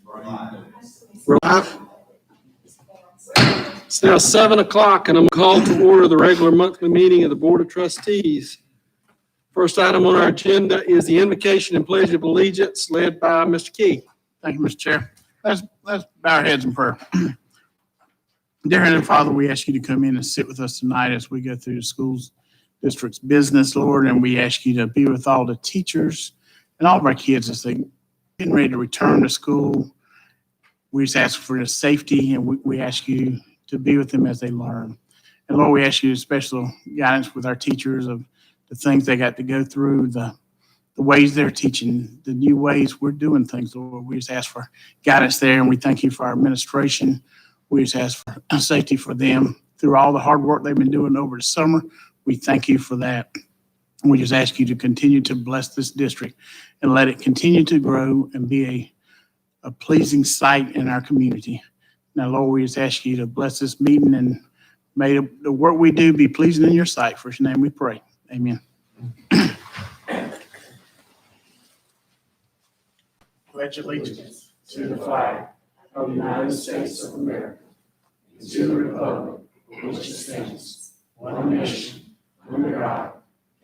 We're live. It's now 7 o'clock and I'm called to order the regular monthly meeting of the Board of Trustees. First item on our agenda is the invocation and pledge of allegiance led by Mr. Key. Thank you, Mr. Chair. Let's bow our heads in prayer. Dear Heavenly Father, we ask you to come in and sit with us tonight as we go through the schools district's business, Lord, and we ask you to be with all the teachers and all of our kids as they getting ready to return to school. We just ask for their safety, and we ask you to be with them as they learn. And Lord, we ask you special guidance with our teachers of the things they got to go through, the ways they're teaching, the new ways we're doing things, Lord. We just ask for guidance there, and we thank you for our administration. We just ask for safety for them through all the hard work they've been doing over the summer. We thank you for that. And we just ask you to continue to bless this district and let it continue to grow and be a pleasing sight in our community. Now, Lord, we just ask you to bless this meeting and may the work we do be pleasing in your sight. For your name we pray. Amen. Pledge allegiance to the flag of the United States of America and to the republic for which it stands, one nation, under God,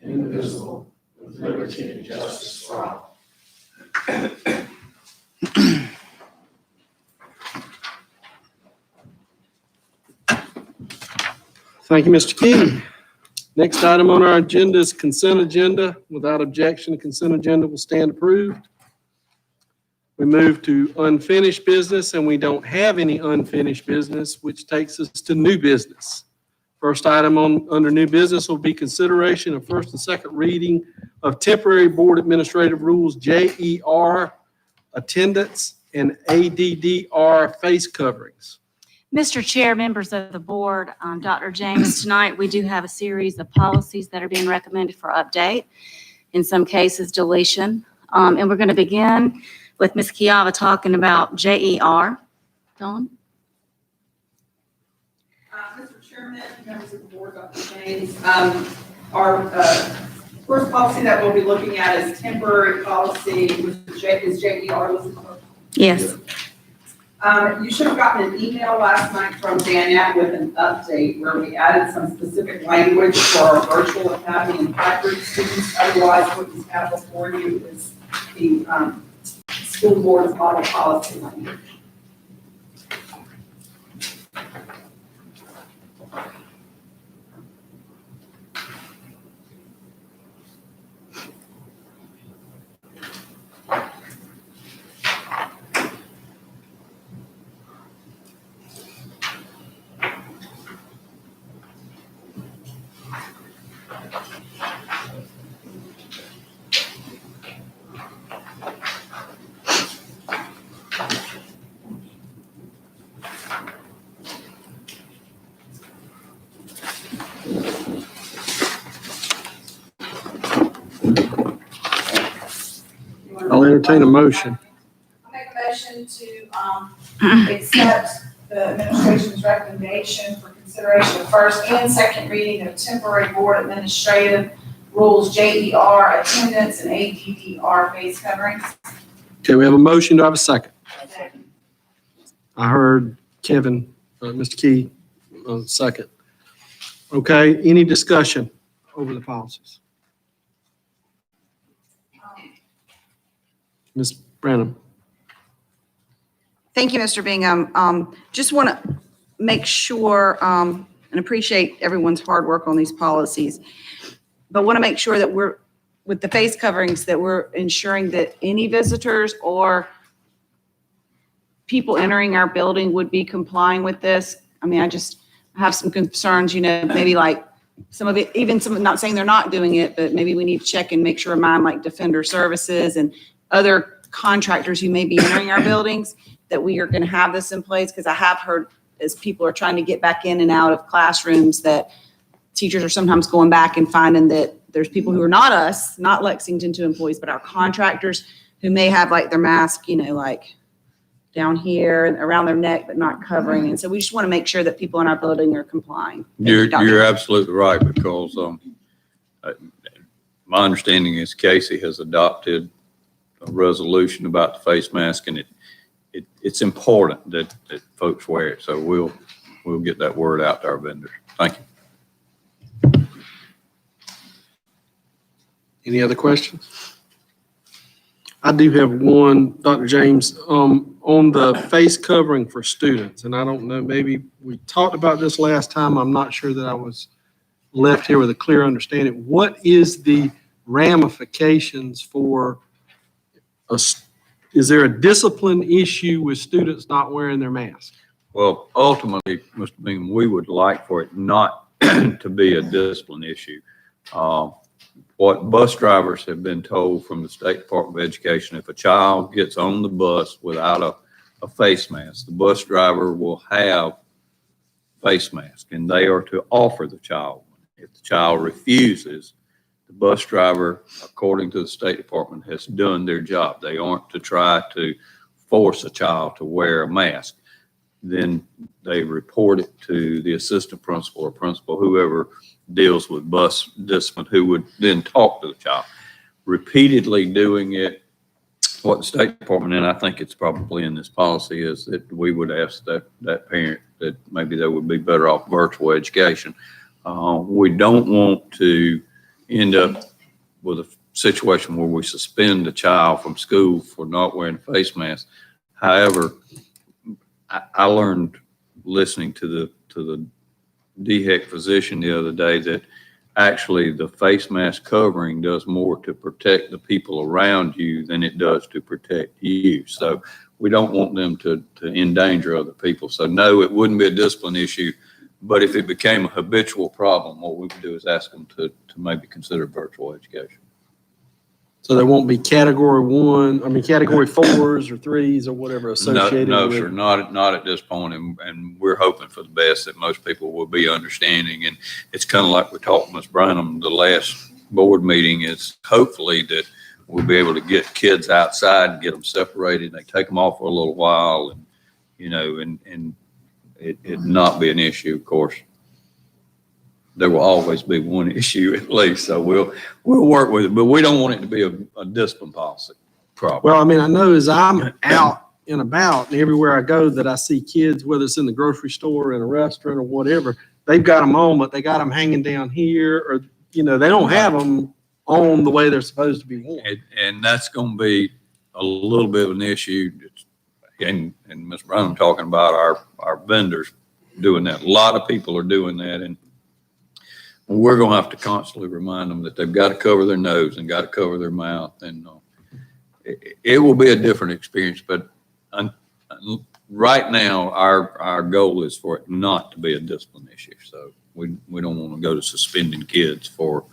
indivisible, with liberty and justice for all. Thank you, Mr. Key. Next item on our agenda is consent agenda. Without objection, the consent agenda will stand approved. We move to unfinished business, and we don't have any unfinished business, which takes us to new business. First item under new business will be consideration of first and second reading of temporary board administrative rules, JER attendance and ADDR face coverings. Mr. Chair, members of the board, Dr. James, tonight we do have a series of policies that are being recommended for update, in some cases deletion. And we're going to begin with Ms. Kiava talking about JER. Dawn? Mr. Chairman, members of the board, Dr. James, our first policy that we'll be looking at is temporary policy, which is JER listed. Yes. You should have gotten an email last night from Danette with an update where we added some specific language for our virtual academy and hybrid students. Otherwise, what you have before you is the school board's model policy language. I'll entertain a motion. I'll make a motion to accept the administration's recommendation for consideration of first and second reading of temporary board administrative rules, JER attendance and ADDR face coverings. Okay, we have a motion. Do I have a second? I heard Kevin, Mr. Key, second. Okay, any discussion over the policies? Ms. Branham. Thank you, Mr. Bingham. Just want to make sure and appreciate everyone's hard work on these policies, but want to make sure that we're, with the face coverings, that we're ensuring that any visitors or people entering our building would be complying with this. I mean, I have some concerns, maybe like some of it, even some, not saying they're not doing it, but maybe we need to check and make sure mine, like Defender Services and other contractors who may be entering our buildings, that we are going to have this in place. Because I have heard, as people are trying to get back in and out of classrooms, that teachers are sometimes going back and finding that there's people who are not us, not Lexington 2 employees, but our contractors who may have like their mask, like down here and around their neck, but not covering. And so we just want to make sure that people in our building are complying. You're absolutely right, because my understanding is Casey has adopted a resolution about the face mask, and it's important that folks wear it. So we'll get that word out to our vendors. Thank you. Any other questions? I do have one, Dr. James, on the face covering for students, and I don't know, maybe we talked about this last time. I'm not sure that I was left here with a clear understanding. What is the ramifications for is there a discipline issue with students not wearing their mask? Well, ultimately, Mr. Bingham, we would like for it not to be a discipline issue. What bus drivers have been told from the State Department of Education, if a child gets on the bus without a face mask, the bus driver will have face mask, and they are to offer the child one. If the child refuses, the bus driver, according to the State Department, has done their job. They aren't to try to force a child to wear a mask. Then they report it to the assistant principal or principal, whoever deals with bus discipline, who would then talk to the child. Repeatedly doing it, what the State Department, and I think it's probably in this policy, is that we would ask that parent that maybe they would be better off virtual education. We don't want to end up with a situation where we suspend a child from school for not wearing a face mask. However, I learned listening to the DHEC physician the other day that actually the face mask covering does more to protect the people around you than it does to protect you. So we don't want them to endanger other people. So no, it wouldn't be a discipline issue. But if it became a habitual problem, what we would do is ask them to maybe consider virtual education. So there won't be category 4s or 3s or whatever associated No, with? sir, not at this point, and we're hoping for the best that most people will be understanding. And it's kind of like we talked to Ms. Branham the last board meeting, is hopefully that we'll be able to get kids outside and get them separated. They take them off for a little while, and and it not be an issue. Of course, there will always be one issue at least, so we'll work with it, but we don't want it to be a discipline policy problem. Well, I mean, I know as I'm out and about and everywhere I go that I see kids, whether it's in the grocery store, in a restaurant or whatever, they've got them on, but they got them hanging down here, or, they don't have them on the way they're supposed to be worn. And that's going to be a little bit of an issue. And Ms. Brown talking about our vendors doing that. A lot of people are doing that, and we're going to have to constantly remind them that they've got to cover their nose and got to cover their mouth. And it will be a different experience, but right now our goal is for it not to be a discipline issue. So we don't want to go to suspending kids for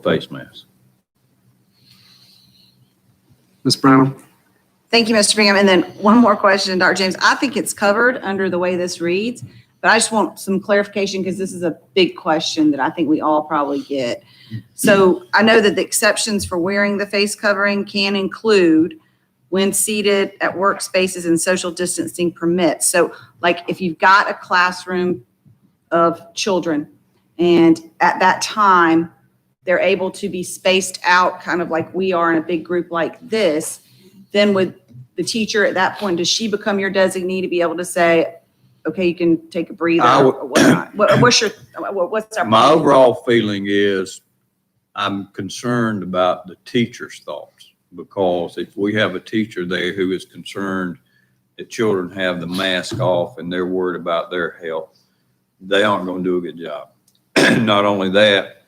face masks. Ms. Brown? Thank you, Mr. Bingham. And then one more question, Dr. James. I think it's covered under the way this reads, but I just want some clarification because this is a big question that I think we all probably get. So I know that the exceptions for wearing the face covering can include when seated at workspaces and social distancing permits. So like if you've got a classroom of children and at that time they're able to be spaced out kind of like we are in a big group like this, then would the teacher at that point, does she become your designee to be able to say, okay, you can take a breather? Or whatnot? What's our My overall feeling is I'm concerned about the teacher's thoughts, because if we have a teacher there who is concerned that children have the mask off and they're worried about their health, they aren't going to do a good job. Not only that,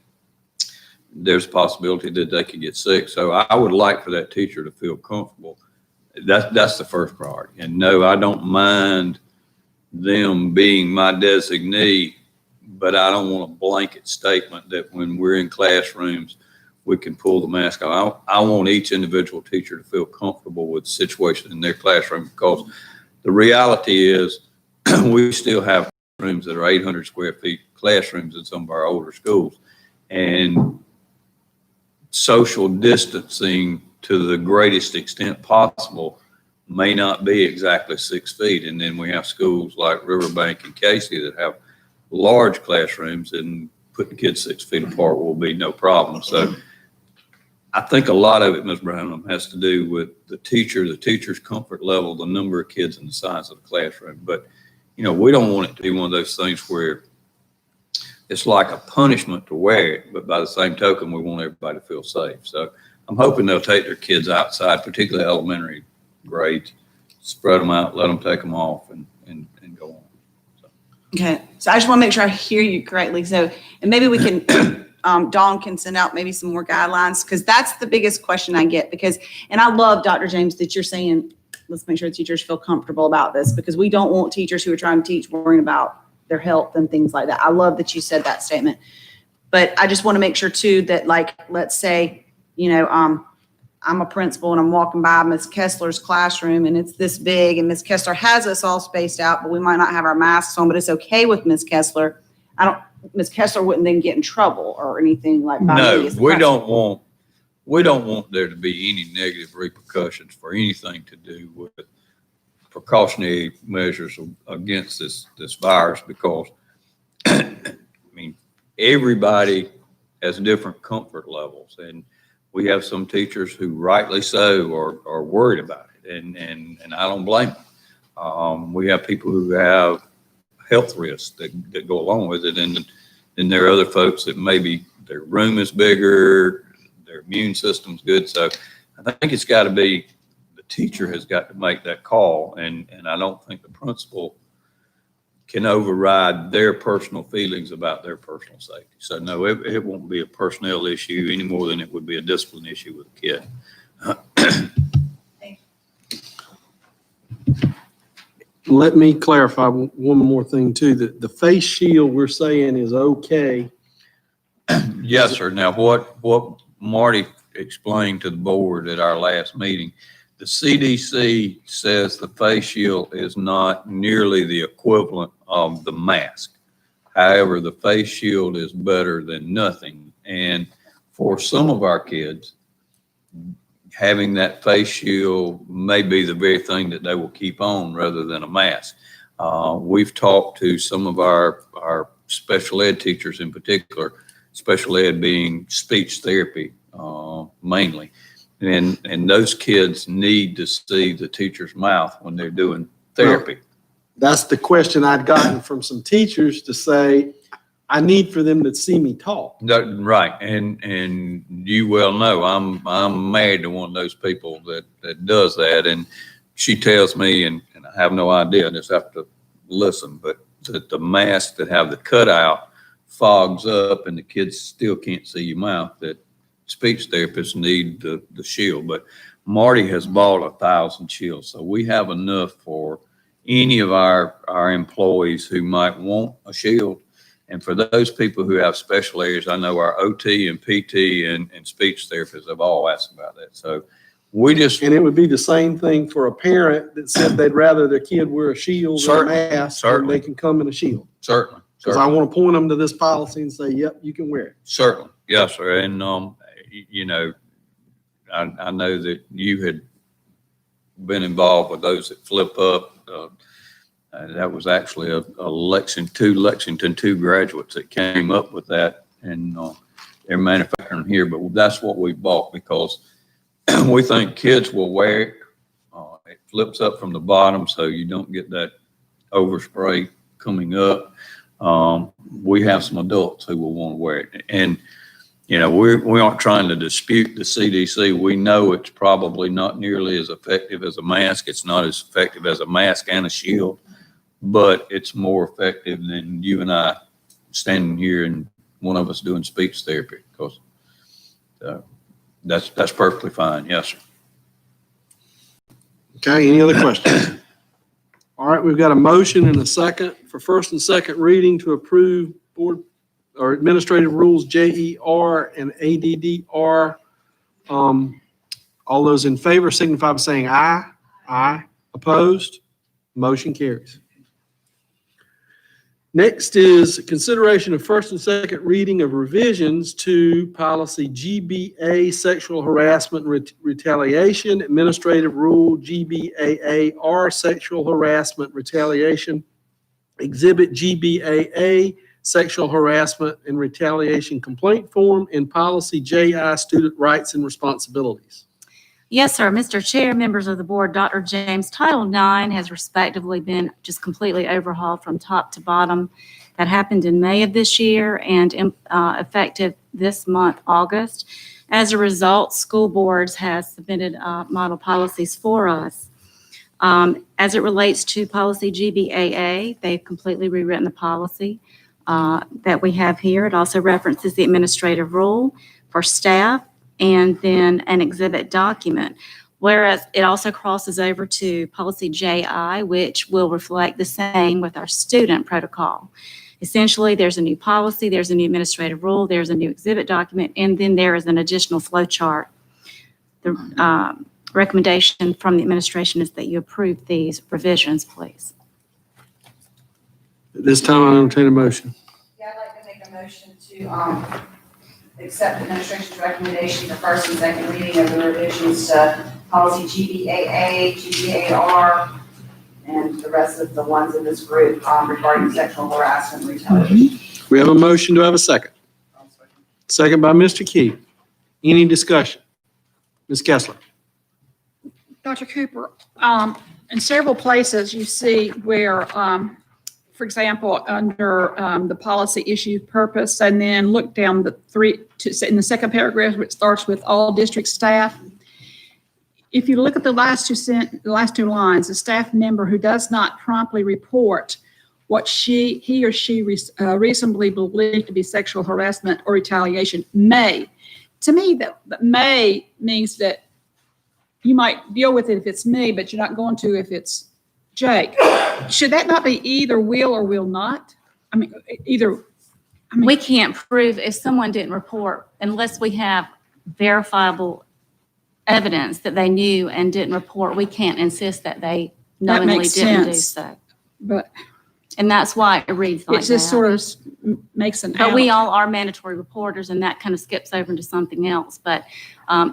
there's a possibility that they could get sick. So I would like for that teacher to feel comfortable. That's the first priority. And no, I don't mind them being my designee, but I don't want a blanket statement that when we're in classrooms, we can pull the mask off. I want each individual teacher to feel comfortable with the situation in their classroom, because the reality is we still have rooms that are 800 square feet classrooms in some of our older schools, and social distancing to the greatest extent possible may not be exactly 6 feet. And then we have schools like Riverbank and Casey that have large classrooms, and putting kids 6 feet apart will be no problem. So I think a lot of it, Ms. Brown, has to do with the teacher's comfort level, the number of kids and the size of the classroom. But, we don't want it to be one of those things where it's like a punishment to wear it, but by the same token, we want everybody to feel safe. So I'm hoping they'll take their kids outside, particularly elementary grades, spread them out, let them take them off and go on. Okay, so I just want to make sure I hear you correctly. So, and maybe we can, Dawn can send out maybe some more guidelines, because that's the biggest question I get. And I love, Dr. James, that you're saying, let's make sure teachers feel comfortable about this, because we don't want teachers who are trying to teach worrying about their health and things like that. I love that you said that statement. But I just want to make sure too that, like, let's say, I'm a principal and I'm walking by Ms. Kessler's classroom and it's this big, and Ms. Kessler has us all spaced out, but we might not have our masks on, but it's okay with Ms. Kessler. Ms. Kessler wouldn't then get in trouble or anything like that. No, we don't want there to be any negative repercussions for anything to do with precautionary measures against this virus, because everybody has different comfort levels, and we have some teachers who rightly so are worried about it, and I don't blame them. We have people who have health risks that go along with it, and then there are other folks that maybe their room is bigger, their immune system's good. So I think it's got to be, the teacher has got to make that call, and I don't think the principal can override their personal feelings about their personal safety. So no, it won't be a personnel issue any more than it would be a discipline issue with a kid. Let me clarify one more thing too, that the face shield we're saying is okay. Yes, sir. Now, what Marty explained to the board at our last meeting, the CDC says the face shield is not nearly the equivalent of the mask. However, the face shield is better than nothing. And for some of our kids, having that face shield may be the very thing that they will keep on rather than a mask. We've talked to some of our special ed teachers in particular, special ed being speech therapy mainly. And those kids need to see the teacher's mouth when they're doing therapy. That's the question I'd gotten from some teachers, to say, I need for them to see me talk. Right. And you well know, I'm married to one of those people that does that. And she tells me, and I have no idea, I just have to listen, but that the masks that have the cutout fogs up and the kids still can't see your mouth, that speech therapists need the shield. But Marty has bought 1,000 shields. So we have enough for any of our employees who might want a shield. And for those people who have special areas, I know our OT and PT and speech therapists have all asked about that. So we just. And it would be the same thing for a parent that said they'd rather their kid wear a shield or a mask, and they can come in a shield. Certainly. Because I want to point them to this policy and say, yep, you can wear it. Certainly. Yes, sir. And, I know that you had been involved with those that flip up. That was actually a Lexington 2 graduates that came up with that, and they're manufacturing here. But that's what we bought, because we think kids will wear it. It flips up from the bottom, so you don't get that overspray coming up. We have some adults who will want to wear it, and we aren't trying to dispute the CDC. We know it's probably not nearly as effective as a mask. It's not as effective as a mask and a shield, but it's more effective than you and I standing here and one of us doing speech therapy, because that's perfectly fine. Yes, sir. Okay, any other questions? All right, we've got a motion and a second for first and second reading to approve board or administrative rules JER and ADDR. All those in favor signify by saying aye. Aye. Opposed? Motion carries. Next is consideration of first and second reading of revisions to policy GBA, sexual harassment retaliation, administrative rule GBAAR, sexual harassment retaliation, exhibit GBAA, sexual harassment and retaliation complaint form, and policy JI, student rights and responsibilities. Yes, sir. Mr. Chair, members of the board, Dr. James, Title IX has respectively been just completely overhauled from top to bottom. That happened in May of this year and effective this month, August. As a result, school boards have submitted model policies for us. As it relates to policy GBAA, they've completely rewritten the policy that we have here. It also references the administrative rule for staff and then an exhibit document. Whereas it also crosses over to policy JI, which will reflect the same with our student protocol. Essentially, there's a new policy, there's a new administrative rule, there's a new exhibit document, and then there is an additional flow chart. The recommendation from the administration is that you approve these revisions, please. At this time, I entertain a motion. Yeah, I'd like to make a motion to, accept the administration's recommendation for first and second reading of the revisions to policy GBAA, GBAR, and the rest of the ones in this group regarding sexual harassment and retaliation. We have a motion. Do I have a second? Second by Mr. Key. Any discussion? Ms. Kessler? Dr. Cooper, in several places you see where, for example, under the policy issue purpose, and then look down in the second paragraph, which starts with all district staff. If you look at the last two lines, a staff member who does not promptly report what he or she reasonably believed to be sexual harassment or retaliation may. To me, that may means that you might deal with it if it's me, but you're not going to if it's Jake. Should that not be either will or will not? I mean, We can't prove if someone didn't report unless we have verifiable evidence that they knew and didn't report. We can't insist that they knowingly makes didn't do sense. so. but And that's why it reads like it just that. sort of makes an But we out. all are mandatory reporters, and that kind of skips over into something else. But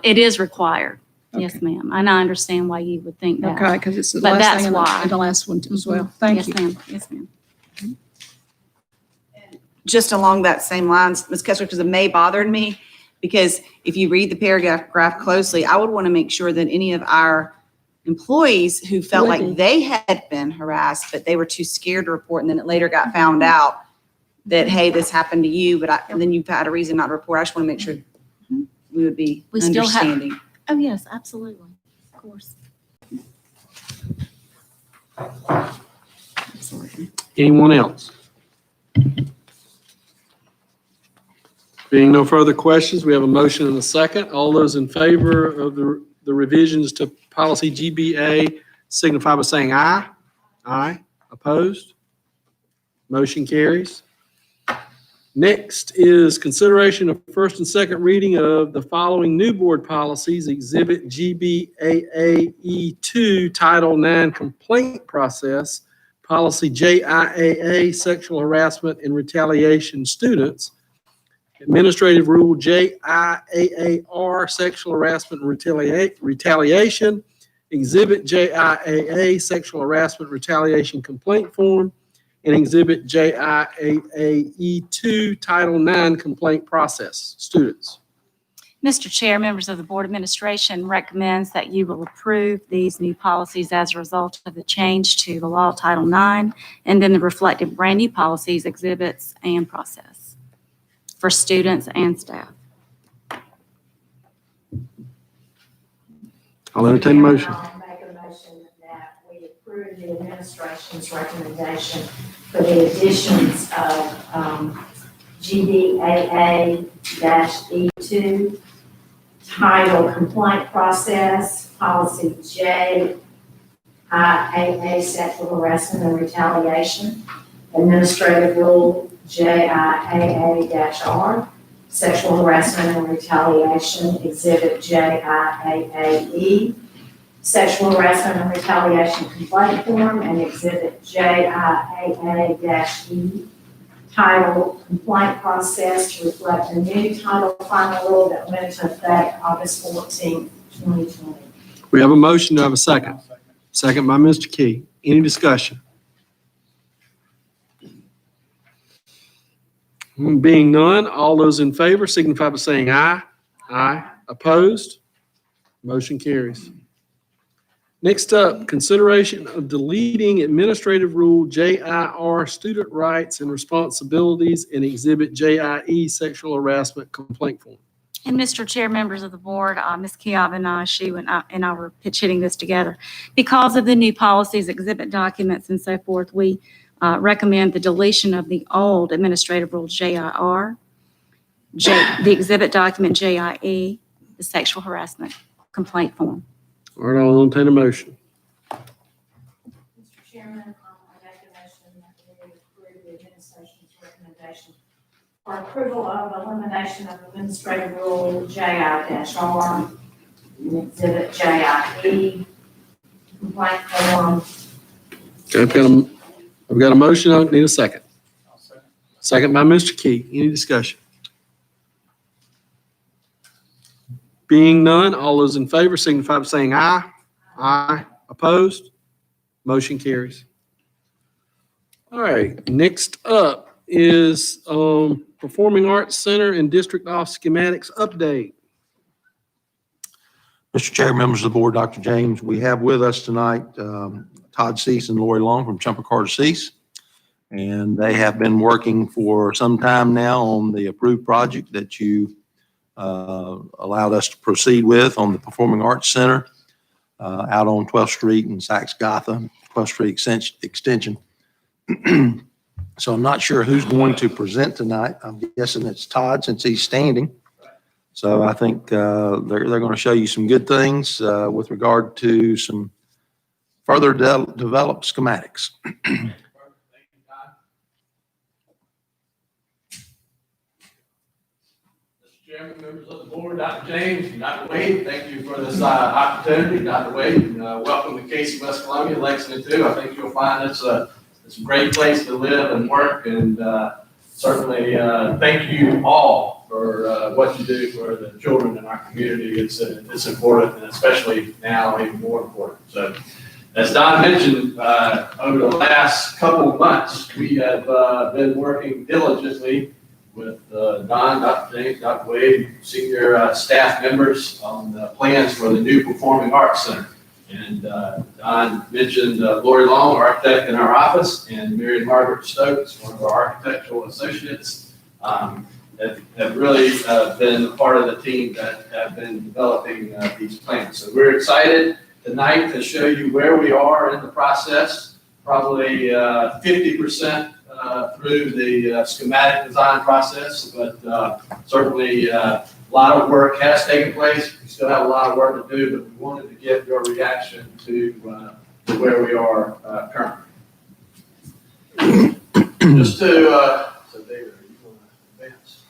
it is required. Yes, Okay. ma'am. And I understand why you would think that. Okay, because it's the But last that's thing in why. the last one as well. Thank you. Yes, ma'am. Yes, ma'am. Just along that same lines, Ms. Kessler, because it may bothered me, because if you read the paragraph closely, I would want to make sure that any of our employees who felt Would be. like they had been harassed, but they were too scared to report, and then it later got found out that, hey, this happened to you, and then you've had a reason not to report. I just want to make sure we would be We still have- understanding. Oh, yes, absolutely. Of course. Absolutely. Anyone else? Being no further questions, we have a motion and a second. All those in favor of the revisions to policy GBA signify by saying aye. Aye. Opposed? Motion carries. Next is consideration of first and second reading of the following new board policies, Exhibit GBAAE2, Title IX Complaint Process, Policy JIAA, Sexual Harassment and Retaliation Students, Administrative Rule JIAAR, Sexual Harassment and Retaliation, Exhibit JIAA, Sexual Harassment Retaliation Complaint Form, and Exhibit JIAAE2, Title IX Complaint Process, Students. Mr. Chair, members of the Board Administration recommends that you will approve these new policies as a result of the change to the law Title IX, and then the reflective brand new policies, exhibits, and process for students and staff. I'll entertain a motion. I'll make a motion that we approve the administration's recommendation for the additions of GBAA-E2, title complaint process, policy JIAA, sexual harassment and retaliation, administrative rule JIAA-R, sexual harassment and retaliation, exhibit JIAAE, sexual harassment and retaliation complaint form, and exhibit JIAA-E, title complaint process to reflect the new title final rule that went into effect August 14, 2020. We have a motion. Do I have a second? Second by Mr. Key. Any discussion? Being none, all those in favor signify by saying aye. Aye. Opposed? Motion carries. Next up, consideration of deleting Administrative Rule JIR, Student Rights and Responsibilities in Exhibit JIE, Sexual Harassment Complaint Form. And Mr. Chair, members of the board, Ms. Kiava and I were pitch hitting this together. Because of the new policies, exhibit documents, and so forth, we recommend the deletion of the old Administrative Rule JIR, the exhibit document JIE, the Sexual Harassment Complaint Form. All right, I'll entertain a motion. Mr. Chairman, I make a motion that we approve the administration's recommendation for approval of elimination of Administrative Rule JI-R and Exhibit JIE, complaint form. Okay, I've got a motion. I need a second. Second by Mr. Key. Any discussion? Being none, all those in favor signify by saying aye. Aye. Opposed? Motion carries. All right, next up is Performing Arts Center and District Office Schematics Update. Mr. Chair, members of the board, Dr. James, we have with us tonight Todd Cease and Lori Long from Chumper Carter Cease. And they have been working for some time now on the approved project that you allowed us to proceed with on the Performing Arts Center out on 12th Street in Saks-Gotha, 12th Street Extension. So I'm not sure who's going to present tonight. I'm guessing it's Todd since he's standing. So I think they're going to show you some good things with regard to some further developed schematics. Chairman, members of the board, Dr. James, and Dr. Wade, thank you for this opportunity. Dr. Wade, welcome to Casey, West Columbia, Lexington too. I think you'll find it's a great place to live and work, and certainly thank you all for what you do for the children in our community. It's important, and especially now even more important. So, as Don mentioned, over the last couple of months, we have been working diligently with Don, Dr. James, Dr. Wade, senior staff members on the plans for the new Performing Arts Center. And Don mentioned Lori Long, architect in our office, and Mary Margaret Stokes, one of our architectural associates, have really been a part of the team that have been developing these plans. So we're excited tonight to show you where we are in the process, probably 50% through the schematic design process, but certainly a lot of work has taken place. We still have a lot of work to do, but we wanted to get your reaction to where we are currently. Just to, so David, are you going to advance?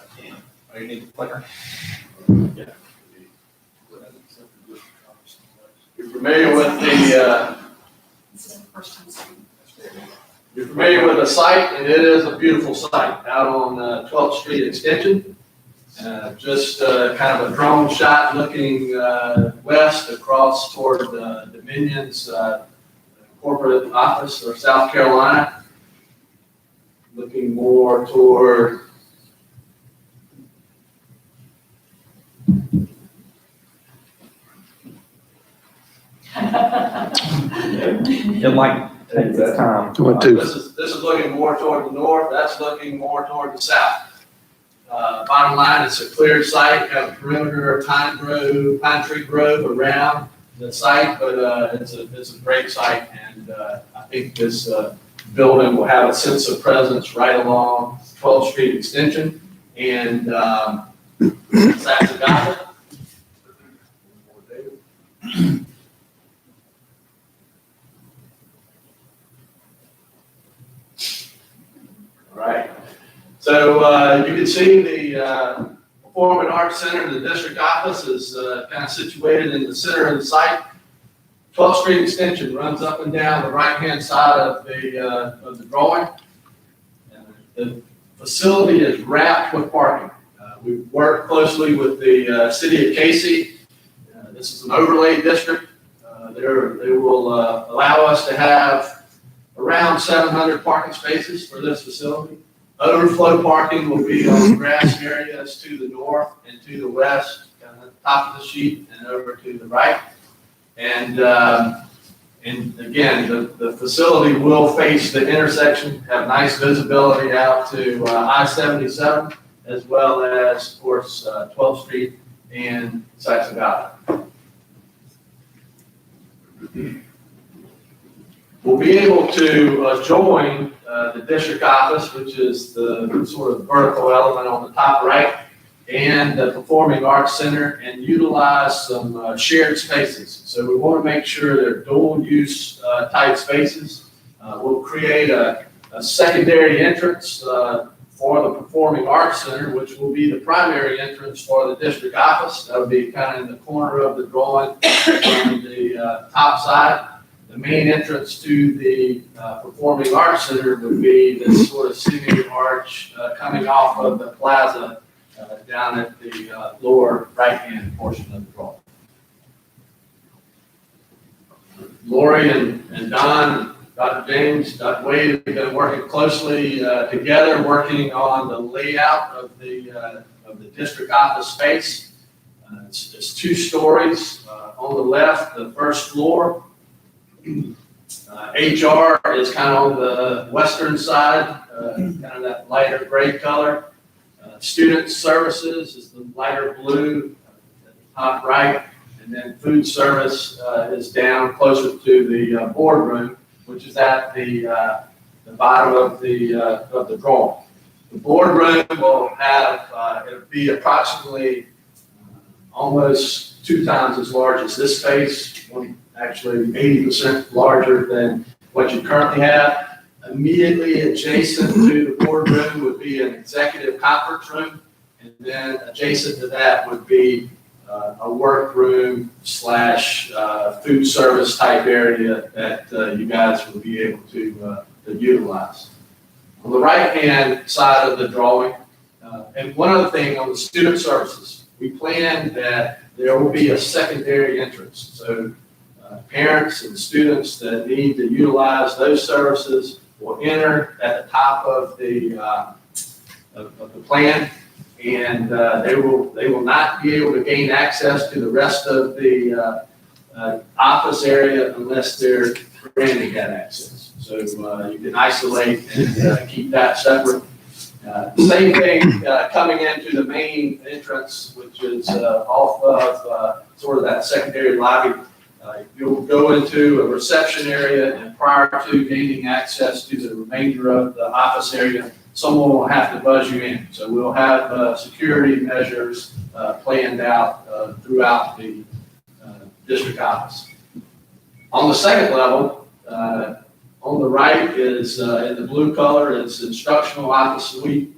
I can. Oh, you need the clicker? Yeah. You're familiar with the You're familiar with the site, and it is a beautiful site out on 12th Street Extension. Just kind of a drone shot looking west across toward Dominion's corporate office or South Carolina. Looking more toward It might take that time. This is looking more toward the north. That's looking more toward the south. Bottom line, it's a cleared site. Got a perimeter of pine tree grove around the site, but it's a great site, and I think this building will have a sense of presence right along 12th Street Extension and Saks-Gotha. All right. So you can see the Performing Arts Center, the district office, is kind of situated in the center of the site. 12th Street Extension runs up and down the right-hand side of the drawing. The facility is wrapped with parking. We work closely with the city of Casey. This is an overlay district. They will allow us to have around around 700 parking spaces for this facility. Overflow parking will be on the grass areas to the north and to the west, kind of at the top of the sheet and over to the right. And again, the facility will face the intersection, have nice visibility out to I-77, as well as, of course, 12th Street and Saxon Valley. We'll be able to join the district office, which is the sort of vertical element on the top right, and the Performing Arts Center, and utilize some shared spaces. So we want to make sure they're dual use type spaces. We'll create a secondary entrance for the Performing Arts Center, which will be the primary entrance for the district office. That'll be kind of in the corner of the drawing on the top side. The main entrance to the Performing Arts Center would be this sort of semi-arch coming off of the plaza down at the lower right-hand portion of the drawing. Lori and Don, Dr. James, Dr. Wade have been working closely together, working on the layout of the district office space. It's 2 stories. On the left, the first floor. HR is kind of on the western side, kind of that lighter gray color. Student services is the lighter blue at the top right, and then food service is down closer to the boardroom, which is at the bottom of the drawing. The boardroom will have it'll be approximately almost 2 times as large as this space, actually 80% larger than what you currently have. Immediately adjacent to the boardroom would be an executive conference room, and then adjacent to that would be a workroom slash food service type area that you guys will be able to utilize. On the right-hand side of the drawing, and one other thing on the student services, we plan that there will be a secondary entrance. So parents and students that need to utilize those services will enter at the top of the plan, and they will not be able to gain access to the rest of the office area unless they're granted that access. So you can isolate and keep that separate. Same thing coming into the main entrance, which is off of sort of that secondary lobby. You'll go into a reception area, and prior to gaining access to the remainder of the office area, someone will have to buzz you in. So we'll have security measures planned out throughout the district office. On the second level, on the right is, in the blue color, is instructional office suite.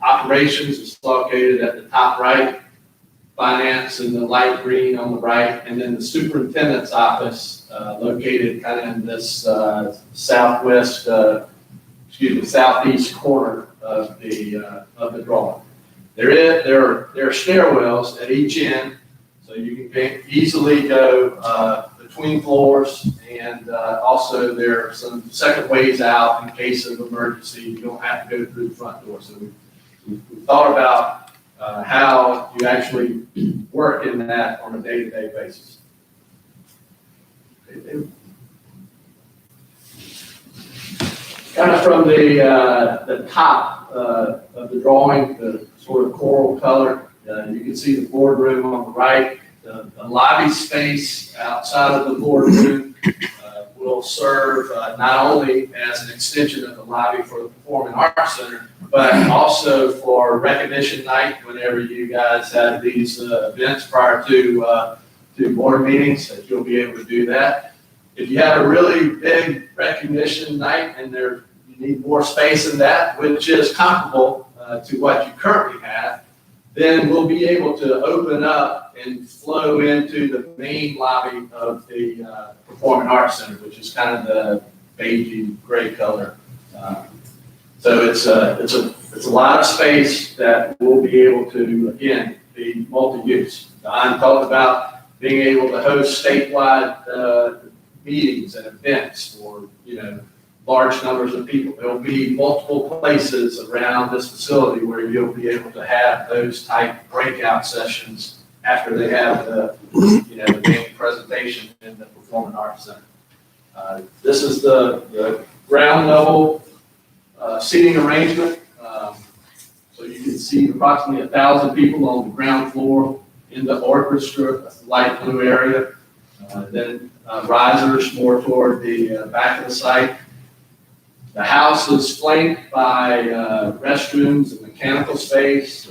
Operations is located at the top right. Finance in the light green on the right, and then the superintendent's office located kind of in this southeast corner of the drawing. There are stairwells at each end, so you can easily go between floors, and also there are some second ways out in case of emergency. You don't have to go through the front door. So we thought about how you actually work in that on a day-to-day basis. Kind of from the top of the drawing, the sort of coral color, you can see the boardroom on the right. The lobby space outside of the boardroom will serve not only as an extension of the lobby for the Performing Arts Center, but also for recognition night whenever you guys have these events prior to board meetings, that you'll be able to do that. If you have a really big recognition night and you need more space than that, which is comparable to what you currently have, then we'll be able to open up and flow into the main lobby of the Performing Arts Center, which is kind of the beigey gray color. So it's a lot of space that we'll be able to, again, be multi-use. Don talked about being able to host statewide meetings and events for, large numbers of people. There'll be multiple places around this facility where you'll be able to have those type breakout sessions after they have the main presentation in the Performing Arts Center. This is the ground level seating arrangement. So you can see approximately 1,000 people on the ground floor in the orchestra, that's the light blue area. Then risers more toward the back of the site. The house is flanked by restrooms and mechanical space.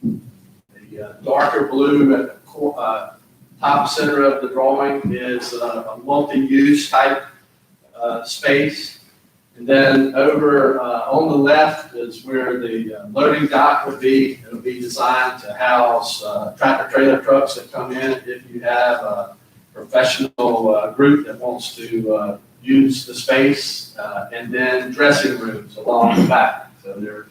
The darker blue at the top center of the drawing is a multi-use type space. And then over on the left is where the loading dock would be. It'll be designed to house tractor trailer trucks that come in if you have a professional group that wants to use the space, and then dressing rooms along the back. So they're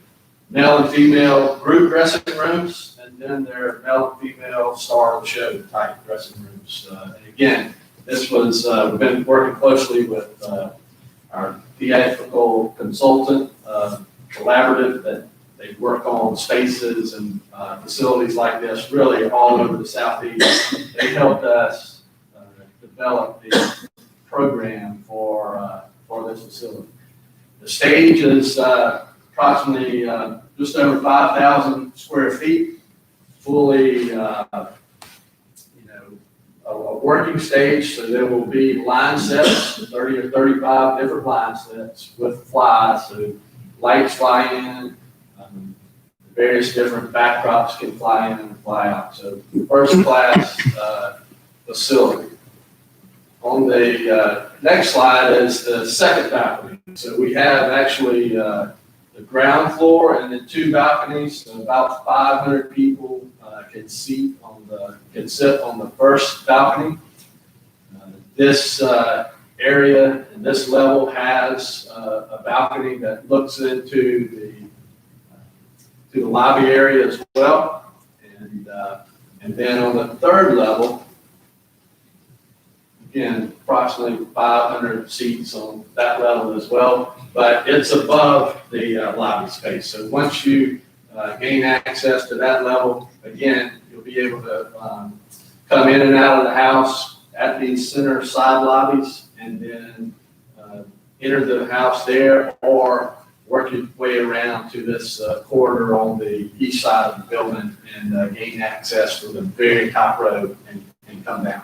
male and female group dressing rooms, and then they're male and female star of the show type dressing rooms. And again, this was, we've been working closely with our theatrical consultant, collaborative, that they work on spaces and facilities like this really all over the Southeast. They helped us develop the program for this facility. The stage is approximately just over 5,000 square feet, fully a working stage. So there will be line sets, 30 or 35 different line sets with flies, so lights fly in, various different backdrops can fly in and fly out. So first class facility. On the next slide is the second balcony. So we have actually the ground floor and then two balconies. So about 500 people can sit on the first balcony. This area and this level has a balcony that looks into the lobby area as well. And then on the third level, again, approximately 500 seats on that level as well, but it's above the lobby space. So once you gain access to that level, again, you'll be able to come in and out of the house at these center side lobbies, and then enter the house there, or work your way around to this corridor on the east side of the building and gain access to the very top row and come down.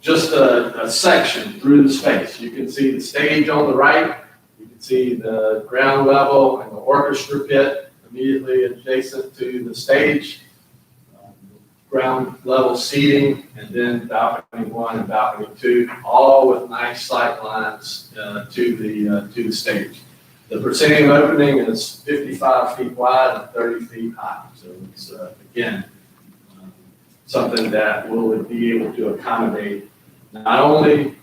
Just a section through the space. You can see the stage on the right. You can see the ground level and the orchestra pit immediately adjacent to the stage. Ground level seating, and then balcony 1 and balcony 2, all with nice sight lines to the stage. The proscenium opening is 55 feet wide and 30 feet high. So it's again something that will be able to accommodate not only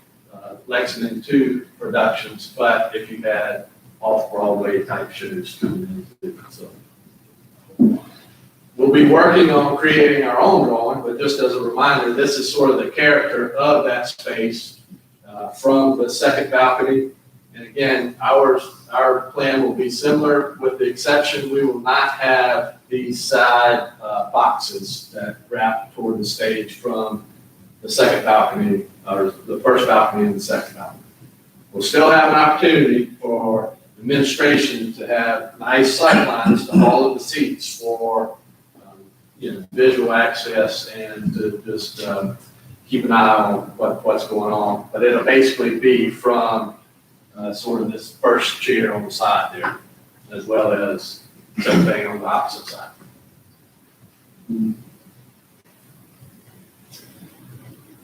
Lexington 2 productions, but if you had off-Broadway type shows coming in. So we'll be working on creating our own drawing, but just as a reminder, this is sort of the character of that space from the second balcony. And again, our plan will be similar, with the exception we will not have these side boxes that wrap toward the stage from the second balcony, or the first balcony and the second balcony. We'll still have an opportunity for administration to have nice sight lines to all of the seats for visual access, and to just keep an eye on what's going on. But it'll basically be from sort of this first chair on the side there, as well as something on the opposite side.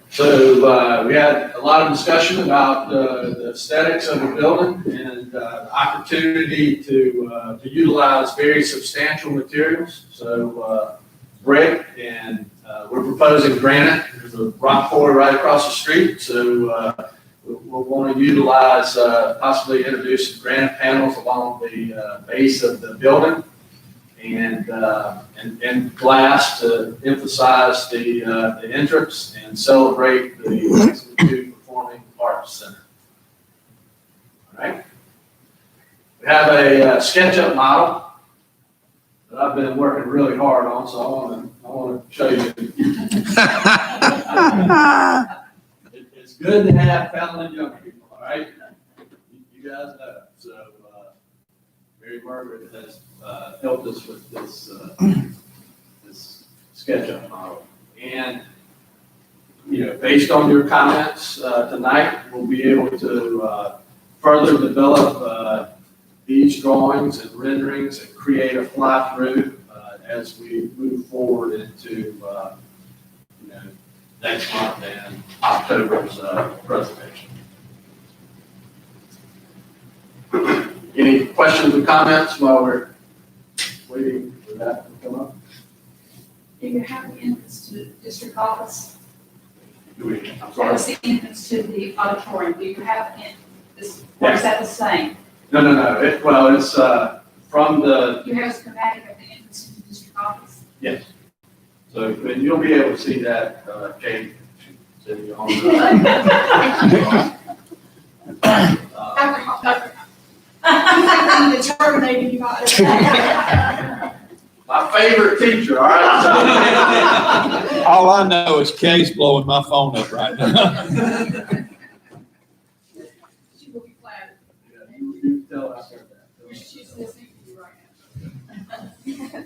So we had a lot of discussion about the aesthetics of the building and the opportunity to utilize very substantial materials. So brick, and we're proposing granite. There's a rock quarry right across the street, so we'll want to utilize, possibly introduce some granite panels along the base of the building. and glass to emphasize the entrance and celebrate the Lexington Performing Arts Center. All right. We have a SketchUp model that I've been working really hard on, so I want to show you. It's good to have talented young people, all right? You guys know. So Mary Margaret has helped us with this this SketchUp model, and based on your comments tonight, we'll be able to further develop these drawings and renderings and create a fly-through as we move forward into next month and October's presentation. Any questions or comments while we're waiting for that to come up? Do you have the entrance to the district office? I'm sorry. That's the entrance to the auditorium. Do you have this, or is that the same? No. It's from the, You have a schematic of the entrance to the district office? yes. So, and you'll be able to see that, Kate, sitting on I'm determined you got it. my favorite teacher, all right? All I know is Kay's blowing my phone up right now. She will be flattered. You can tell I said that. She's listening to you right now.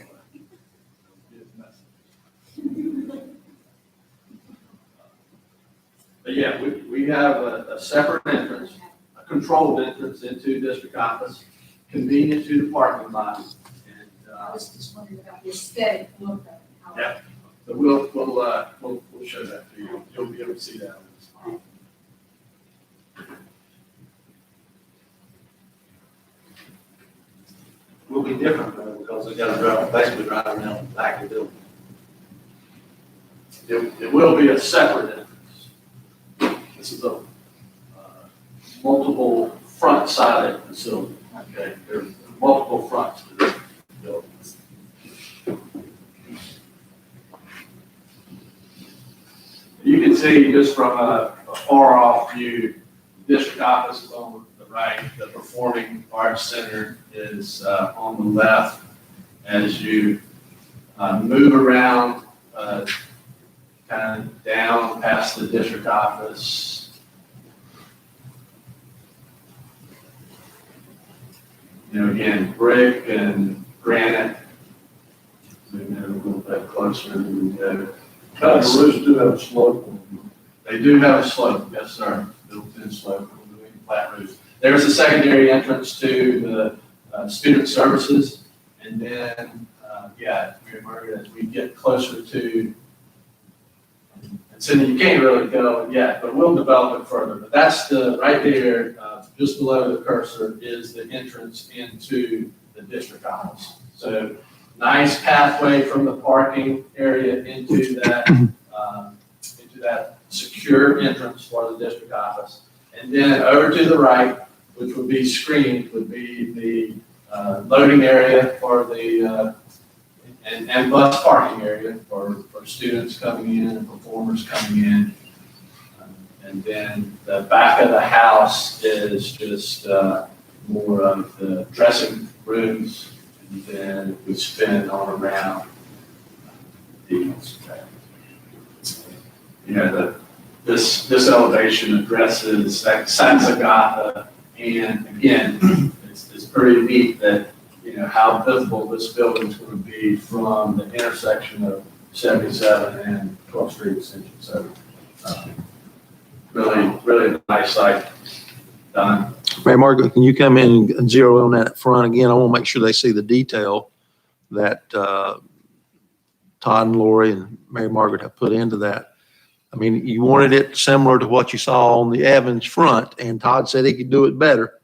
But yeah, we have a separate entrance, a controlled entrance into district office, convenient to the parking lot. And, I was just wondering about the aesthetic look of it. how- yeah, so we'll show that to you. You'll be able to see that. Will be different though, because they got to drive, basically drive around the back of the building. It will be a separate entrance. This is a multiple front-sided facility, okay? There's multiple fronts to this building. You can see just from a far-off view, district office is on the right, the Performing Arts Center is on the left. As you move around, kind of down past the district office. Again, brick and granite. Maybe a little bit closer than we go. The roofs do have a slope. They do have a slope, yes, sir, built-in slope, flat roofs. There's a secondary entrance to the student services, and then, Mary Margaret, as we get closer to, and so you can't really go yet, but we'll develop it further. But that's right there, just below the cursor is the entrance into the district office. So nice pathway from the parking area into that secure entrance for the district office. And then over to the right, which would be screened, would be the loading area for the, and bus parking area for students coming in and performers coming in. And then the back of the house is just more of the dressing rooms. And then we spin on around these. This elevation addresses that Sansagata, and again, it's pretty neat that how visible this building is going to be from the intersection of 77 and 12th Street Extension. So, really nice site done. Mary Margaret, can you come in and zero on that front again? I want to make sure they see the detail that Todd and Lori and Mary Margaret have put into that. I mean, you wanted it similar to what you saw on the Evans front, and Todd said he could do it better.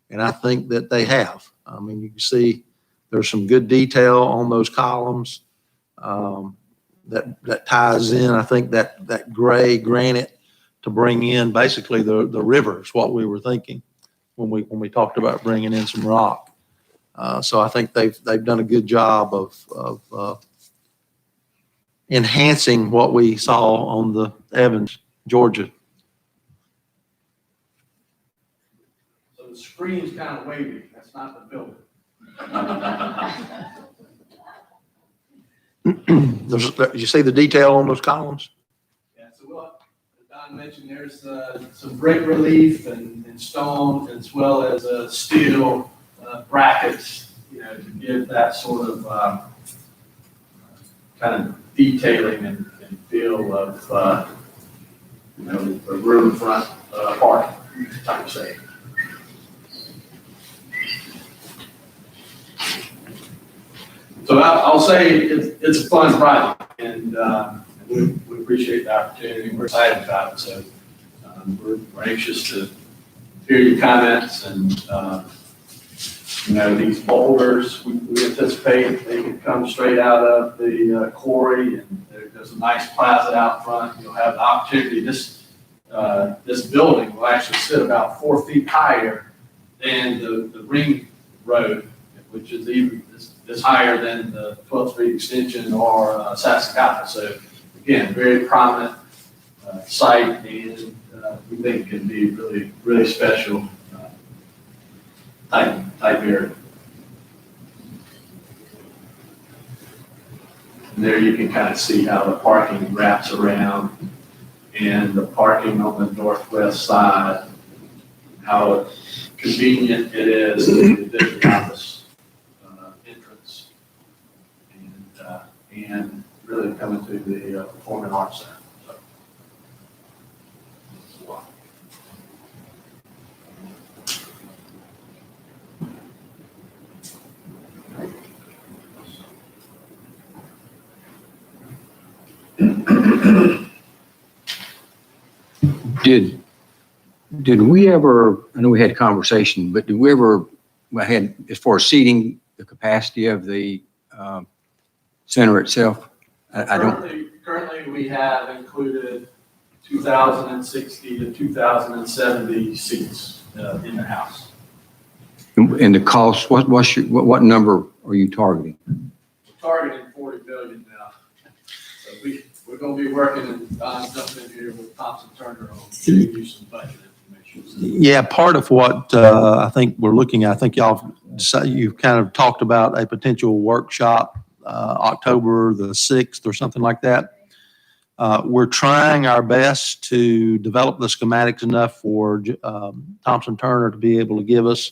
And I think that they have. I mean, you can see there's some good detail on those columns that ties in. I think that gray granite to bring in basically the river is what we were thinking when we talked about bringing in some rock. So I think they've done a good job of enhancing what we saw on the Evans, Georgia. So the screen's kind of wavy, that's not the building. You see the detail on those columns? Yeah, so what Don mentioned, there's some brick relief and stone as well as steel brackets, to give that sort of kind of detailing and feel of, the room front parking type of thing. So I'll say it's a fun project, and we appreciate the opportunity. We're excited about it, so we're anxious to hear your comments. And these boulders, we anticipate they can come straight out of the quarry, and there's a nice plaza out front. You'll have the opportunity. This building will actually sit about 4 feet higher than the ring road, which is even is higher than the 12th Street extension or Sassacapa. So again, very prominent site, and we think it can be really, really special type area. And there you can kind of see how the parking wraps around, and the parking on the northwest side, how convenient it is to the district office entrance, and really coming to the Performing Arts Center. So. Did we ever, I know we had a conversation, but did we ever, as far as seating, the capacity of the center itself? I don't. Currently, we have included 2,060 to 2,070 seats in the house. And the cost, what number are you targeting? We're targeting $40 billion now. So we're going to be working, and Don jumped in here with Thompson Turner on giving you some budget information. Yeah, part of what I think we're looking at, I think y'all decided, you've kind of talked about a potential workshop October the 6th or something like that. We're trying our best to develop the schematics enough for Thompson Turner to be able to give us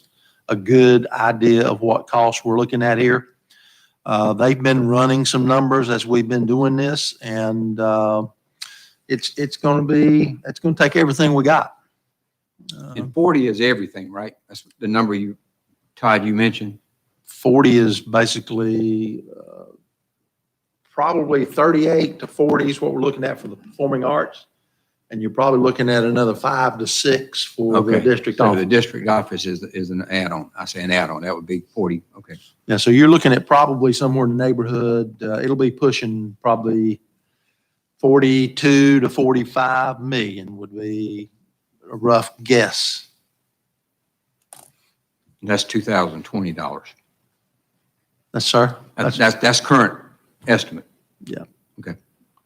a good idea of what costs we're looking at here. They've been running some numbers as we've been doing this, and it's going to take everything we got. And 40 is everything, right? That's the number Todd, you mentioned. 40 is basically probably 38 to 40 is what we're looking at for the performing arts. And you're probably looking at another 5 to 6 for the district So office. the district office is an add-on. I say an add-on, that would be 40, okay. Yeah, so you're looking at probably somewhere in the neighborhood, it'll be pushing probably 42 to 45 million would be a rough guess. And that's $2,020. Yes, sir. That's current estimate. Yeah. Okay.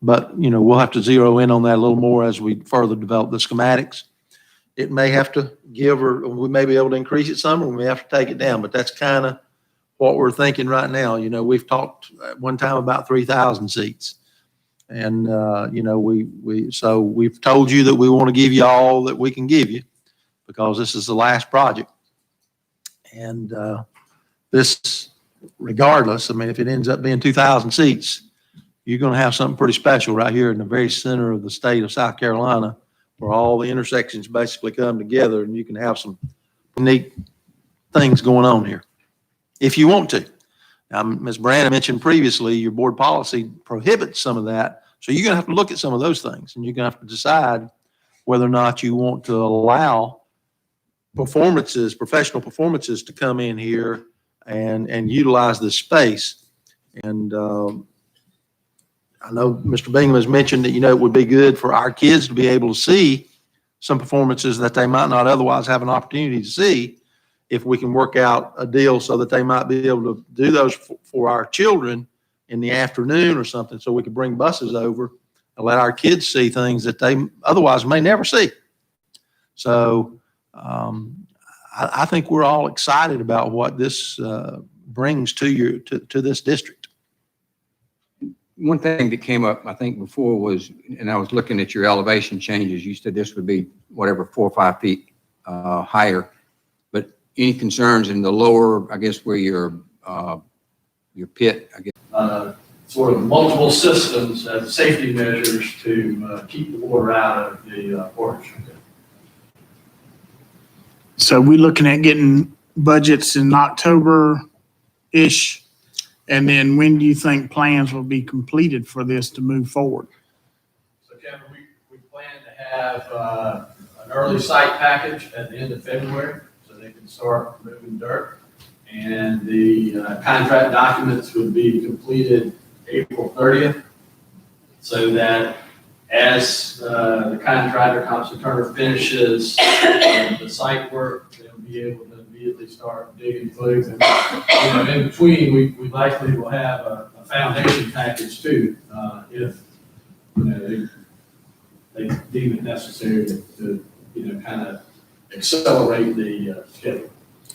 But, we'll have to zero in on that a little more as we further develop the schematics. It may have to give, or we may be able to increase it some, or we may have to take it down, but that's kind of what we're thinking right now. We've talked at one time about 3,000 seats. And, so we've told you that we want to give you all that we can give you because this is the last project. And this, regardless, if it ends up being 2,000 seats, you're going to have something pretty special right here in the very center of the state of South Carolina, where all the intersections basically come together, and you can have some neat things going on here if you want to. Now, Ms. Brandon mentioned previously your board policy prohibits some of that, so you're going to have to look at some of those things, and you're going to have to decide whether or not you want to allow professional performances to come in here and utilize this space. And I know Mr. Bingham has mentioned that, it would be good for our kids to be able to see some performances that they might not otherwise have an opportunity to see if we can work out a deal so that they might be able to do those for our children in the afternoon or something, so we could bring buses over and let our kids see things that they otherwise may never see. So I think we're all excited about what this brings to this district. One thing that came up, I think, before was, and I was looking at your elevation changes, you said this would be whatever, 4 or 5 feet higher. But any concerns in the lower, I guess, where your pit, I guess? Sort of multiple systems as safety measures to keep the water out of the porch. So we're looking at getting budgets in October-ish. And then when do you think plans will be completed for this to move forward? So Kevin, we plan to have an early site package at the end of February, so they can start moving dirt. And the contract documents would be completed April 30th, so that as the contractor, Thompson Turner, finishes the site work, they'll be able to immediately start digging foots. And in between, we likely will have a foundation package too, if they deem it necessary to kind of accelerate the schedule.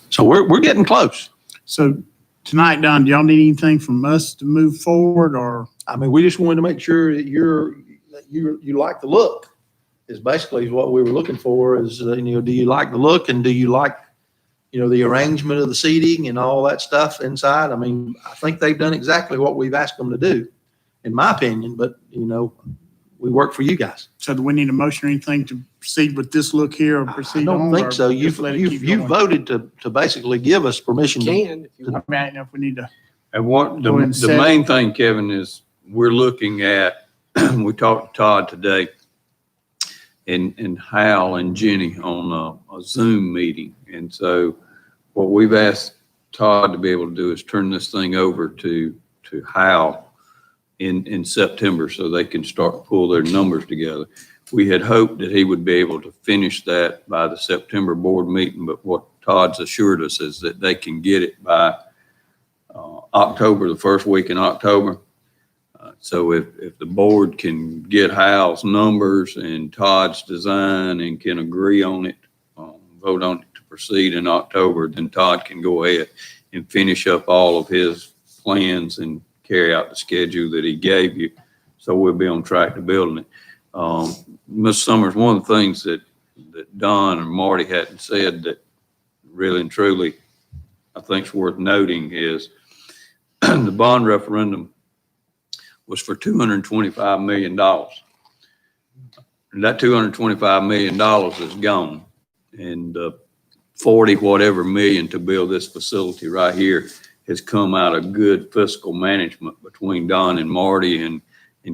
So we're getting close. So tonight, Don, do y'all need anything from us to move forward, or? I mean, we just wanted to make sure that you like the look is basically what we were looking for is, do you like the look, and do you like, the arrangement of the seating and all that stuff inside? I mean, I think they've done exactly what we've asked them to do, in my opinion, but, we work for you guys. So do we need a motion or anything to proceed with this look here or I proceed on? don't think or so. just let it keep You going? voted to basically give us permission. You can, if you I want. mean, I don't know if we need to. And what Go ahead and the set it. main thing, Kevin, is we're looking at, we talked to Todd today and Hal and Jenny on a Zoom meeting. And so what we've asked Todd to be able to do is turn this thing over to Hal in September so they can start to pull their numbers together. We had hoped that he would be able to finish that by the September board meeting, but what Todd's assured us is that they can get it by October, the first week in October. So if the board can get Hal's numbers and Todd's design and can agree on it, vote on it to proceed in October, then Todd can go ahead and finish up all of his plans and carry out the schedule that he gave you. So we'll be on track to building it. Ms. Summers, one of the things that Don and Marty hadn't said that really and truly I think is worth noting is the bond referendum was for $225 million. And that $225 million is gone. And 40 whatever million to build this facility right here has come out of good fiscal management between Don and Marty and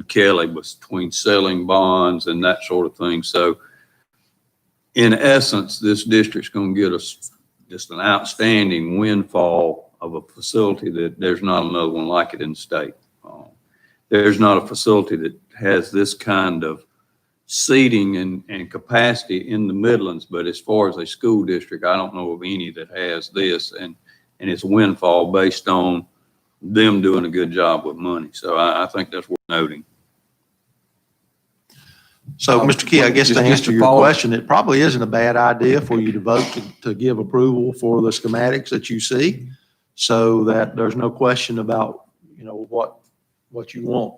Kelly, between selling bonds and that sort of thing. So in essence, this district's going to get us just an outstanding windfall of a facility that there's not another one like it in the state. There's not a facility that has this kind of seating and capacity in the Midlands, but as far as a school district, I don't know of any that has this, and it's a windfall based on them doing a good job with money. So I think that's worth noting. So, Mr. Key, I guess to Just answer to your follow- question, it probably isn't a bad idea for you to vote to give approval for the schematics that you see, so that there's no question about, what you want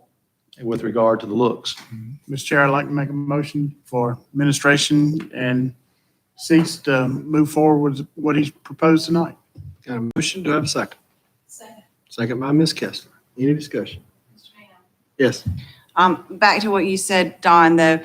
with regard to the looks. Mr. Chair, I'd like to make a motion for administration and cease to move forward with what he's proposed tonight. Got a motion? Do I have a second? Second. Second by Ms. Kessler. Any discussion? Mr. Ham. Yes. Back to what you said, Don, though,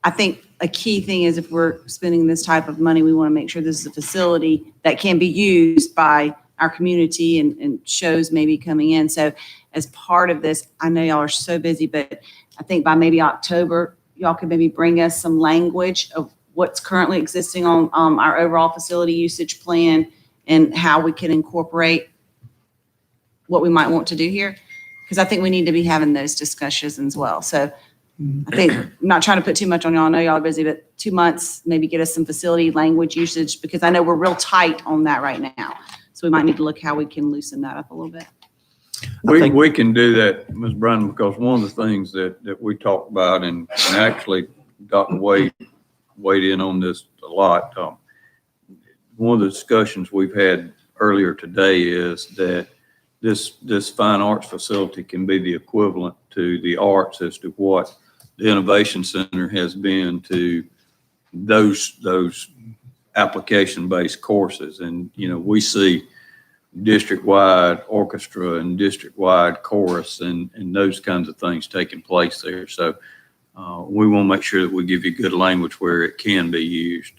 I think a key thing is if we're spending this type of money, we want to make sure this is a facility that can be used by our community and shows maybe coming in. So as part of this, I know y'all are so busy, but I think by maybe October, y'all could maybe bring us some language of what's currently existing on our overall facility usage plan and how we can incorporate what we might want to do here. Because I think we need to be having those discussions as well. So I think, I'm not trying to put too much on y'all, I know y'all are busy, but 2 months, maybe get us some facility language usage, because I know we're real tight on that right now. So we might need to look how we can loosen that up a little bit. We can do that, Ms. Brandon, because one of the things that we talked about, and actually Dr. Wade weighed in on this a lot. One of the discussions we've had earlier today is that this fine arts facility can be the equivalent to the arts as to what the Innovation Center has been to those application-based courses. And, you know, we see district-wide orchestra and district-wide chorus and those kinds of things taking place there. So we want to make sure that we give you good language where it can be used.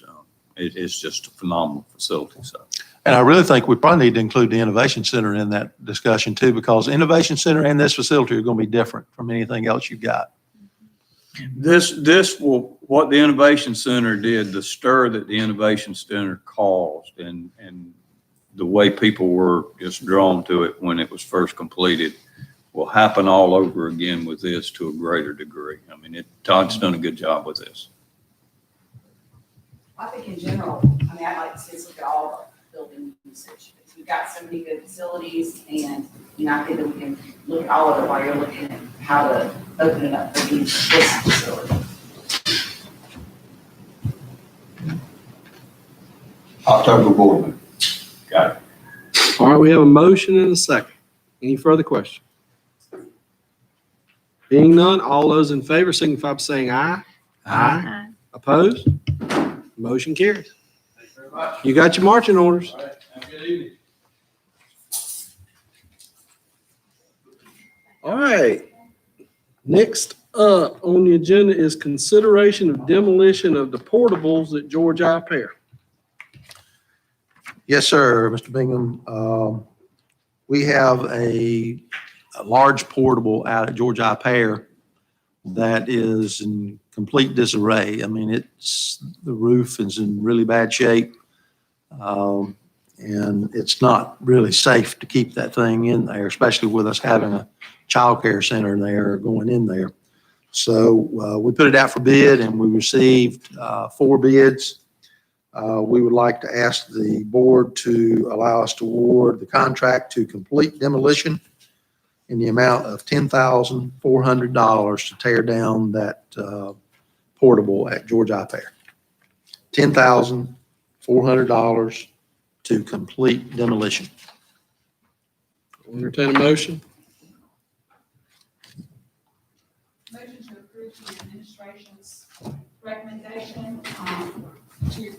It's just a phenomenal facility. So. And I really think we probably need to include the Innovation Center in that discussion too, because Innovation Center and this facility are going to be different from anything else you've got. This will, what the Innovation Center did, the stir that the Innovation Center caused and the way people were just drawn to it when it was first completed will happen all over again with this to a greater degree. I mean, Todd's done a good job with this. I think in general, I mean, I'd like to see us look at all of our building usage, because we've got so many good facilities, and, you know, I think that we can look at all of it while you're looking at how to open it up for this facility. October board meeting. Got it. All right, we have a motion and a second. Any further questions? Being none, all those in favor signify by saying aye. Aye. Opposed? Motion carries. Thank you very much. You got your marching orders. All right, have a good evening. All right. Next up on the agenda is consideration of demolition of the portables at George I. Pear. Yes, sir, Mr. Bingham. We have a large portable out at George I. Pear that is in complete disarray. I mean, the roof is in really bad shape. And it's not really safe to keep that thing in there, especially with us having a childcare center there going in there. So we put it out for bid and we received 4 bids. We would like to ask the board to allow us to award the contract to Complete Demolition in the amount of $10,400 to tear down that portable at George I. Pear. $10,400 to Complete Demolition. Entertain a motion. Motion to approve the administration's recommendation to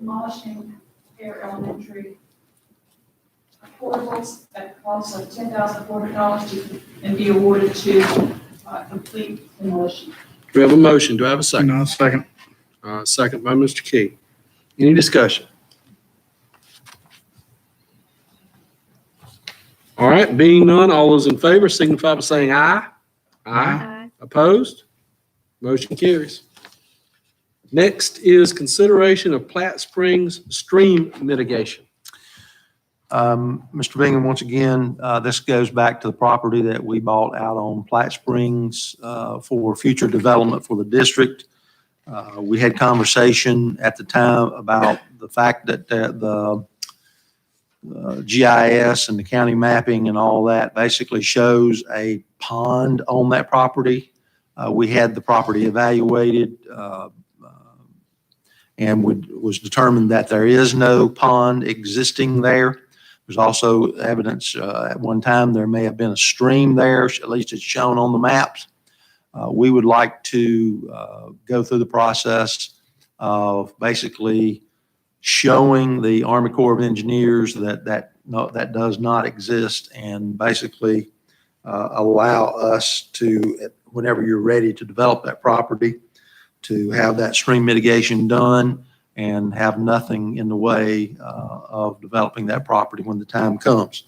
demolishing Pear Elementary portables at a cost of $10,400 and be awarded to Complete Demolition. We have a motion. Do I have a second? No, second. Second by Mr. Key. Any discussion? All right, being none, all those in favor signify by saying aye. Aye. Opposed? Motion carries. Next is consideration of Platte Springs stream mitigation. Mr. Bingham, once again, this goes back to the property that we bought out on Platte Springs for future development for the district. We had conversation at the time about the fact that the GIS and the county mapping and all that basically shows a pond on that property. We had the property evaluated and was determined that there is no pond existing there. There's also evidence at one time there may have been a stream there, at least it's shown on the maps. We would like to go through the process of basically showing the Army Corps of Engineers that does not exist, and basically allow us to, whenever you're ready to develop that property, to have that stream mitigation done and have nothing in the way of developing that property when the time comes.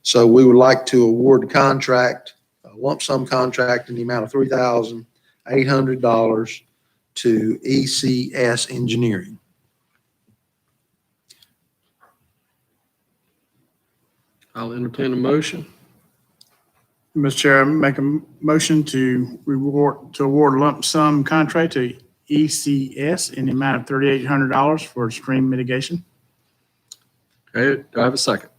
So we would like to award the contract, a lump sum contract in the amount of $3,800 to ECS Engineering. I'll entertain a motion. Mr. Chair, I make a motion to award lump sum contract to ECS in the amount of $3,800 for stream mitigation. Okay, do I have a second?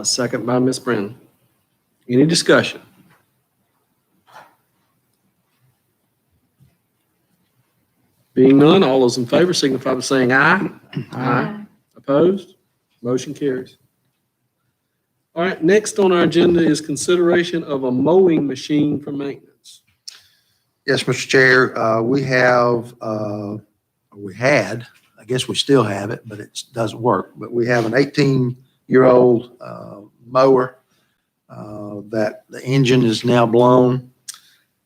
Second by Ms. Brennan. Any discussion? Being none, all those in favor signify by saying aye. Aye. Opposed? Motion carries. All right, next on our agenda is consideration of a mowing machine for maintenance. Yes, Mr. Chair, we had, I guess we still have it, but it doesn't work. But we have an 18-year-old mower that the engine is now blown.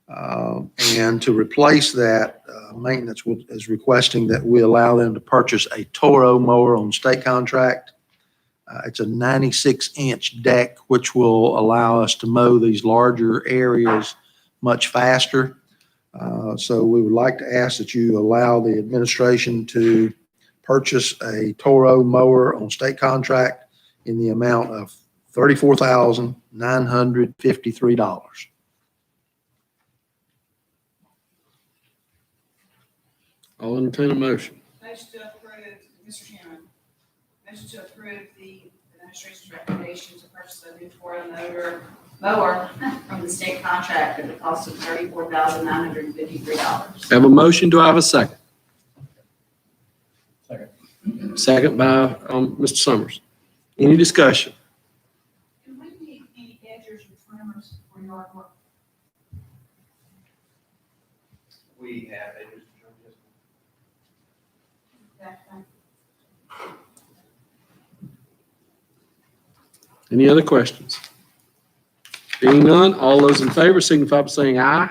And to replace that, maintenance is requesting that we allow them to purchase a Toro mower on state contract. It's a 96-inch deck, which will allow us to mow these larger areas much faster. So we would like to ask that you allow the administration to purchase a Toro mower on state contract in the amount of $34,953. I'll entertain a motion. Motion to approve, Mr. Chairman, motion to approve the administration's recommendation to purchase a new Toro mower from the state contract at the cost of $34,953. Have a motion, do I have a second? Second. Second by Mr. Summers. Any discussion? Do we need any edgers or trimmers for yard work? We have a Any other questions? Being none, all those in favor signify by saying aye.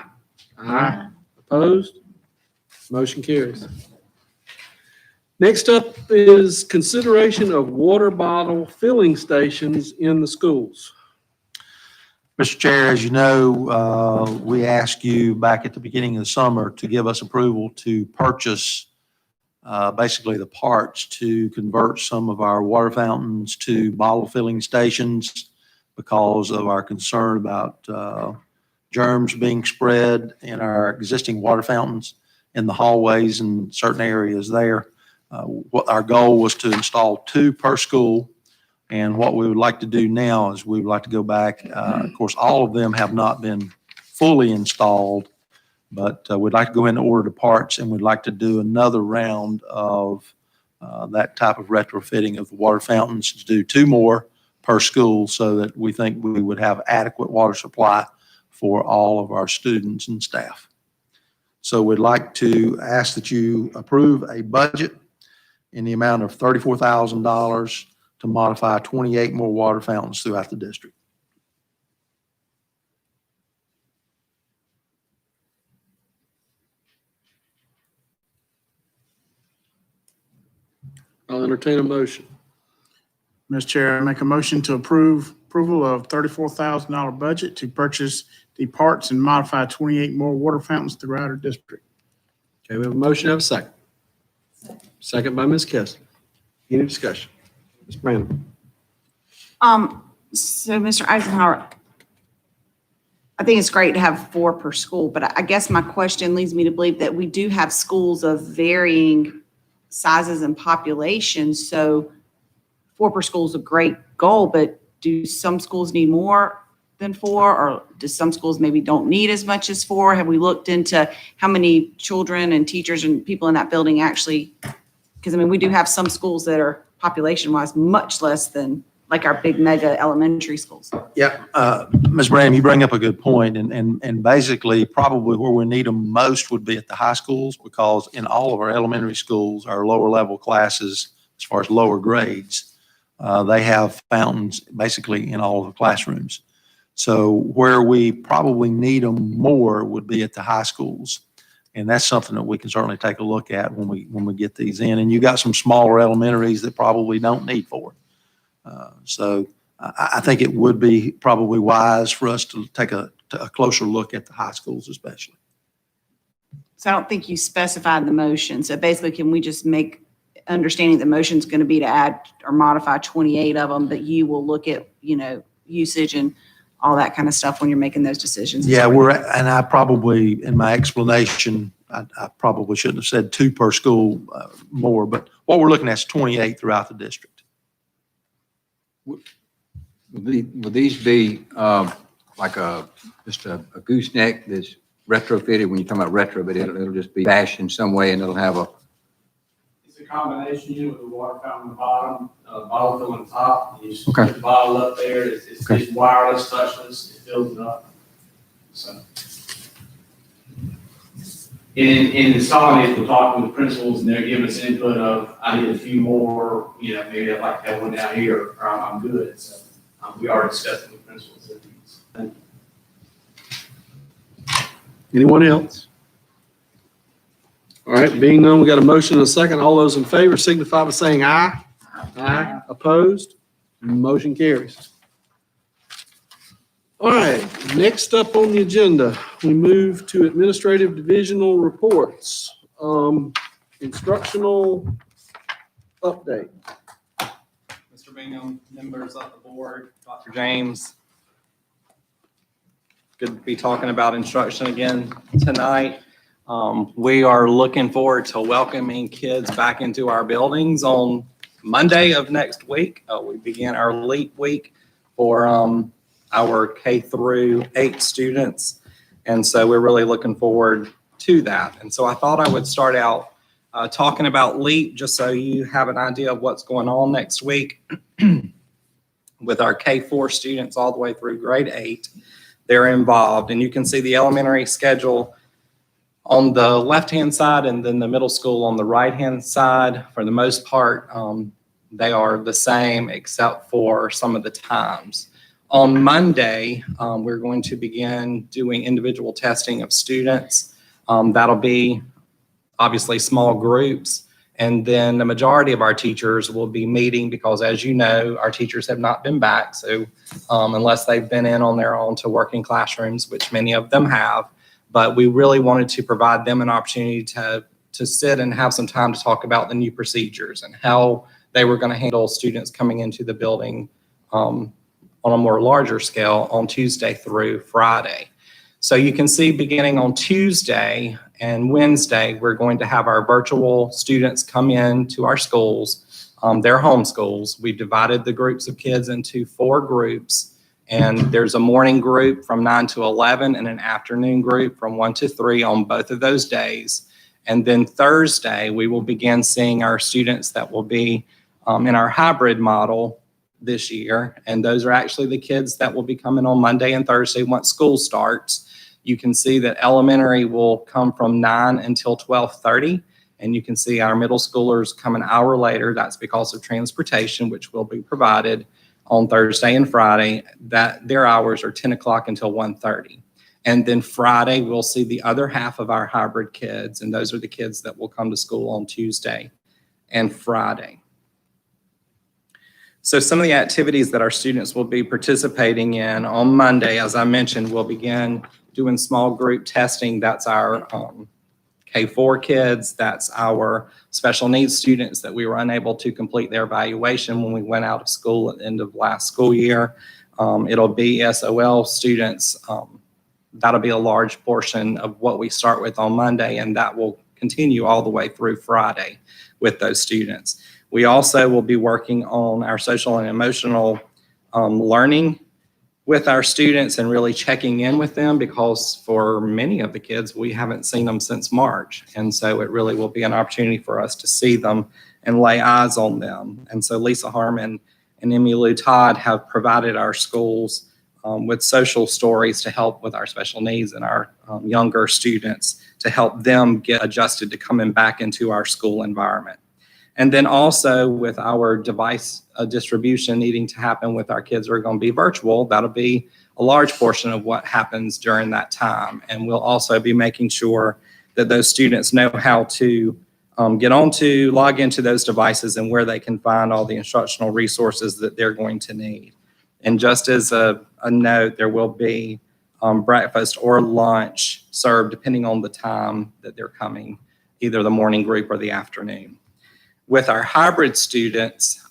Aye. Opposed? Motion carries. Next up is consideration of water bottle filling stations in the schools. Mr. Chair, as you know, we asked you back at the beginning of the summer to give us approval to purchase basically the parts to convert some of our water fountains to bottle filling stations because of our concern about germs being spread in our existing water fountains in the hallways and certain areas there. What our goal was to install 2 per school. And what we would like to do now is we would like to go back. Of course, all of them have not been fully installed, but we'd like to go in and order the parts, and we'd like to do another round of that type of retrofitting of the water fountains, to do 2 more per school so that we think we would have adequate water supply for all of our students and staff. So we'd like to ask that you approve a budget in the amount of $34,000 to modify 28 more water fountains throughout the district. I'll entertain a motion. Mr. Chair, I make a motion to approval of $34,000 budget to purchase the parts and modify 28 more water fountains throughout our district. Okay, we have a motion, have a second. Second by Ms. Kessler. Any discussion? Ms. Brandon. So Mr. Eisenhower, I think it's great to have 4 per school, but I guess my question leads me to believe that we do have schools of varying sizes and populations. So 4 per school is a great goal, but do some schools need more than 4, or do some schools maybe don't need as much as 4? Have we looked into how many children and teachers and people in that building actually, because I mean, we do have some schools that are population-wise much less than like our big mega elementary schools. Yeah, Ms. Brandon, you bring up a good point, and basically probably where we need them most would be at the high schools, because in all of our elementary schools, our lower level classes, as far as lower grades, they have fountains basically in all of the classrooms. So where we probably need them more would be at the high schools. And that's something that we can certainly take a look at when we get these in. And you got some smaller elementaries that probably don't need 4. So I think it would be probably wise for us to take a closer look at the high schools especially. So I don't think you specified the motion. So basically, can we just make understanding the motion is going to be to add or modify 28 of them, but you will look at, usage and all that kind of stuff when you're making those decisions. Yeah, and I probably, in my explanation, I probably shouldn't have said 2 per school more, but what we're looking at is 28 throughout the district. Would these be like just a gooseneck that's retrofitted? When you're talking about retro, but it'll just be bashed in some way and it'll have a. It's a combination unit with the water fountain on the bottom, bottle fill on top. You just Okay. put the bottle up there. It's wireless, touchless. It fills it up. So. In installing it, we're talking with principals and they're giving us input of, I need a few more, maybe I'd like to have one down here, or I'm good. So we are discussing with principals. Thank you. Anyone else? All right, being none, we got a motion and a second. All those in favor signify by saying aye. Aye. Opposed? Motion carries. All right, next up on the agenda, we move to administrative divisional reports. Instructional update. Mr. Bingham, members of the board, Dr. James. Good to be talking about instruction again tonight. We are looking forward to welcoming kids back into our buildings on Monday of next week. We begin our LEAP week for our K through 8 students. And so we're really looking forward to that. And so I thought I would start out talking about LEAP just so you have an idea of what's going on next week with our K4 students all the way through grade 8. They're involved, and you can see the elementary schedule on the left-hand side and then the middle school on the right-hand side. For the most part, they are the same except for some of the times. On Monday, we're going to begin doing individual testing of students. That'll be obviously small groups. And then the majority of our teachers will be meeting because, as you know, our teachers have not been back. So unless they've been in on their own to work in classrooms, which many of them have, but we really wanted to provide them an opportunity to sit and have some time to talk about the new procedures and how they were going to handle students coming into the building on a more larger scale on Tuesday through Friday. So you can see beginning on Tuesday and Wednesday, we're going to have our virtual students come in to our schools, their home schools. We've divided the groups of kids into 4 groups, and there's a morning group from 9 to 11 and an afternoon group from 1 to 3 on both of those days. And then Thursday, we will begin seeing our students that will be in our hybrid model this year. And those are actually the kids that will be coming on Monday and Thursday once school starts. You can see that elementary will come from 9 until 12:30. And you can see our middle schoolers come an hour later. That's because of transportation, which will be provided on Thursday and Friday. That their hours are 10 o'clock until 1:30. And then Friday, we'll see the other half of our hybrid kids. And those are the kids that will come to school on Tuesday and Friday. So some of the activities that our students will be participating in on Monday, as I mentioned, we'll begin doing small group testing. That's our K4 kids. That's our special needs students that we were unable to complete their evaluation when we went out of school at the end of last school year. It'll be SOL students. That'll be a large portion of what we start with on Monday, and that will continue all the way through Friday with those students. We also will be working on our social and emotional learning with our students and really checking in with them, because for many of the kids, we haven't seen them since March. And so it really will be an opportunity for us to see them and lay eyes on them. And so Lisa Harmon and Emmylou Todd have provided our schools with social stories to help with our special needs and our younger students to help them get adjusted to coming back into our school environment. And then also with our device distribution needing to happen with our kids who are going to be virtual, that'll be a large portion of what happens during that time. And we'll also be making sure that those students know how to log into those devices and where they can find all the instructional resources that they're going to need. And just as a note, there will be breakfast or lunch served depending on the time that they're coming, either the morning group or the afternoon. With our hybrid students,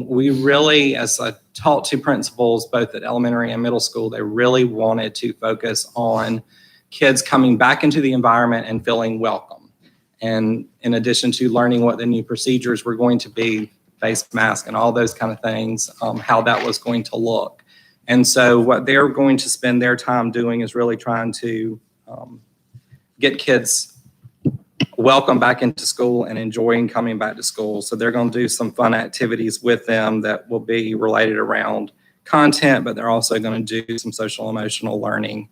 we really, as I talked to principals both at elementary and middle school, they really wanted to focus on kids coming back into the environment and feeling welcome. And in addition to learning what the new procedures were going to be, face mask and all those kind of things, how that was going to look. And so what they're going to spend their time doing is really trying to get kids welcome back into school and enjoying coming back to school. So they're going to do some fun activities with them that will be related around content, but they're also going to do some social emotional learning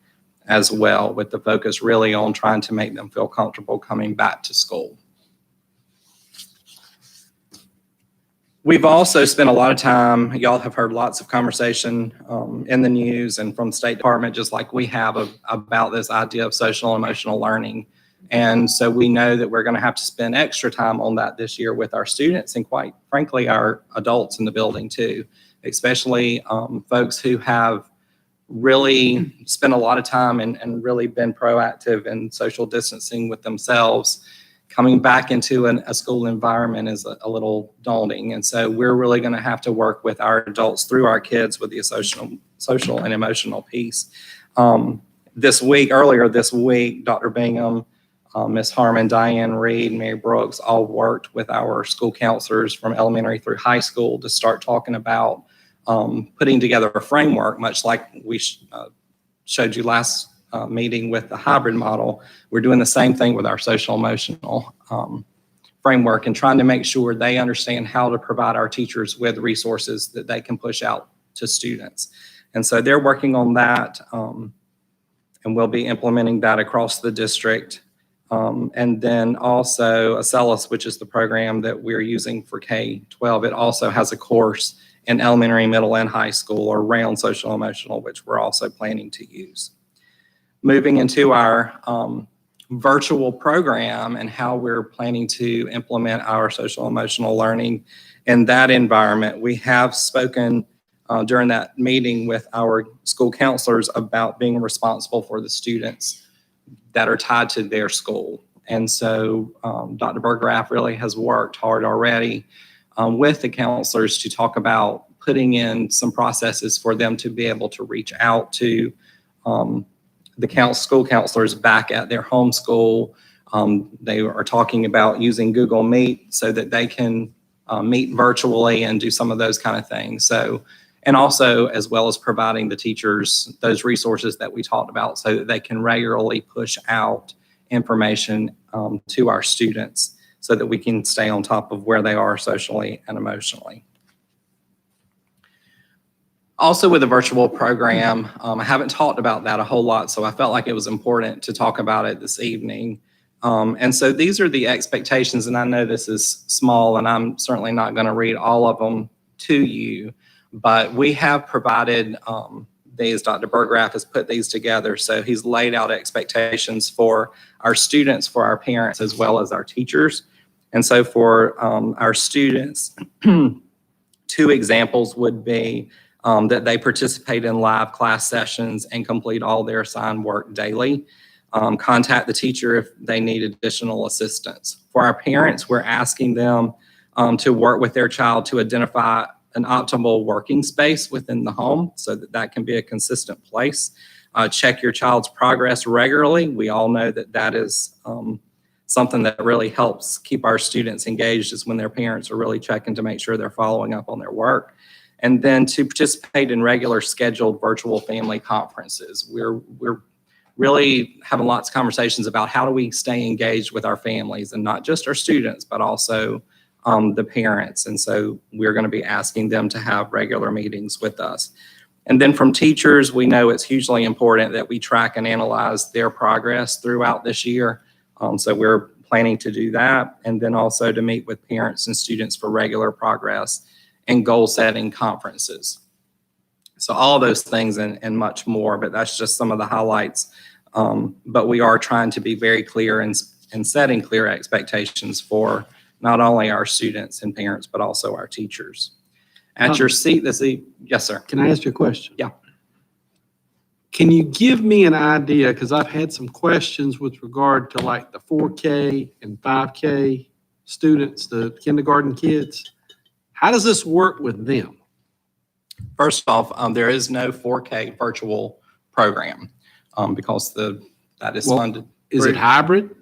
as well, with the focus really on trying to make them feel comfortable coming back to school. We've also spent a lot of time, y'all have heard lots of conversation in the news and from State Department, just like we have, about this idea of social emotional learning. And so we know that we're going to have to spend extra time on that this year with our students and, quite frankly, our adults in the building too, especially folks who have really spent a lot of time and really been proactive in social distancing with themselves. Coming back into a school environment is a little daunting. And so we're really going to have to work with our adults through our kids with the social and emotional piece. Earlier this week, Dr. Bingham, Ms. Harmon, Diane Reed, Mary Brooks all worked with our school counselors from elementary through high school to start talking about putting together a framework, much like we showed you last meeting with the hybrid model. We're doing the same thing with our social emotional framework and trying to make sure they understand how to provide our teachers with resources that they can push out to students. And so they're working on that, and we'll be implementing that across the district. And then also Acellus, which is the program that we're using for K-12, it also has a course in elementary, middle, and high school around social emotional, which we're also planning to use. Moving into our virtual program and how we're planning to implement our social emotional learning in that environment, we have spoken during that meeting with our school counselors about being responsible for the students that are tied to their school. And so Dr. Berggraf really has worked hard already with the counselors to talk about putting in some processes for them to be able to reach out to the school counselors back at their home school. They are talking about using Google Meet so that they can meet virtually and do some of those kind of things. So, and also as well as providing the teachers those resources that we talked about so that they can regularly push out information to our students so that we can stay on top of where they are socially and emotionally. Also with the virtual program, I haven't talked about that a whole lot, so I felt like it was important to talk about it this evening. And so these are the expectations, and I know this is small, and I'm certainly not going to read all of them to you, but we have provided these. Dr. Berggraf has put these together, so he's laid out expectations for our students, for our parents, as well as our teachers. And so for our students, 2 examples would be that they participate in live class sessions and complete all their assigned work daily. Contact the teacher if they need additional assistance. For our parents, we're asking them to work with their child to identify an optimal working space within the home so that that can be a consistent place. Check your child's progress regularly. We all know that that is something that really helps keep our students engaged, is when their parents are really checking to make sure they're following up on their work. And then to participate in regular scheduled virtual family conferences. We're really having lots of conversations about how do we stay engaged with our families, and not just our students, but also the parents. And so we're going to be asking them to have regular meetings with us. And then from teachers, we know it's hugely important that we track and analyze their progress throughout this year. So we're planning to do that. And then also to meet with parents and students for regular progress and goal setting conferences. So all those things and much more, but that's just some of the highlights. But we are trying to be very clear and setting clear expectations for not only our students and parents, but also our teachers. At your seat this evening, yes, sir. Can I ask you a question? Yeah. Can you give me an idea, because I've had some questions with regard to like the 4K and 5K students, the kindergarten kids. How does this work with them? First off, there is no 4K virtual program because that is Well, funded. Is it hybrid?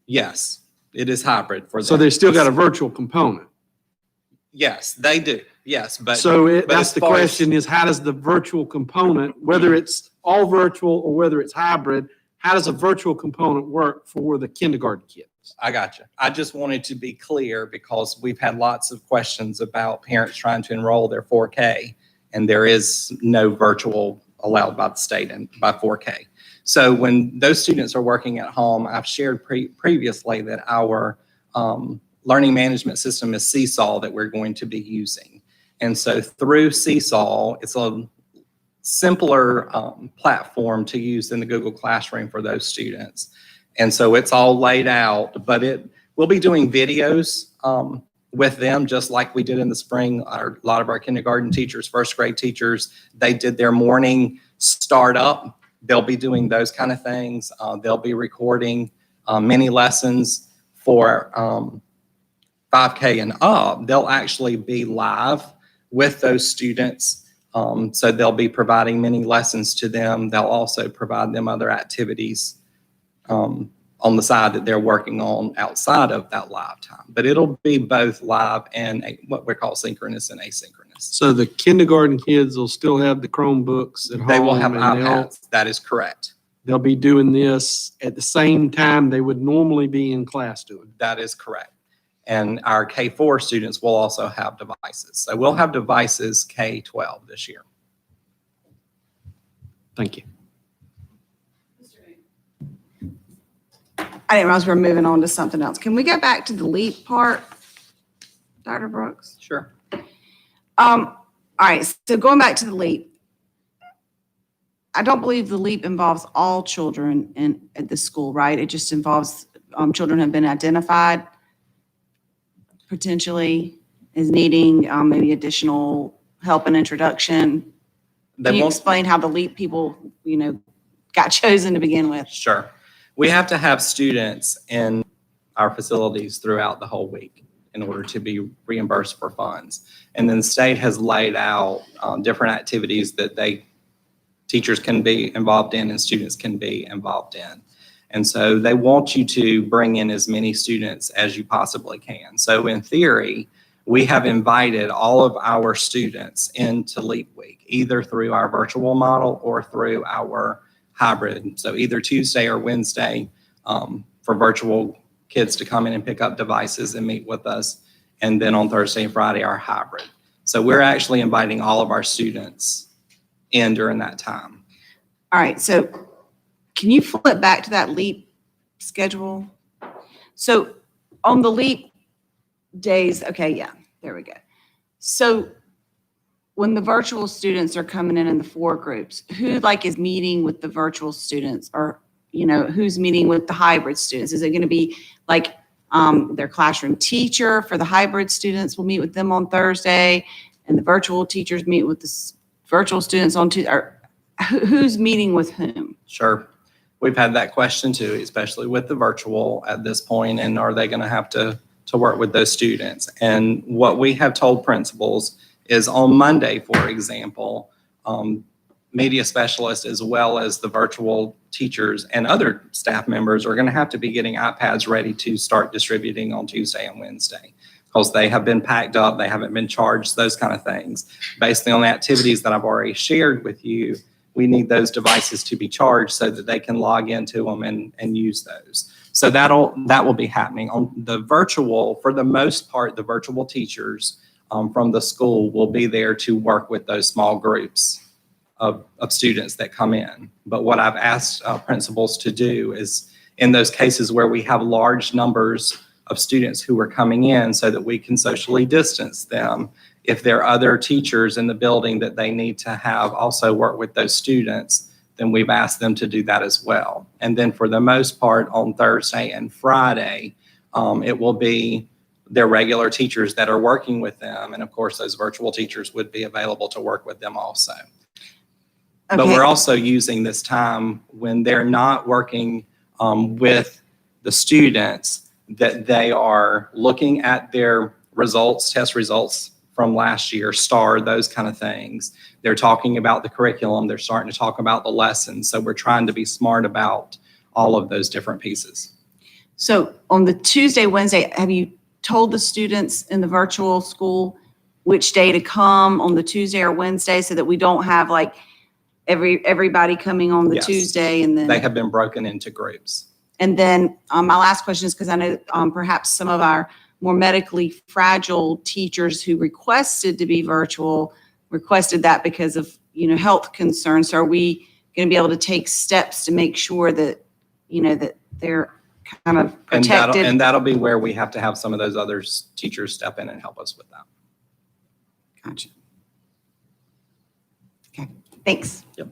Yes, it is hybrid for them. So they still got a virtual component. Yes, they do. Yes, but. So but that's as the far as- question is, how does the virtual component, whether it's all virtual or whether it's hybrid, how does a virtual component work for the kindergarten kids? I got you. I just wanted to be clear because we've had lots of questions about parents trying to enroll their 4K, and there is no virtual allowed by the state and by 4K. So when those students are working at home, I've shared previously that our learning management system is Seesaw that we're going to be using. And so through Seesaw, it's a simpler platform to use in the Google Classroom for those students. And so it's all laid out, but we'll be doing videos with them just like we did in the spring. A lot of our kindergarten teachers, first grade teachers, they did their morning startup. They'll be doing those kind of things. They'll be recording mini lessons for 5K and up. They'll actually be live with those students. So they'll be providing many lessons to them. They'll also provide them other activities on the side that they're working on outside of that live time. But it'll be both live and what we call synchronous and asynchronous. So the kindergarten kids will still have the Chromebooks at home. They will have and iPads. That is correct. They'll be doing this at the same time they would normally be in class doing. That is correct. And our K-4 students will also have devices. So we'll have devices K-12 this year. Thank you. I didn't realize we were moving on to something else. Can we go back to the LEAP part, Dr. Brooks? Sure. All right, so going back to the LEAP, I don't believe the LEAP involves all children at the school, right? It just involves children who have been identified potentially as needing maybe additional help and introduction. Can you explain how the LEAP people, got chosen to begin with? Sure. We have to have students in our facilities throughout the whole week in order to be reimbursed for funds. And then the state has laid out different activities that teachers can be involved in and students can be involved in. And so they want you to bring in as many students as you possibly can. So in theory, we have invited all of our students into LEAP Week, either through our virtual model or through our hybrid. So either Tuesday or Wednesday for virtual kids to come in and pick up devices and meet with us. And then on Thursday and Friday, our hybrid. So we're actually inviting all of our students in during that time. All right, so can you flip back to that LEAP schedule? So on the LEAP days, okay, yeah, there we go. So when the virtual students are coming in the 4 groups, who is meeting with the virtual students, or, who's meeting with the hybrid students? Is it going to be their classroom teacher for the hybrid students will meet with them on Thursday, and the virtual teachers meet with the virtual students on Tuesday? Or who's meeting with whom? Sure. We've had that question too, especially with the virtual at this point, and are they going to have to work with those students? And what we have told principals is on Monday, for example, media specialists as well as the virtual teachers and other staff members are going to have to be getting iPads ready to start distributing on Tuesday and Wednesday because they have been packed up, they haven't been charged, those kind of things. Based on the activities that I've already shared with you, we need those devices to be charged so that they can log into them and use those. So that will be happening. On the virtual, for the most part, the virtual teachers from the school will be there to work with those small groups of students that come in. But what I've asked principals to do is in those cases where we have large numbers of students who are coming in so that we can socially distance them, if there are other teachers in the building that they need to have also work with those students, then we've asked them to do that as well. And then for the most part on Thursday and Friday, it will be their regular teachers that are working with them. And of course, those virtual teachers would be available to work with them also. Okay. But we're also using this time when they're not working with the students, that they are looking at their results, test results from last year, STAR, those kind of things. They're talking about the curriculum. They're starting to talk about the lessons. So we're trying to be smart about all of those different pieces. So on the Tuesday, Wednesday, have you told the students in the virtual school which day to come on the Tuesday or Wednesday so that we don't have like everybody coming on the Yes. Tuesday and then? They have been broken into groups. And then my last question is because I know perhaps some of our more medically fragile teachers who requested to be virtual requested that because of, health concerns. So are we going to be able to take steps to make sure that, that they're kind of And protected? that'll be where we have to have some of those other teachers step in and help us with that. Gotcha. Okay, thanks. Yep.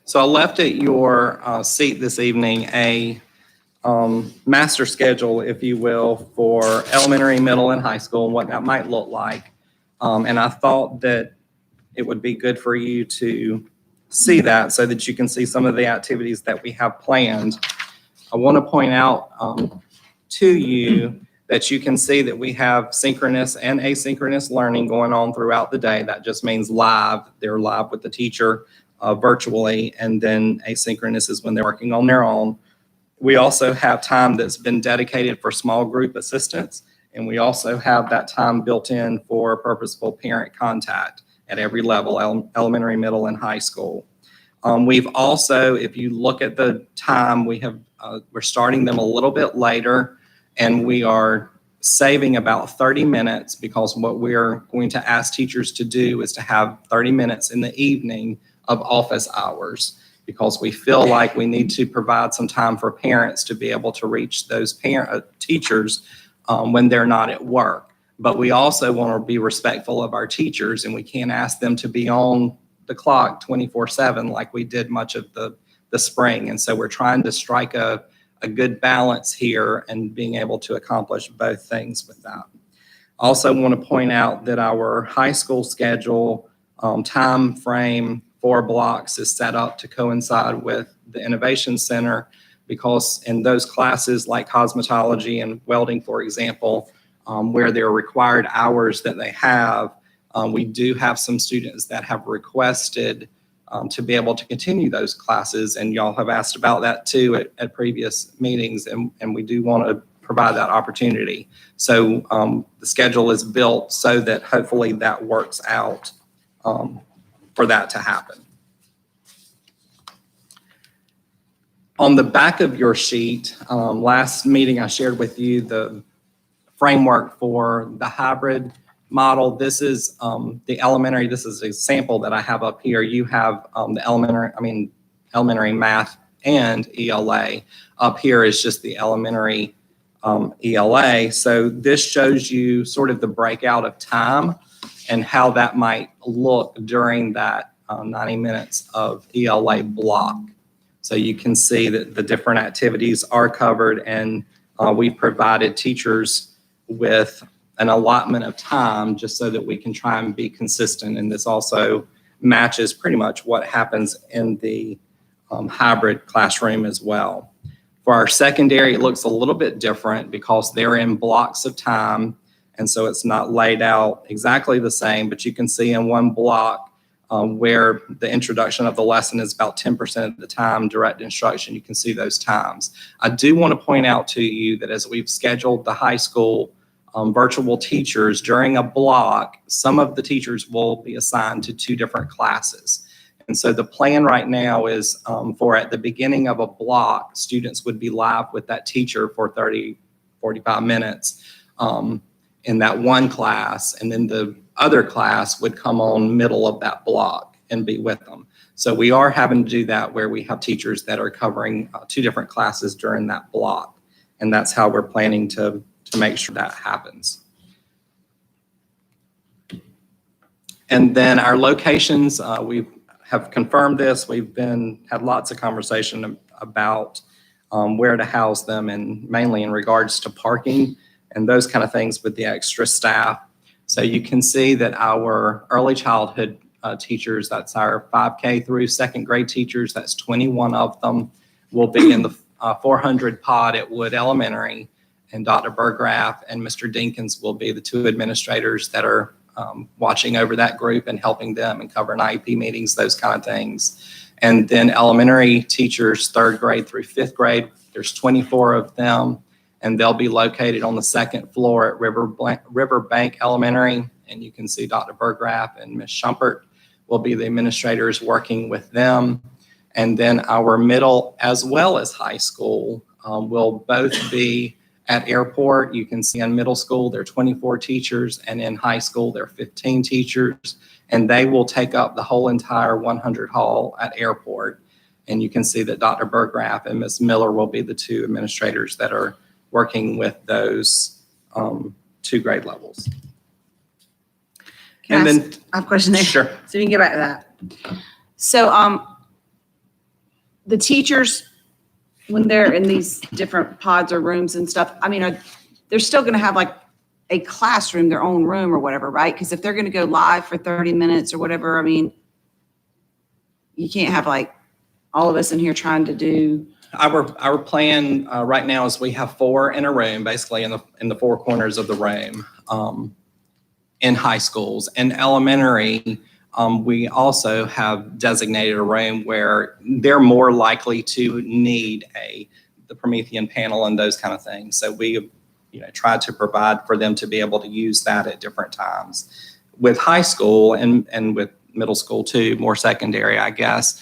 So I left at your seat this evening a master schedule, if you will, for elementary, middle, and high school and what that might look like. And I thought that it would be good for you to see that so that you can see some of the activities that we have planned. I want to point out to you that you can see that we have synchronous and asynchronous learning going on throughout the day. That just means live. They're live with the teacher virtually, and then asynchronous is when they're working on their own. We also have time that's been dedicated for small group assistance, and we also have that time built in for purposeful parent contact at every level, elementary, middle, and high school. We've also, if you look at the time, we're starting them a little bit later, and we are saving about 30 minutes because what we're going to ask teachers to do is to have 30 minutes in the evening of office hours, because we feel like we need to provide some time for parents to be able to reach those teachers when they're not at work. But we also want to be respectful of our teachers, and we can't ask them to be on the clock 24/7 like we did much of the spring. And so we're trying to strike a good balance here and being able to accomplish both things with that. Also want to point out that our high school schedule time frame 4 blocks is set up to coincide with the Innovation Center, because in those classes like cosmetology and welding, for example, where there are required hours that they have, we do have some students that have requested to be able to continue those classes, and y'all have asked about that too at previous meetings, and we do want to provide that opportunity. So the schedule is built so that hopefully that works out for that to happen. On the back of your sheet, last meeting I shared with you the framework for the hybrid model. This is the elementary. This is a sample that I have up here. You have the elementary math and ELA. Up here is just the elementary ELA. So this shows you sort of the breakout of time and how that might look during that 90 minutes of ELA block. So you can see that the different activities are covered, and we've provided teachers with an allotment of time just so that we can try and be consistent. And this also matches pretty much what happens in the hybrid classroom as well. For our secondary, it looks a little bit different because they're in blocks of time. And so it's not laid out exactly the same, but you can see in one block where the introduction of the lesson is about 10% of the time, direct instruction, you can see those times. I do want to point out to you that as we've scheduled the high school virtual teachers during a block, some of the teachers will be assigned to 2 different classes. And so the plan right now is for at the beginning of a block, students would be live with that teacher for 30, 45 minutes in that one class, and then the other class would come on middle of that block and be with them. So we are having to do that where we have teachers that are covering 2 different classes during that block. And that's how we're planning to make sure that happens. And then our locations, we have confirmed this. We've had lots of conversation about where to house them, and mainly in regards to parking and those kind of things with the extra staff. So you can see that our early childhood teachers. That's our 5K through second grade teachers. That's 21 of them will be in the 400 pod at Wood Elementary. And Dr. Burgraff and Mr. Dinkins will be the two administrators that are watching over that group and helping them and covering IEP meetings, those kind of things. And then elementary teachers, third grade through fifth grade, there's 24 of them, and they'll be located on the second floor at Riverbank Elementary. And you can see Dr. Burgraff and Ms. Schumpert will be the administrators working with them. And then our middle as well as high school will both be at airport. You can see in middle school, there are 24 teachers, and in high school, there are 15 teachers, and they will take up the whole entire 100 hall at airport. And you can see that Dr. Burgraff and Ms. Miller will be the two administrators that are working with those two grade levels. Can I And ask- then, I have a question there. sure. So we can get back to that. So, the teachers, when they're in these different pods or rooms and stuff, I mean, they're still going to have like a classroom, their own room or whatever, right? Because if they're going to go live for 30 minutes or whatever, I mean, you can't have like all of us in here trying to do. Our plan right now is we have 4 in a room, basically in the 4 corners of the room, in high schools. In elementary, we also have designated a room where they're more likely to need the Promethean panel and those kind of things. So we, tried to provide for them to be able to use that at different times. With high school and with middle school too, more secondary, I guess,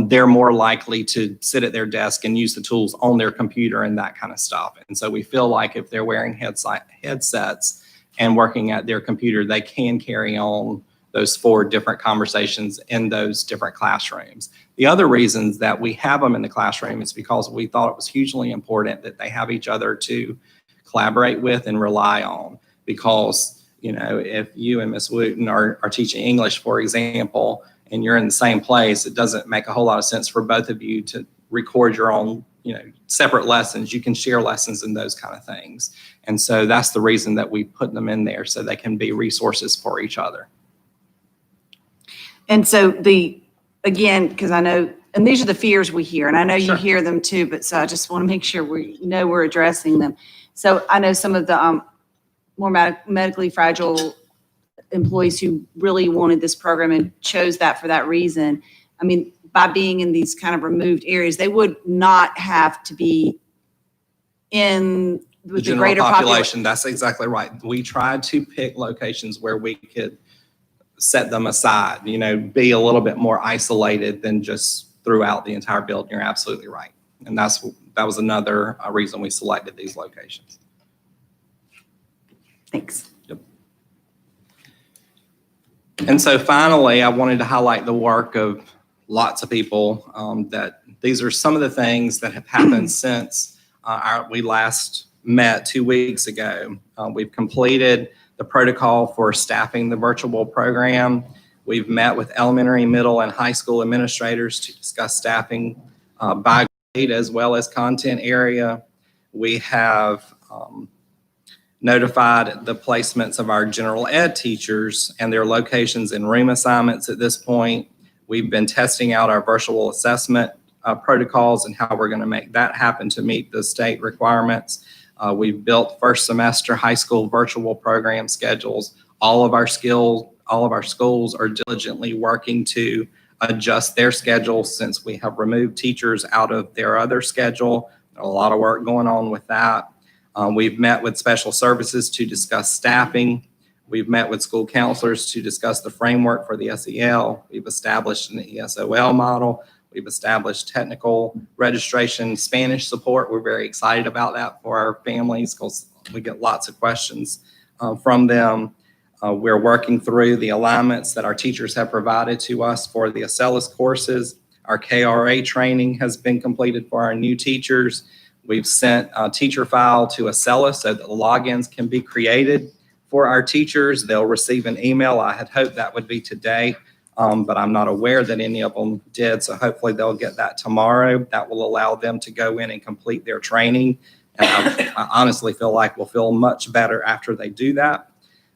they're more likely to sit at their desk and use the tools on their computer and that kind of stuff. And so we feel like if they're wearing headsets and working at their computer, they can carry on those 4 different conversations in those different classrooms. The other reasons that we have them in the classroom is because we thought it was hugely important that they have each other to collaborate with and rely on. Because, if you and Ms. Wooten are teaching English, for example, and you're in the same place, it doesn't make a whole lot of sense for both of you to record your own, separate lessons. You can share lessons and those kind of things. And so that's the reason that we put them in there, so they can be resources for each other. And so again, because I know, and these are the fears we hear, and I know you Sure. hear them too, but so I just want to make sure we're addressing them. So I know some of the more medically fragile employees who really wanted this program and chose that for that reason. I mean, by being in these kind of removed areas, they would not have to be in The with the general greater population. population, that's exactly right. We tried to pick locations where we could set them aside, be a little bit more isolated than just throughout the entire building. You're absolutely right. And that was another reason we selected these locations. Thanks. Yep. And so finally, I wanted to highlight the work of lots of people, that these are some of the things that have happened since we last met 2 weeks ago. We've completed the protocol for staffing the virtual program. We've met with elementary, middle, and high school administrators to discuss staffing by grade as well as content area. We have notified the placements of our general ed teachers and their locations and room assignments at this point. We've been testing out our virtual assessment protocols and how we're going to make that happen to meet the state requirements. We've built first semester high school virtual program schedules. All of our schools are diligently working to adjust their schedules since we have removed teachers out of their other schedule. A lot of work going on with that. We've met with special services to discuss staffing. We've met with school counselors to discuss the framework for the SEL. We've established an ESOL model. We've established technical registration, Spanish support. We're very excited about that for our families because we get lots of questions from them. We're working through the alignments that our teachers have provided to us for the ACELUS courses. Our KRA training has been completed for our new teachers. We've sent a teacher file to ACELUS so that the logins can be created for our teachers. They'll receive an email. I had hoped that would be today, but I'm not aware that any of them did. So hopefully they'll get that tomorrow. That will allow them to go in and complete their training. And I honestly feel like we'll feel much better after they do that.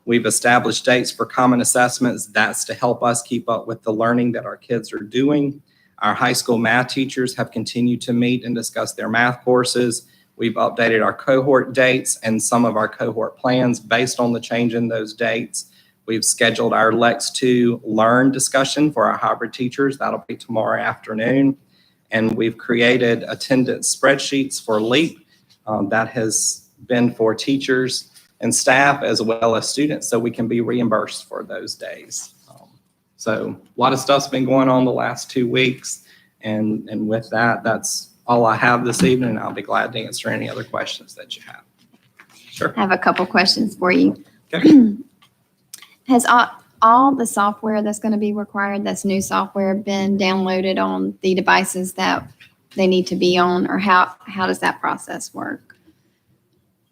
We've established dates for common assessments. That's to help us keep up with the learning that our kids are doing. Our high school math teachers have continued to meet and discuss their math courses. We've updated our cohort dates and some of our cohort plans based on the change in those dates. We've scheduled our Lex 2 Learn discussion for our hybrid teachers. That'll be tomorrow afternoon. And we've created attendance spreadsheets for LEAP. That has been for teachers and staff as well as students, so we can be reimbursed for those days. So a lot of stuff's been going on the last 2 weeks. And with that, that's all I have this evening. And I'll be glad to answer any other questions that you have. Sure. I have a couple questions for you. Okay. Has all the software that's going to be required, that's new software, been downloaded on the devices that they need to be on, or how does that process work?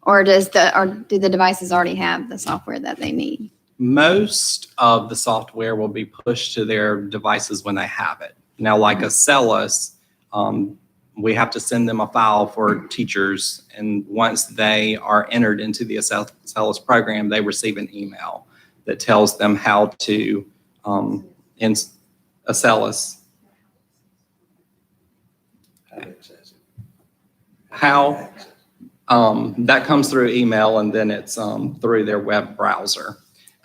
Or do the devices already have the software that they need? Most of the software will be pushed to their devices when they have it. Now, like Acellus, we have to send them a file for teachers, and once they are entered into the Acellus program, they receive an email that tells them how to in Acellus. How that comes through email, and then it's through their web browser.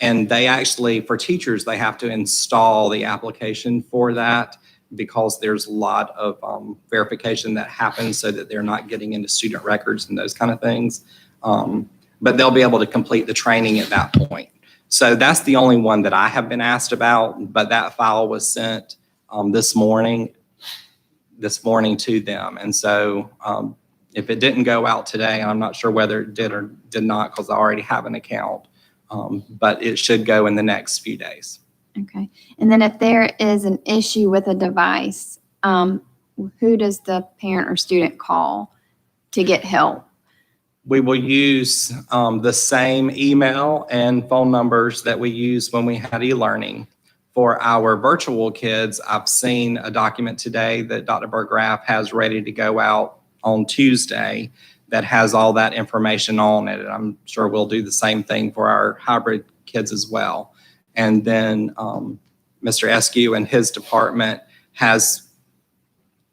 And they actually, for teachers, they have to install the application for that, because there's a lot of verification that happens so that they're not getting into student records and those kind of things. But they'll be able to complete the training at that point. So that's the only one that I have been asked about, but that file was sent this morning to them. And so if it didn't go out today, I'm not sure whether it did or did not, because I already have an account, but it should go in the next few days. Okay. And then if there is an issue with a device, who does the parent or student call to get help? We will use the same email and phone numbers that we used when we had e-learning. For our virtual kids, I've seen a document today that Dr. Berggraf has ready to go out on Tuesday that has all that information on it. And I'm sure we'll do the same thing for our hybrid kids as well. And then Mr. Eskew and his department has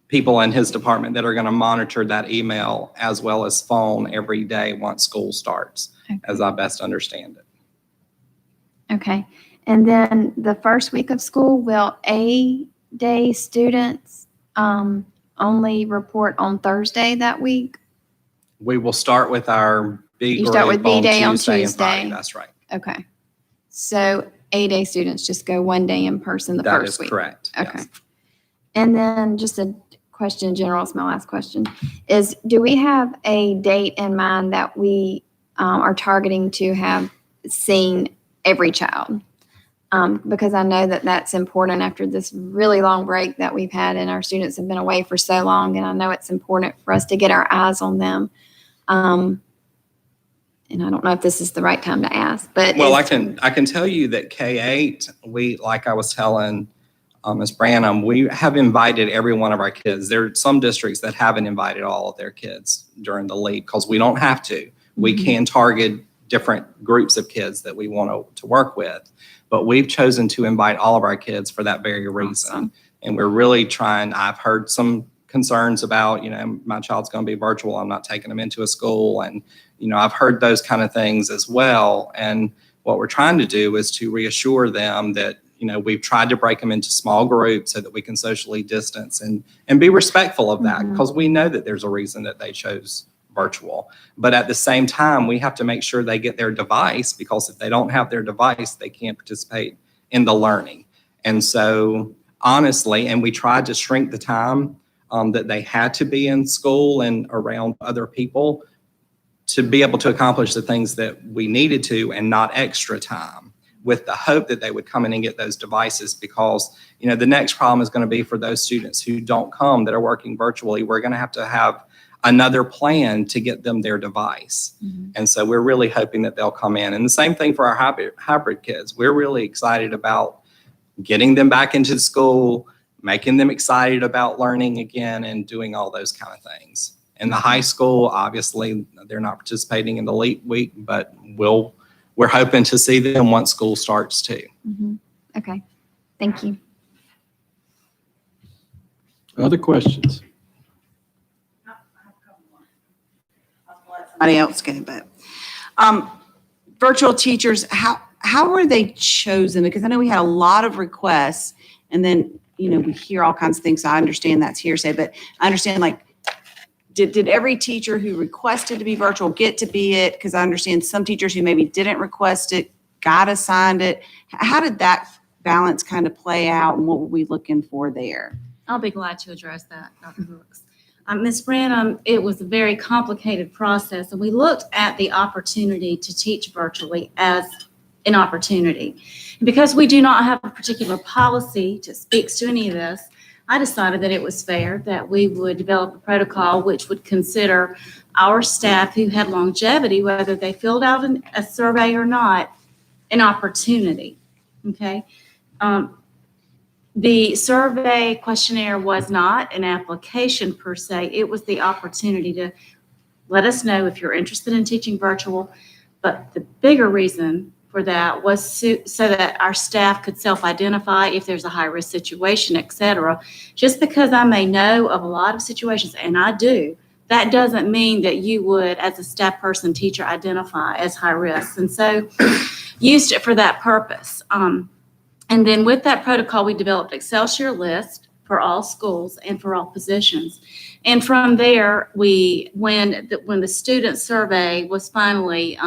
people in his department that are going to monitor that email as well as phone every day once school starts, Okay. as I best understand it. Okay. And then the first week of school, will A-day students only report on Thursday that week? We will start with our B You group start with B day on Tuesday and Friday. Tuesday. That's right. Okay. So A-day students just go one day in person the That first is week? correct. Okay. Yes. And then just a question in general, it's my last question, is do we have a date in mind that we are targeting to have seen every child? Because I know that that's important after this really long break that we've had, and our students have been away for so long, and I know it's important for us to get our eyes on them. And I don't know if this is the right time to ask, but. Well, I can tell you that K-8, like I was telling Ms. Branham, we have invited every one of our kids. There are some districts that haven't invited all of their kids during the leap because we don't have to. We can target different groups of kids that we want to work with, but we've chosen to invite all of our kids for that very reason. Awesome. And we're really trying. I've heard some concerns about, my child's going to be virtual. I'm not taking them into a school. And, I've heard those kind of things as well. And what we're trying to do is to reassure them that, we've tried to break them into small groups so that we can socially distance and be respectful of that, because we know that there's a reason that they chose virtual. But at the same time, we have to make sure they get their device, because if they don't have their device, they can't participate in the learning. And so honestly, and we tried to shrink the time that they had to be in school and around other people to be able to accomplish the things that we needed to, and not extra time, with the hope that they would come in and get those devices. Because, the next problem is going to be for those students who don't come, that are working virtually. We're going to have another plan to get them their device. And so we're really hoping that they'll come in. And the same thing for our hybrid kids. We're really excited about getting them back into school, making them excited about learning again, and doing all those kind of things. In the high school, obviously, they're not participating in the LEAP week, but we'll we're hoping to see them once school starts too. Okay, thank you. Other questions? Somebody else can, but, virtual teachers, how were they chosen? Because I know we had a lot of requests and then, we hear all kinds of things. So I understand that's hearsay, but I understand like, did every teacher who requested to be virtual get to be it? Because I understand some teachers who maybe didn't request it, got assigned it. How did that balance kind of play out and what were we looking for there? I'll be glad to address that, Dr. Brooks. Ms. Branham, it was a very complicated process, and we looked at the opportunity to teach virtually as an opportunity. And because we do not have a particular policy that speaks to any of this, I decided that it was fair that we would develop a protocol which would consider our staff who had longevity, whether they filled out a survey or not, an opportunity, okay? The survey questionnaire was not an application per se. It was the opportunity to let us know if you're interested in teaching virtual. But the bigger reason for that was so that our staff could self-identify if there's a high-risk situation, et cetera. Just because I may know of a lot of situations, and I do, that doesn't mean that you would, as a staff person, teacher, identify as high risk. And so used it for that purpose. And then with that protocol, we developed Excelsior list for all schools and for all positions. And from there, when the student survey was finally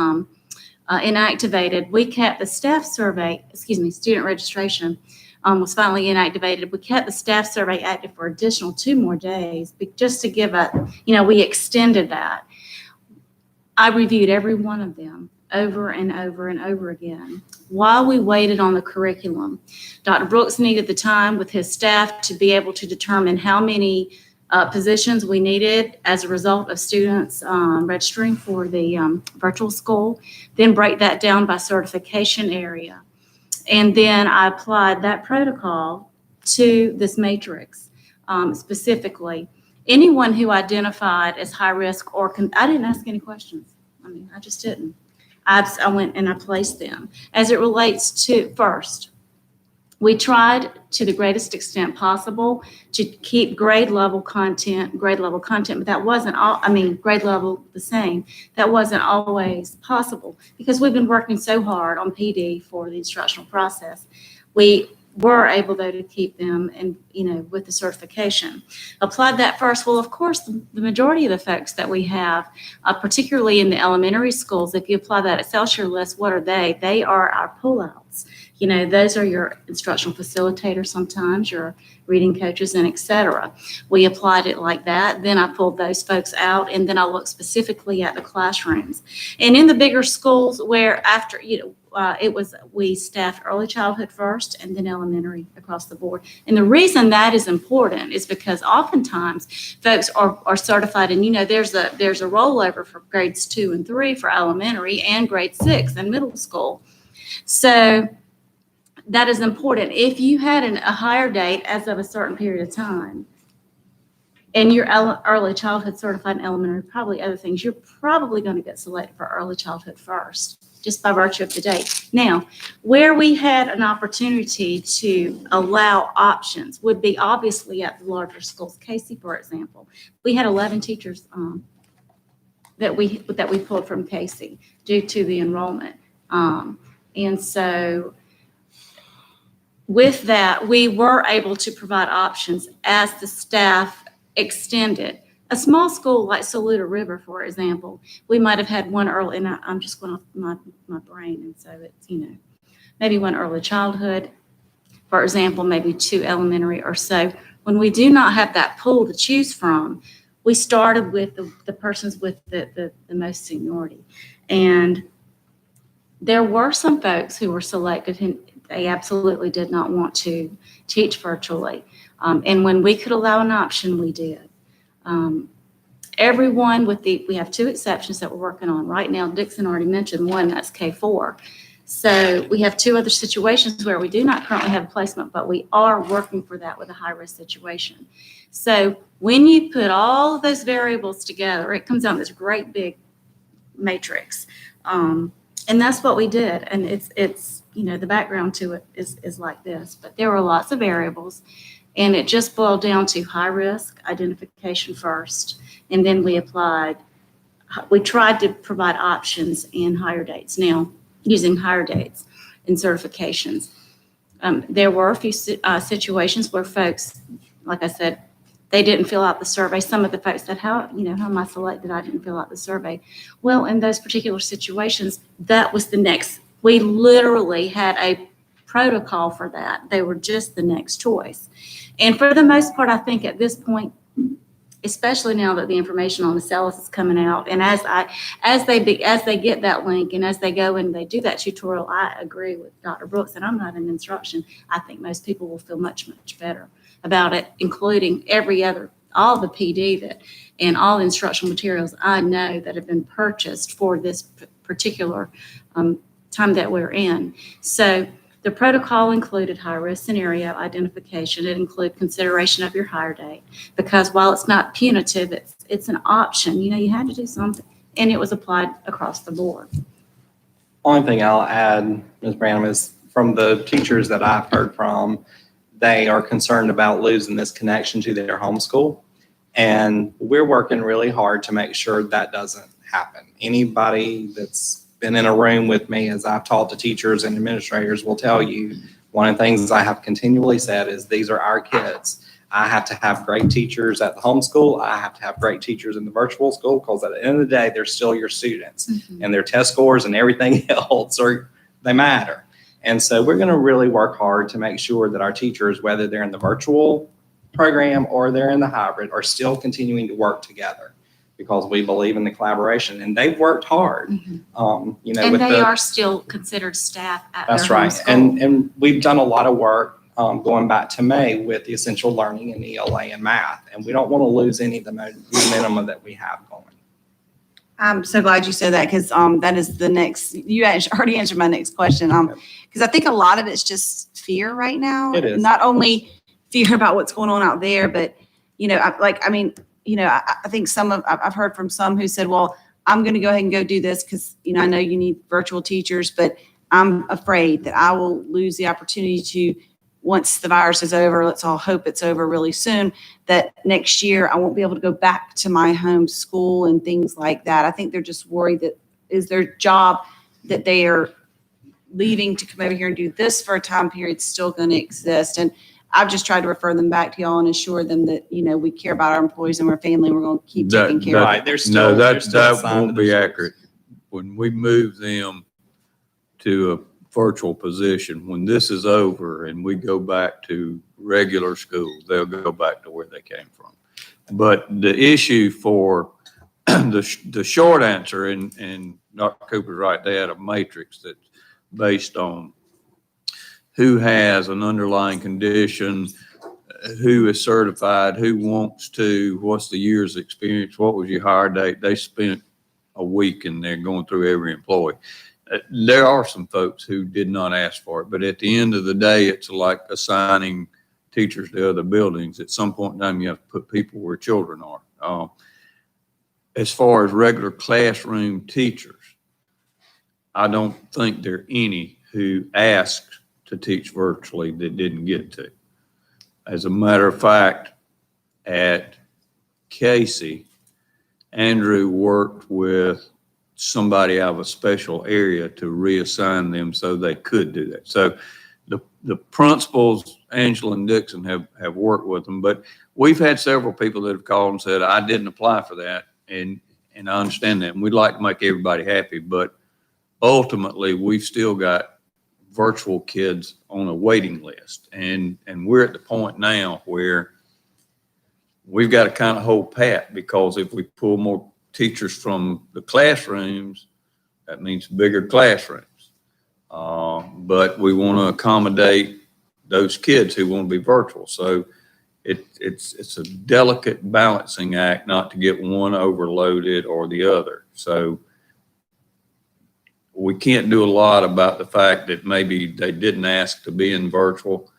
inactivated, we kept the staff survey, student registration was finally inactivated. We kept the staff survey active for additional 2 more days, just to give we extended that. I reviewed every one of them over and over and over again. While we waited on the curriculum, Dr. Brooks needed the time with his staff to be able to determine how many positions we needed as a result of students registering for the virtual school, then break that down by certification area. And then I applied that protocol to this matrix specifically. Anyone who identified as high risk I didn't ask any questions. I just didn't. I went and I placed them. As it relates to, first, we tried to the greatest extent possible to keep grade level content, but that wasn't all, grade level the same. That wasn't always possible because we've been working so hard on PD for the instructional process. We were able, though, to keep them and, with the certification. Applied that first. Well, of course, the majority of the folks that we have, particularly in the elementary schools, if you apply that Excelsior list, what are they? They are our pullouts. Those are your instructional facilitators sometimes, your reading coaches, and et cetera. We applied it like that. Then I pulled those folks out, and then I looked specifically at the classrooms. And in the bigger schools where after, we staffed early childhood first and then elementary across the board. And the reason that is important is because oftentimes folks are certified, and there's a rollover for grades 2 and 3 for elementary and grade 6 and middle school. So that is important. If you had a higher date as of a certain period of time, and you're early childhood certified in elementary, probably other things, you're probably going to get selected for early childhood first, just by virtue of the date. Now, where we had an opportunity to allow options would be obviously at the larger schools. Casey, for example, we had 11 teachers that we pulled from Casey due to the enrollment. And so with that, we were able to provide options as the staff extended. A small school like Saluda River, for example, we might have had one early, and I'm just going off my brain, and so it's, maybe one early childhood, for example, maybe 2 elementary or so. When we do not have that pool to choose from, we started with the persons with the most seniority. And there were some folks who were selected and they absolutely did not want to teach virtually. And when we could allow an option, we did. Everyone we have 2 exceptions that we're working on right now. Dixon already mentioned one, that's K4. So we have 2 other situations where we do not currently have a placement, but we are working for that with a high-risk situation. So when you put all of those variables together, it comes out this great big matrix. And And that's what we did. And it's, the background to it is like this, but there were lots of variables. And it just boiled down to high risk identification first. And then we tried to provide options and higher dates. Now, using higher dates and certifications. There were a few situations where folks, like I said, they didn't fill out the survey. Some of the folks said, how am I selected? I didn't fill out the survey. Well, in those particular situations, that was the next. We literally had a protocol for that. They were just the next choice. And for the most part, I think at this point, especially now that the information on the CELUS is coming out, and as they get that link and as they go and they do that tutorial, I agree with Dr. Brooks, and I'm not in instruction. I think most people will feel much, much better about it, including all the PD and all the instructional materials I know that have been purchased for this particular time that we're in. So the protocol included high-risk scenario identification. It included consideration of your hire date, because while it's not punitive, it's an option. You had to do something, and it was applied across the board. Only thing I'll add, Ms. Branham, is from the teachers that I've heard from, they are concerned about losing this connection to their homeschool. And we're working really hard to make sure that doesn't happen. Anybody that's been in a room with me as I've talked to teachers and administrators will tell you, one of the things I have continually said is these are our kids. I have to have great teachers at the homeschool. I have to have great teachers in the virtual school, because at the end of the day, they're still your students, and their test scores and everything else they matter. And so we're going to really work hard to make sure that our teachers, whether they're in the virtual program or they're in the hybrid, are still continuing to work together, because we believe in the collaboration, and they've worked hard. And they are still considered staff at their That's right. home school. And we've done a lot of work going back to May with the essential learning and ELA and math, and we don't want to lose any of the momentum that we have going. I'm so glad you said that, because that is the next, you already answered my next question. Because I think a lot of it's just fear right now. It is. Not only fear about what's going on out there, but, I think I've heard from some who said, well, I'm going to go ahead and go do this because, I know you need virtual teachers, but I'm afraid that I will lose the opportunity to, once the virus is over, let's all hope it's over really soon, that next year I won't be able to go back to my home school and things like that. I think they're just worried that is their job that they are leaving to come over here and do this for a time period still going to exist. And I've just tried to refer them back to y'all and assure them that, we care about our employees and our family. We're going to keep taking care of Right. it. They're still, That won't be accurate. When we move them to a virtual position, when this is over and we go back to regular school, they'll go back to where they came from. But the issue for the short answer, and Dr. Cooper's right, they had a matrix that's based on who has an underlying condition, who is certified, who wants to, what's the year's experience, what was your hire date. They spent a week in there going through every employee. There are some folks who did not ask for it, but at the end of the day, it's like assigning teachers to other buildings. At some point in time, you have to put people where children are. As far as regular classroom teachers, I don't think there are any who asked to teach virtually that didn't get to. As a matter of fact, at Casey, Andrew worked with somebody out of a special area to reassign them so they could do that. So the principals, Angela and Dixon, have worked with them, but we've had several people that have called and said, I didn't apply for that. And I understand that. And we'd like to make everybody happy, but ultimately we've still got virtual kids on a waiting list. And we're at the point now where we've got to kind of hold pat, because if we pull more teachers from the classrooms, that means bigger classrooms. But we want to accommodate those kids who want to be virtual. So it's a delicate balancing act not to get one overloaded or the other. So we can't do a lot about the fact that maybe they didn't ask to be in virtual.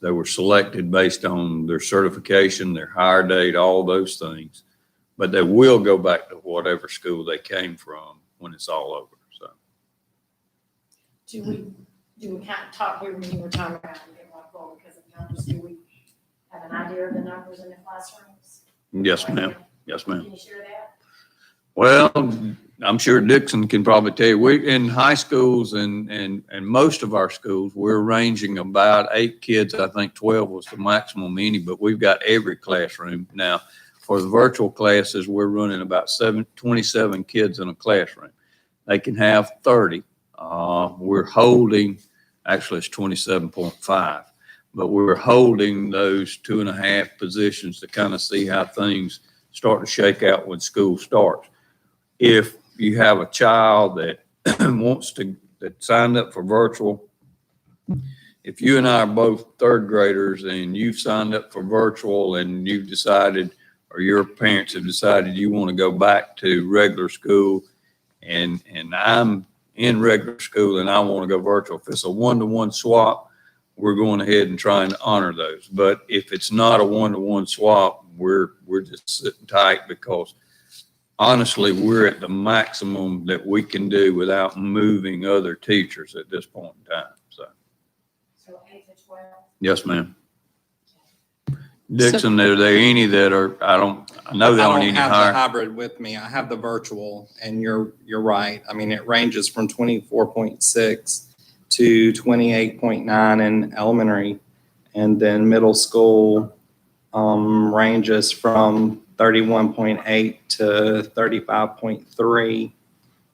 They were selected based on their certification, their hire date, all those things. But they will go back to whatever school they came from when it's all over. So do we kind of talk here when you were talking about it, because of numbers, do we have an idea of the numbers in the classrooms? Yes, ma'am. Yes, ma'am. Can you share that? Well, I'm sure Dixon can probably tell you, we, in high schools and most of our schools, we're ranging about 8 kids. I think 12 was the maximum any, but we've got every classroom. Now, for the virtual classes, we're running about 27 kids in a classroom. They can have 30. We're holding, actually it's 27.5, but we're holding those 2.5 positions to kind of see how things start to shake out when school starts. If you have a child that that signed up for virtual, if you and I are both third graders and you've signed up for virtual and you've decided, or your parents have decided you want to go back to regular school, and I'm in regular school and I want to go virtual, if it's a one-to-one swap, we're going ahead and trying to honor those. But if it's not a one-to-one swap, we're just sitting tight, because honestly, we're at the maximum that we can do without moving other teachers at this point in time. So 8 to 12? Yes, ma'am. Dixon, are there any that are, I know they aren't any have the higher. hybrid with me. I have the virtual, and you're right. I mean, it ranges from 24.6 to 28.9 in elementary, and then middle school ranges from 31.8 to 35.3,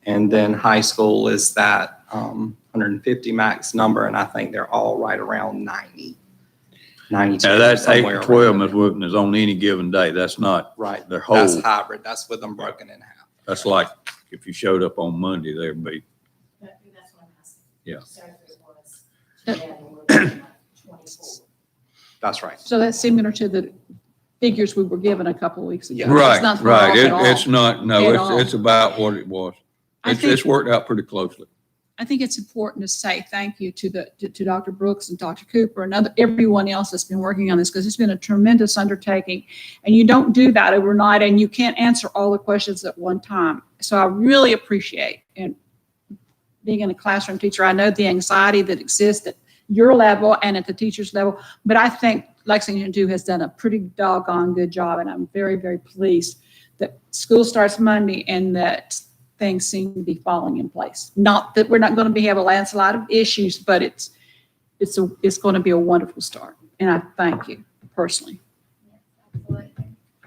and then high school is that 150 max number, and I think they're all right around 90. 92. Now, that's 8 somewhere to 12, around Ms. there. Wooten, is on any given day. That's not Right. their whole. That's hybrid. That's with them broken in half. That's like if you showed up on Monday, there'd be, That's what I'm asking. Yeah. So if it was, yeah, we're looking at 24. That's right. So that's similar to the figures we were given a couple of weeks ago. right, It's not far right. off at all. It's not, no, At all. it's about what it was. I think- It's worked out pretty closely. I think it's important to say thank you to to Dr. Brooks and Dr. Cooper and everyone else that's been working on this, because it's been a tremendous undertaking. And you don't do that overnight, and you can't answer all the questions at one time. So I really appreciate, and being in a classroom teacher, I know the anxiety that exists at your level and at the teacher's level, but I think Lexington 2 has done a pretty doggone good job, and I'm very, very pleased that school starts Monday and that things seem to be falling in place. Not that we're not going to have a landslide of issues, but it's going to be a wonderful start. And I thank you personally.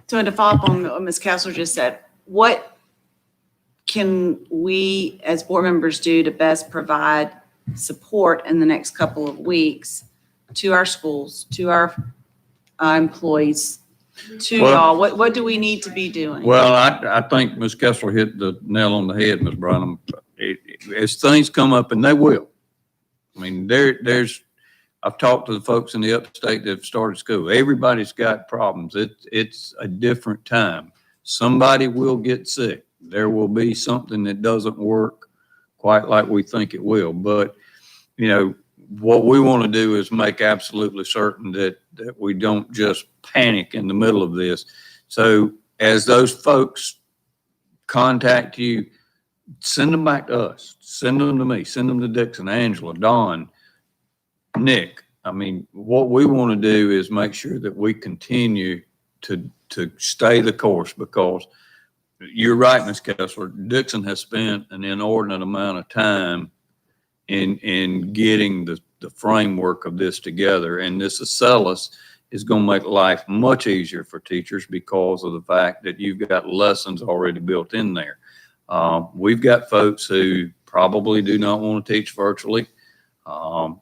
So to follow up on what Ms. Kessler just said, what can we as board members do to best provide support in the next couple of weeks to our schools, to our employees, to Well- y'all? What do we need to be doing? Well, I think Ms. Kessler hit the nail on the head, Ms. Branham. As things come up, and they will. I mean, I've talked to the folks in the upstate that have started school. Everybody's got problems. It's a different time. Somebody will get sick. There will be something that doesn't work quite like we think it will. But, you know, what we want to do is make absolutely certain that we don't just panic in the middle of this. So as those folks contact you, send them back to us. Send them to me. Send them to Dixon, Angela, Don, Nick. I mean, what we want to do is make sure that we continue to stay the course, because you're right, Ms. Kessler. Dixon has spent an inordinate amount of time in getting the framework of this together. And this Acellus is going to make life much easier for teachers because of the fact that you've got lessons already built in there. We've got folks who probably do not want to teach virtually. We're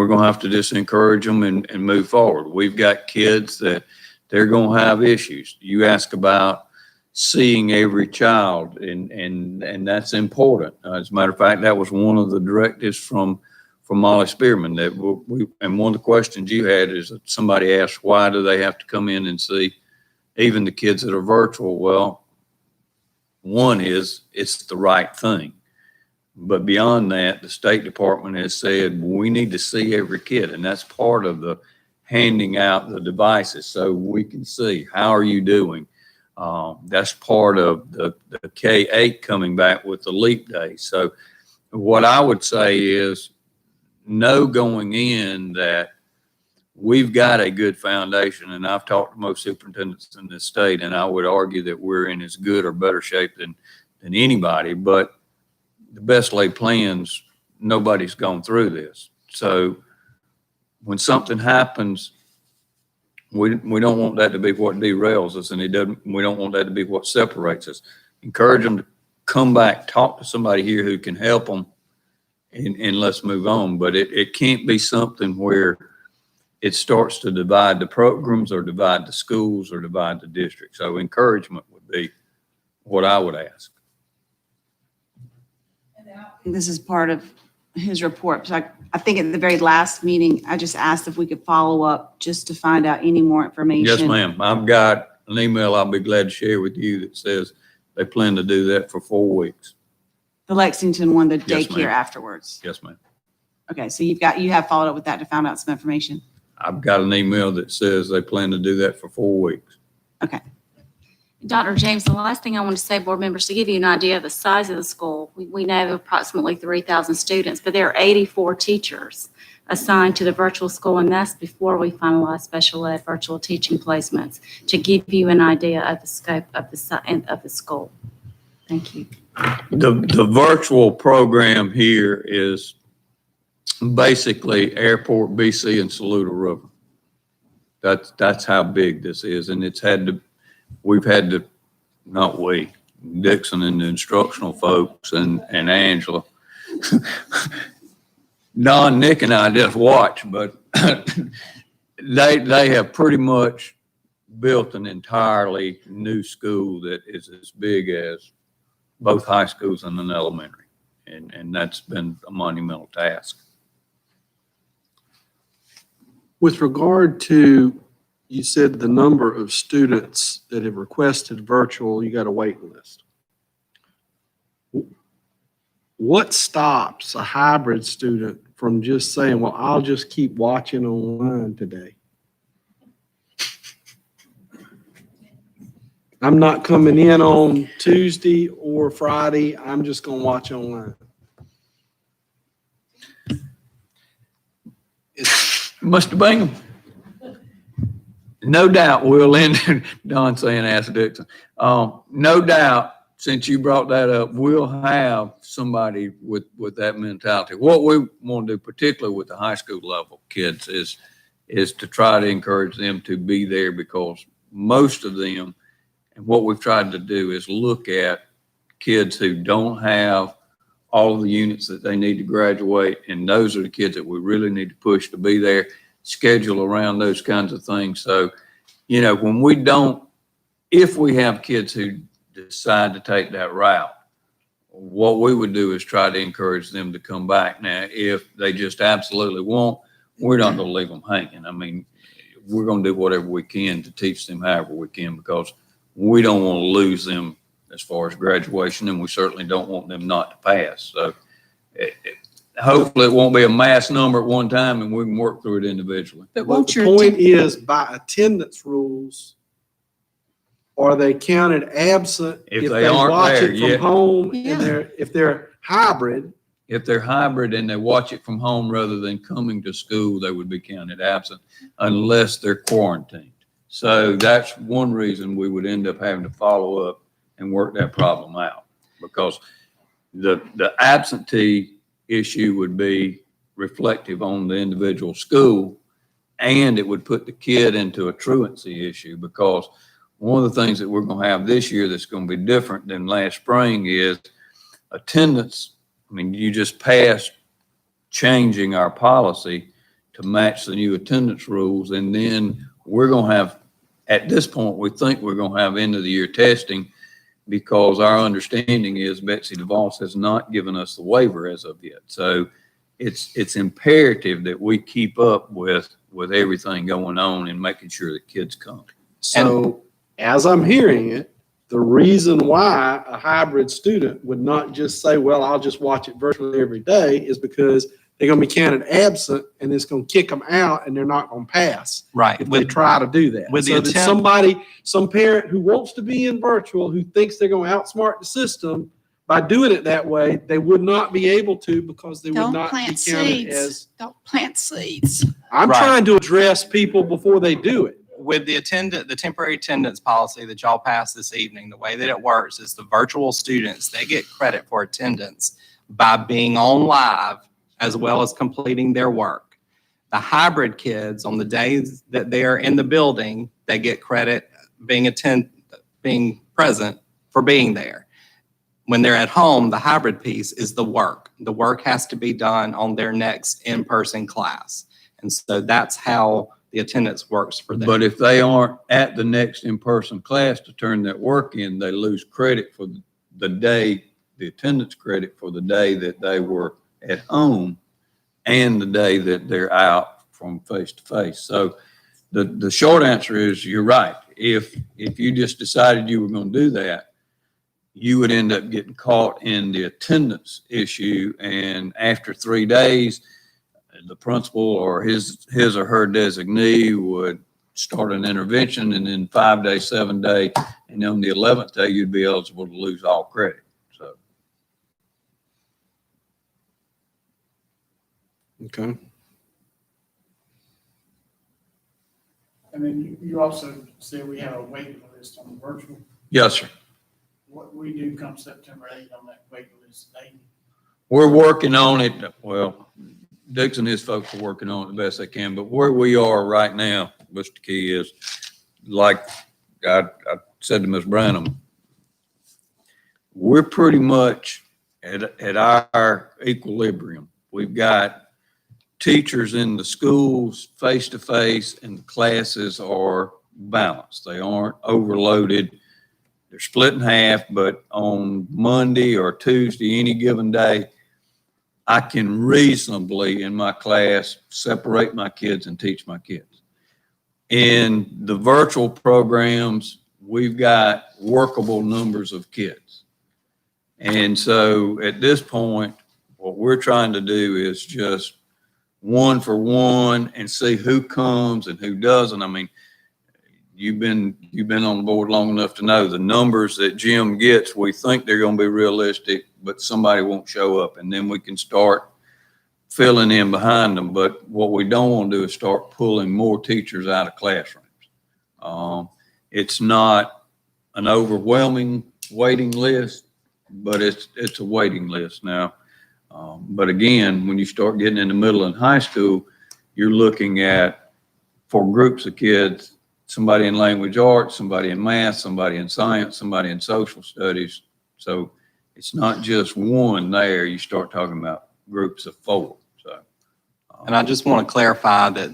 going to have to just encourage them and move forward. We've got kids that they're going to have issues. You ask about seeing every child, and that's important. As a matter of fact, that was one of the directives from Molly Spearman, that and one of the questions you had is that somebody asked, why do they have to come in and see even the kids that are virtual? Well, one is it's the right thing. But beyond that, the State Department has said we need to see every kid, and that's part of the handing out the devices so we can see how are you doing. That's part of the K-8 coming back with the leap day. So what I would say is know going in that we've got a good foundation, and I've talked to most superintendents in this state, and I would argue that we're in as good or better shape than anybody, but the best laid plans, nobody's gone through this. So when something happens, we don't want that to be what derails us, and we don't want that to be what separates us. Encourage them to come back, talk to somebody here who can help them, and let's move on. But it can't be something where it starts to divide the programs or divide the schools or divide the district. So encouragement would be what I would ask. This is part of his report. So I think at the very last meeting, I just asked if we could follow up just to find out any more information. Yes, ma'am. I've got an email I'll be glad to share with you that says they plan to do that for 4 weeks. The Lexington one, the Yes, daycare ma'am. afterwards. Yes, ma'am. Okay, so you have followed up with that to find out some information. I've got an email that says they plan to do that for 4 weeks. Okay. Dr. James, the last thing I want to say, board members, to give you an idea of the size of the school, we know approximately 3,000 students, but there are 84 teachers assigned to the virtual school, and that's before we finalize special ed virtual teaching placements, to give you an idea of the scope of the school. Thank you. The virtual program here is basically Airport, BC, and Saluda River. That's how big this is, and we've had to, not we, Dixon and the instructional folks and Angela. Don, Nick, and I just watch, but they have pretty much built an entirely new school that is as big as both high schools and an elementary. And that's been a monumental task. With regard to, you said the number of students that have requested virtual, you got a waiting list. What stops a hybrid student from just saying, well, I'll just keep watching online today? I'm not coming in on Tuesday or Friday. I'm just going to watch online. Mr. Bingham, no doubt we'll end, Don saying ask Dixon. No doubt, since you brought that up, we'll have somebody with that mentality. What we want to do, particularly with the high school level kids, is to try to encourage them to be there, because most of them, and what we've tried to do is look at kids who don't have all of the units that they need to graduate, and those are the kids that we really need to push to be there, schedule around those kinds of things. So, you know, if we have kids who decide to take that route, what we would do is try to encourage them to come back. Now, if they just absolutely won't, we're not going to leave them hanging. I mean, we're going to do whatever we can to teach them however we can, because we don't want to lose them as far as graduation, and we certainly don't want them not to pass. So hopefully it won't be a mass number at one time, and we can work through it individually. But But the point is, by attendance rules, are they counted absent If they aren't watch there, it yeah. from home? Yeah. And if they're hybrid, If they're hybrid and they watch it from home rather than coming to school, they would be counted absent unless they're quarantined. So that's one reason we would end up having to follow up and work that problem out, because the absentee issue would be reflective on the individual school, and it would put the kid into a truancy issue, because one of the things that we're going to have this year that's going to be different than last spring is attendance. I mean, you just passed changing our policy to match the new attendance rules, and then we're going to have, at this point, we think we're going to have end of the year testing, because our understanding is Betsy DeVos has not given us the waiver as of yet. So it's imperative that we keep up with everything going on and making sure the kids come. so as I'm hearing it, the reason why a hybrid student would not just say, well, I'll just watch it virtually every day, is because they're going to be counted absent, and it's going to kick them out, and they're not going to pass Right. if they try to do that. with the So that attempt- some parent who wants to be in virtual, who thinks they're going to outsmart the system, By doing it that way, they would not be able to because they would Don't not be plant counted seeds. as. Don't plant seeds. I'm Right. trying to address people before they do it. With the temporary attendance policy that y'all passed this evening, the way that it works is the virtual students, they get credit for attendance by being on live as well as completing their work. The hybrid kids, on the days that they're in the building, they get credit being present for being there. When they're at home, the hybrid piece is the work. The work has to be done on their next in-person class. And so that's how the attendance works for them. But if they aren't at the next in-person class to turn that work in, they lose credit for the day, the attendance credit for the day that they were at home and the day that they're out from face to face. So the short answer is you're right. If you just decided you were going to do that, you would end up getting caught in the attendance issue. And after 3 days, the principal or his or her designee would start an intervention, and then 5 day, 7 day, and on the 11th day, you'd be eligible to lose all credit. So. Okay. And then you also said we have a waiting list on the virtual. Yes, sir. What we do come September 8th on that waiting list date. We're working on it. Well, Dix and his folks are working on it the best they can, but where we are right now, Mr. Key, is like I said to Ms. Branham, we're pretty much at our equilibrium. We've got teachers in the schools face-to-face, and the classes are balanced. They aren't overloaded. They're split in half, but on Monday or Tuesday, any given day, I can reasonably in my class separate my kids and teach my kids. In the virtual programs, we've got workable numbers of kids. And so at this point, what we're trying to do is just one for one and see who comes and who doesn't. I mean, you've been on the board long enough to know the numbers that Jim gets, we think they're going to be realistic, but somebody won't show up, and then we can start filling in behind them. But what we don't want to do is start pulling more teachers out of classrooms. It's not an overwhelming waiting list, but it's a waiting list now. But again, when you start getting in the middle and high school, you're looking at, for groups of kids, somebody in language arts, somebody in math, somebody in science, somebody in social studies. So it's not just one there. You start talking about groups of 4. So, And I just want to clarify that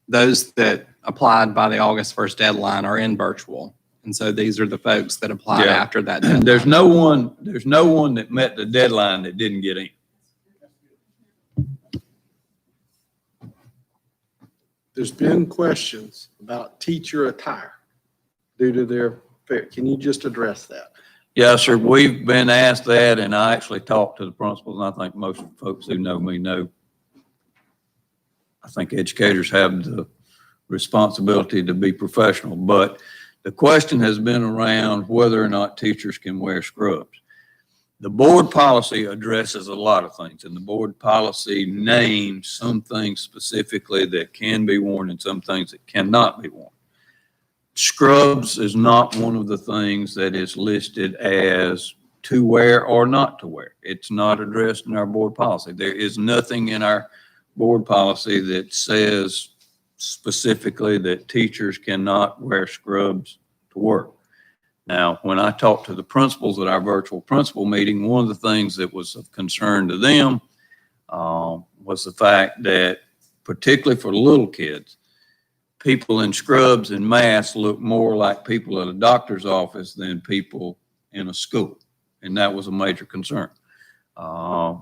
those that applied by the August 1st deadline are in virtual. And so these are the folks that applied Yeah. after that deadline. there's no one that met the deadline that didn't get in. There's been questions about teacher attire due to their, can you just address that? Yes, sir. We've been asked that, and I actually talked to the principals, and I think most folks who know me know. I think educators have the responsibility to be professional, but the question has been around whether or not teachers can wear scrubs. The board policy addresses a lot of things, and the board policy names some things specifically that can be worn and some things that cannot be worn. Scrubs is not one of the things that is listed as to wear or not to wear. It's not addressed in our board policy. There is nothing in our board policy that says specifically that teachers cannot wear scrubs to work. Now, when I talked to the principals at our virtual principal meeting, one of the things that was of concern to them was the fact that, particularly for little kids, people in scrubs and masks look more like people at a doctor's office than people in a school. And that was a major concern.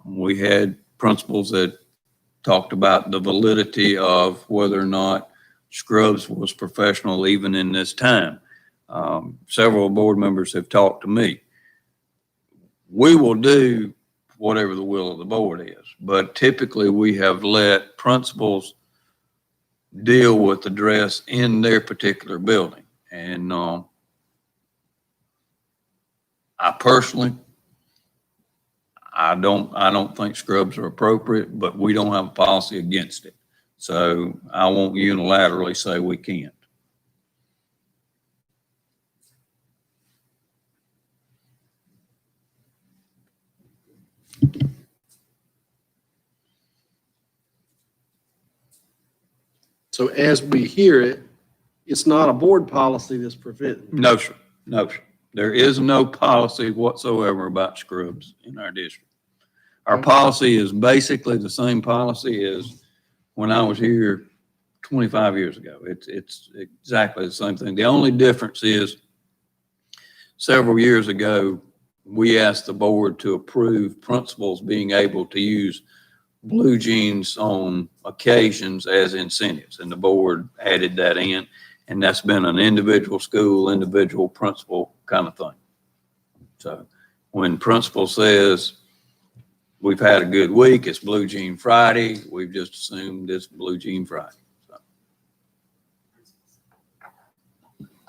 We had principals that talked about the validity of whether or not scrubs was professional even in this time. Several board members have talked to me. We will do whatever the will of the board is, but typically we have let principals deal with the dress in their particular building. And I personally I don't think scrubs are appropriate, but we don't have a policy against it. So I won't unilaterally say we can't. So as we hear it, it's not a board policy that's preventing. No, sir. No, sir. There is no policy whatsoever about scrubs in our district. Our policy is basically the same policy as when I was here 25 years ago. It's exactly the same thing. The only difference is several years ago, we asked the board to approve principals being able to use blue jeans on occasions as incentives, and the board added that in, and that's been an individual school, individual principal kind of thing. So when principal says, we've had a good week, it's Blue Jean Friday, we've just assumed it's Blue Jean Friday.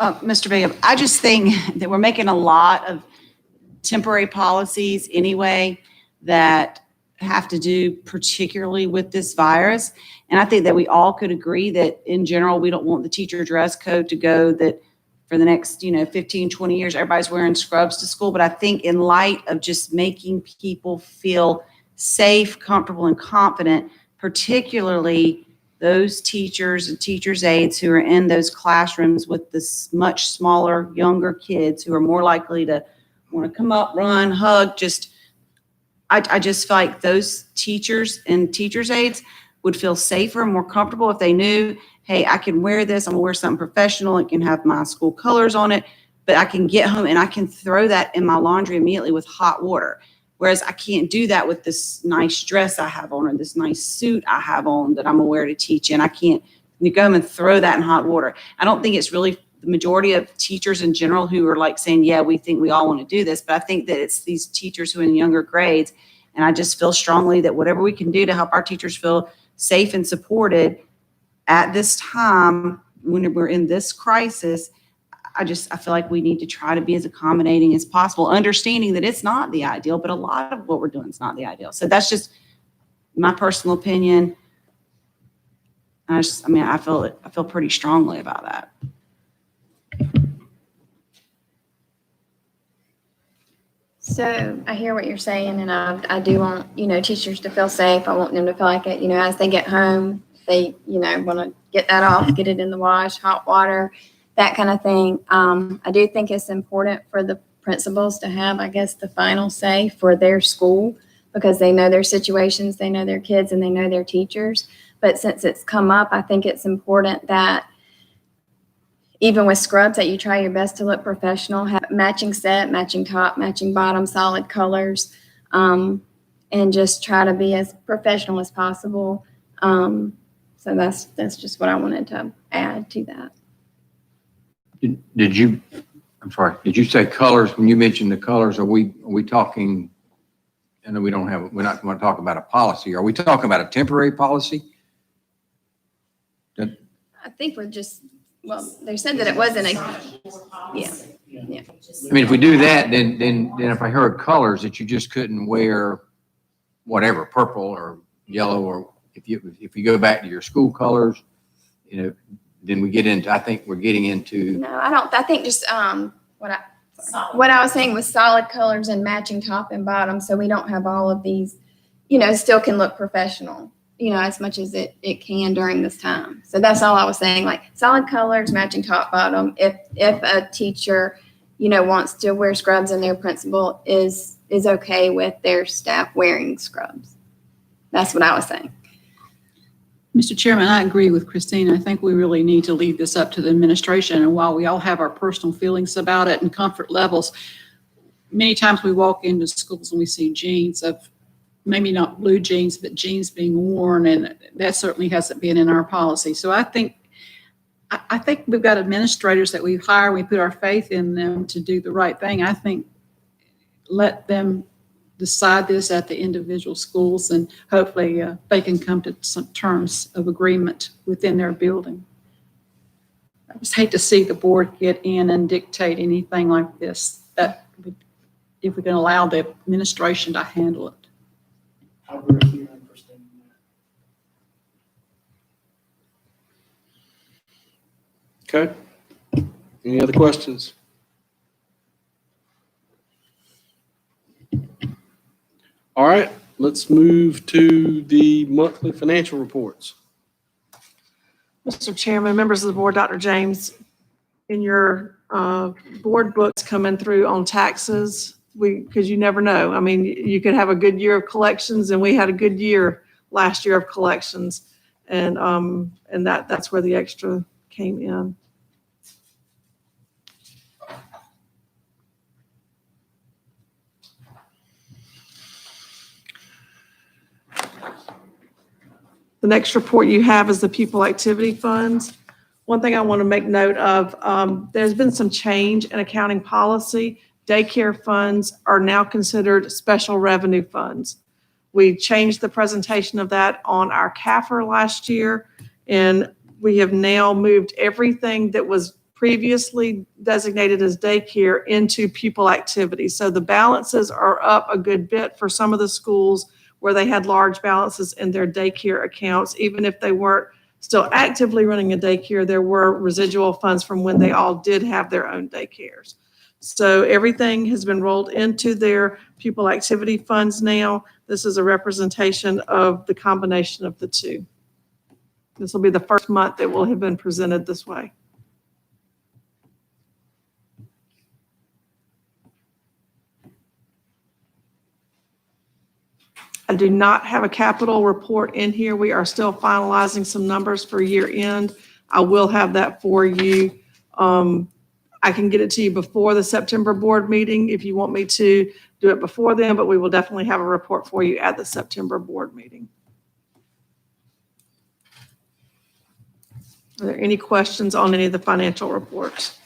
Mr. Bingham, I just think that we're making a lot of temporary policies anyway that have to do particularly with this virus. And I think that we all could agree that in general, we don't want the teacher dress code to go that for the next, 15, 20 years, everybody's wearing scrubs to school. But I think in light of just making people feel safe, comfortable, and confident, particularly those teachers and teachers' aides who are in those classrooms with this much smaller, younger kids who are more likely to want to come up, run, hug, I just feel like those teachers and teachers' aides would feel safer and more comfortable if they knew, hey, I can wear this, I'm gonna wear something professional, it can have my school colors on it, but I can get home and I can throw that in my laundry immediately with hot water. Whereas I can't do that with this nice dress I have on or this nice suit I have on that I'm gonna wear to teach in. I can't go home and throw that in hot water. I don't think it's really the majority of teachers in general who are like saying, yeah, we think we all want to do this. But I think that it's these teachers who are in younger grades. And I just feel strongly that whatever we can do to help our teachers feel safe and supported at this time, when we're in this crisis, I feel like we need to try to be as accommodating as possible, understanding that it's not the ideal, but a lot of what we're doing is not the ideal. So that's just my personal opinion. I feel pretty strongly about that. So I hear what you're saying, and I do want, teachers to feel safe. I want them to feel like it, as they get home, they, want to get that off, get it in the wash, hot water, that kind of thing. I do think it's important for the principals to have, I guess, the final say for their school, because they know their situations, they know their kids, and they know their teachers. But since it's come up, I think it's important that even with scrubs, that you try your best to look professional, have matching set, matching top, matching bottom, solid colors, and just try to be as professional as possible. So that's just what I wanted to add to that. Did you say colors? When you mentioned the colors, are we talking, I know we're not going to talk about a policy. Are we talking about a temporary policy? I think we're just, well, they said that it wasn't yeah. I mean, if we do that, then if I heard colors that you just couldn't wear whatever, purple or yellow, or if you go back to your school colors, then we get into, I think we're getting into. No, I think just, what I was saying was solid colors and matching top and bottom. So we don't have all of these, still can look professional, as much as it can during this time. So that's all I was saying, like solid colors, matching top, bottom. If a teacher, wants to wear scrubs and their principal is okay with their staff wearing scrubs. That's what I was saying. Mr. Chairman, I agree with Christine. I think we really need to leave this up to the administration. And while we all have our personal feelings about it and comfort levels, many times we walk into schools and we see jeans of maybe not blue jeans, but jeans being worn, and that certainly hasn't been in our policy. So I think we've got administrators that we hire, we put our faith in them to do the right thing. I think let them decide this at the individual schools, and hopefully they can come to some terms of agreement within their building. I just hate to see the board get in and dictate anything like this. That would if we can allow the administration to handle it. I agree with you 100%. Okay. Any other questions? All right, let's move to the monthly financial reports. Mr. Chairman, members of the board, Dr. James, in your board books coming through on taxes, because you never know. I mean, you could have a good year of collections, and we had a good year last year of collections. And that's where the extra came in. The next report you have is the pupil activity funds. One thing I want to make note of, there's been some change in accounting policy. Daycare funds are now considered special revenue funds. We changed the presentation of that on our CAFR last year, and we have now moved everything that was previously designated as daycare into pupil activity. So the balances are up a good bit for some of the schools where they had large balances in their daycare accounts. Even if they weren't still actively running a daycare, there were residual funds from when they all did have their own daycares. So everything has been rolled into their pupil activity funds now. This is a representation of the combination of the two. This will be the first month that will have been presented this way. I do not have a capital report in here. We are still finalizing some numbers for year end. I will have that for you. I can get it to you before the September board meeting if you want me to do it before then, but we will definitely have a report for you at the September board meeting. Are there any questions on any of the financial reports?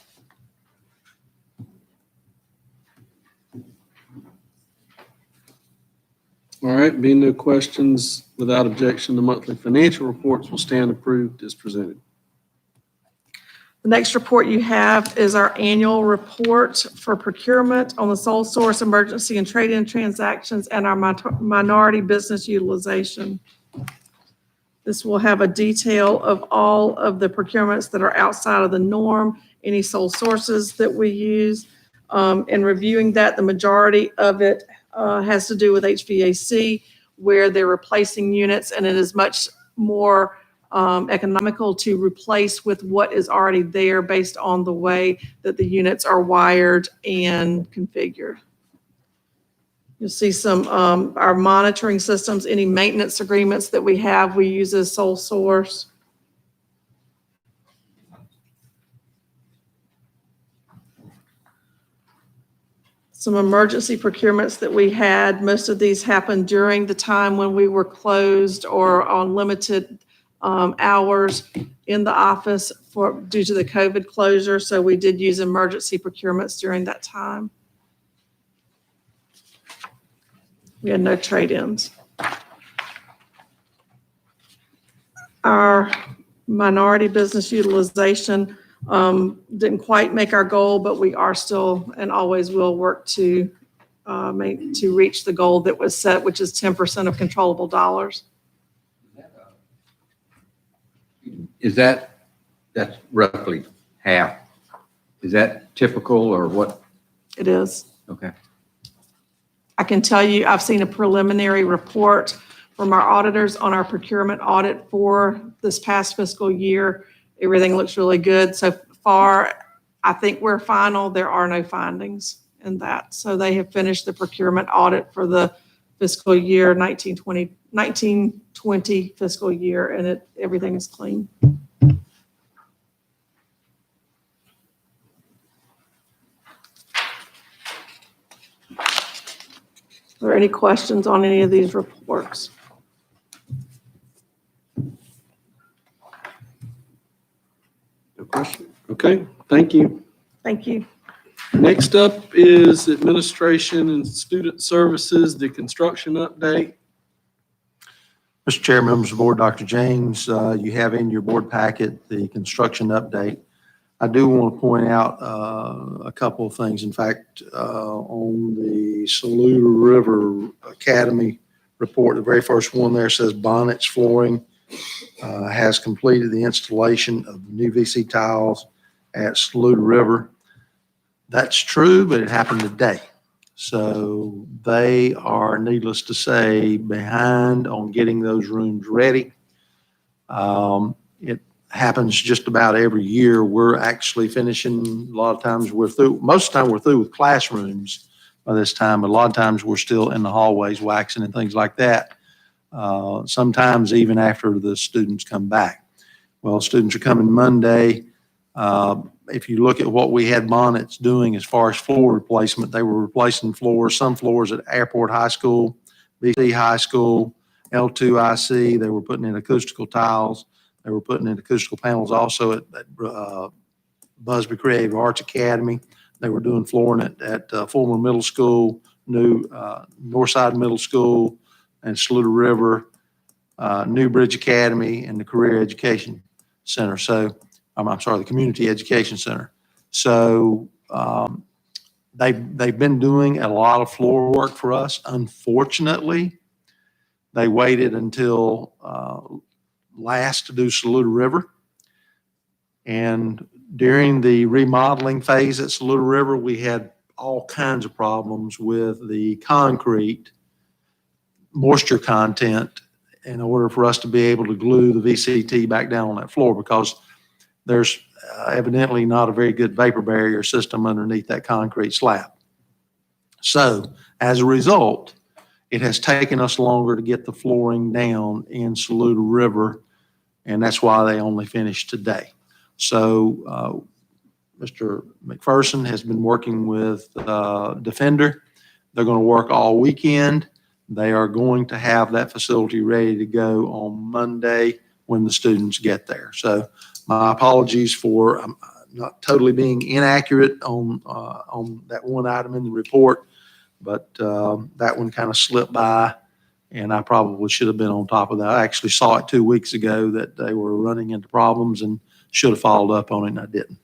All right, being no questions, without objection, the monthly financial reports will stand approved as presented. The next report you have is our annual report for procurement on the sole source, emergency, and trade-in transactions and our minority business utilization. This will have a detail of all of the procurements that are outside of the norm, any sole sources that we use. In reviewing that, the majority of it has to do with HVAC, where they're replacing units, and it is much more economical to replace with what is already there based on the way that the units are wired and configured. You'll see some our monitoring systems, any maintenance agreements that we have, we use as sole source. Some emergency procurements that we had, most of these happened during the time when we were closed or on limited hours in the office due to the COVID closure. So we did use emergency procurements during that time. We had no trade-ins. Our minority business utilization didn't quite make our goal, but we are still and always will work to reach the goal that was set, which is 10% of controllable dollars. That's roughly half. Is that typical or what? It is. Okay. I can tell you, I've seen a preliminary report from our auditors on our procurement audit for this past fiscal year. Everything looks really good so far. I think we're final. There are no findings in that. So they have finished the procurement audit for the fiscal year 1920 fiscal year, and everything is clean. Are there any questions on any of these reports? No question? Okay, thank you. Thank you. Next up is administration and student services, the construction update. Mr. Chair, members of the board, Dr. James, you have in your board packet the construction update. I do want to point out a couple of things. In fact, on the Saluda River Academy report, the very first one there says Bonnet's Flooring has completed the installation of new VC tiles at Saluda River. That's true, but it happened today. So they are, needless to say, behind on getting those rooms ready. It happens just about every year. We're actually finishing, a lot of times we're through, most of the time we're through with classrooms by this time, but a lot of times we're still in the hallways waxing and things like that. Sometimes even after the students come back. Well, students are coming Monday. If you look at what we had Bonnet's doing as far as floor replacement, they were replacing floors, some floors at Airport High School, BC High School, L2IC. They were putting in acoustical tiles. They were putting in acoustical panels also at Busby Creative Arts Academy. They were doing flooring at Fulmer Middle School, new Northside Middle School, and Saluda River, New Bridge Academy, and the Career Education Center. So, I'm sorry, the Community Education Center. So they've been doing a lot of floor work for us. Unfortunately, they waited until last to do Saluda River. And during the remodeling phase at Saluda River, we had all kinds of problems with the concrete moisture content in order for us to be able to glue the VCT back down on that floor, because there's evidently not a very good vapor barrier system underneath that concrete slab. So as a result, it has taken us longer to get the flooring down in Saluda River, and that's why they only finished today. So Mr. McPherson has been working with Defender. They're going to work all weekend. They are going to have that facility ready to go on Monday when the students get there. So my apologies for not totally being inaccurate on that one item in the report, but that one kind of slipped by, and I probably should have been on top of that. I actually saw it 2 weeks ago that they were running into problems and should have followed up on it, and I didn't.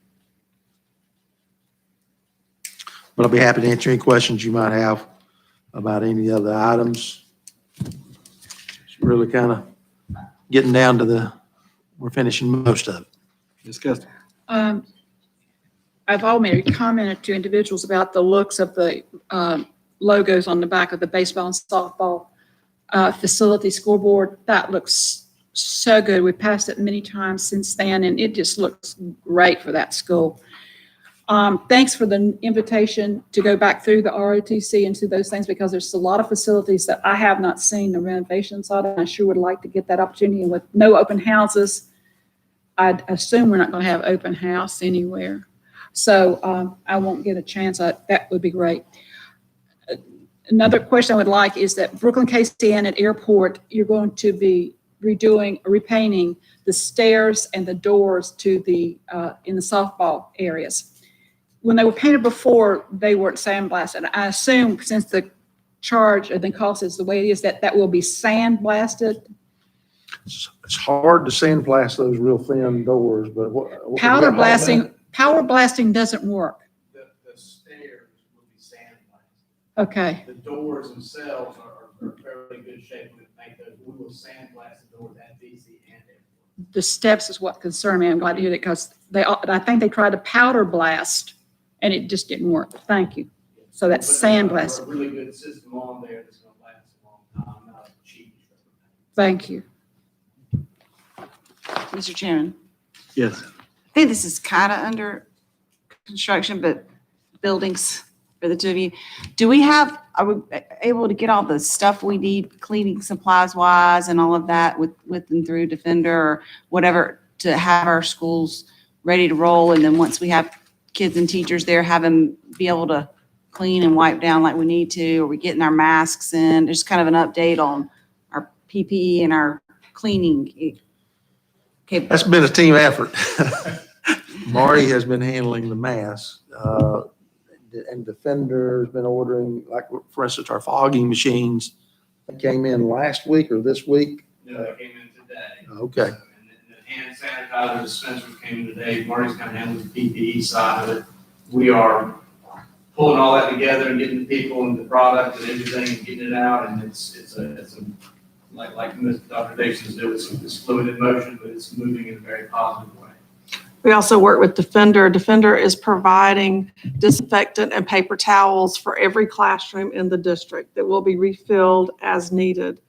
But I'll be happy to answer any questions you might have about any other items. It's really kind of getting down to we're finishing most of it. Discuss. I've already commented to individuals about the looks of the logos on the back of the baseball and softball facility scoreboard. That looks so good. We passed it many times since then, and it just looks great for that school. Thanks for the invitation to go back through the ROTC and to those things, because there's a lot of facilities that I have not seen the renovations on, and I sure would like to get that opportunity. And with no open houses, I'd assume we're not going to have open house anywhere. So I won't get a chance. That would be great. Another question I would like is that Brooklyn KCN at Airport, you're going to be redoing, repainting the stairs and the doors to the in the softball areas. When they were painted before, they weren't sandblasted. I assume since the charge and the cost is the way it is, that will be sandblasted. It's hard to sandblast those real thin doors, but what Power blasting doesn't work. The stairs will be sandblasted. Okay. The doors themselves are fairly good shape. We will sandblast the doors at DC and Airport. The steps is what concerned me. I'm glad to hear that, because I think they tried to powder blast and it just didn't work. Thank you. So that's sandblasted. A really good system on there that's going to last a long time, not cheap. Thank you. Mr. Chairman, Yes. I think this is kind of under construction, but buildings for the two of you. Are we able to get all the stuff we need, cleaning supplies wise and all of that with and through Defender or whatever, to have our schools ready to roll? And then once we have kids and teachers there, have them be able to clean and wipe down like we need to? Are we getting our masks in? Just kind of an update on our PPE and our cleaning. Okay. That's been a team effort. Marty has been handling the masks, and Defender has been ordering, like, for instance, our fogging machines. They came in last week or this week? No, they came in today. Okay. And the hand sanitizer sanitizer dispensers came in today. Marty's kind of handling the PPE side of it. We are pulling all that together and getting the people and the product and everything and getting it out. And it's like Dr. Dixon's doing, it's fluid in motion, but it's moving in a very positive way. We also work with Defender. Defender is providing disinfectant and paper towels for every classroom in the district that will be refilled as needed.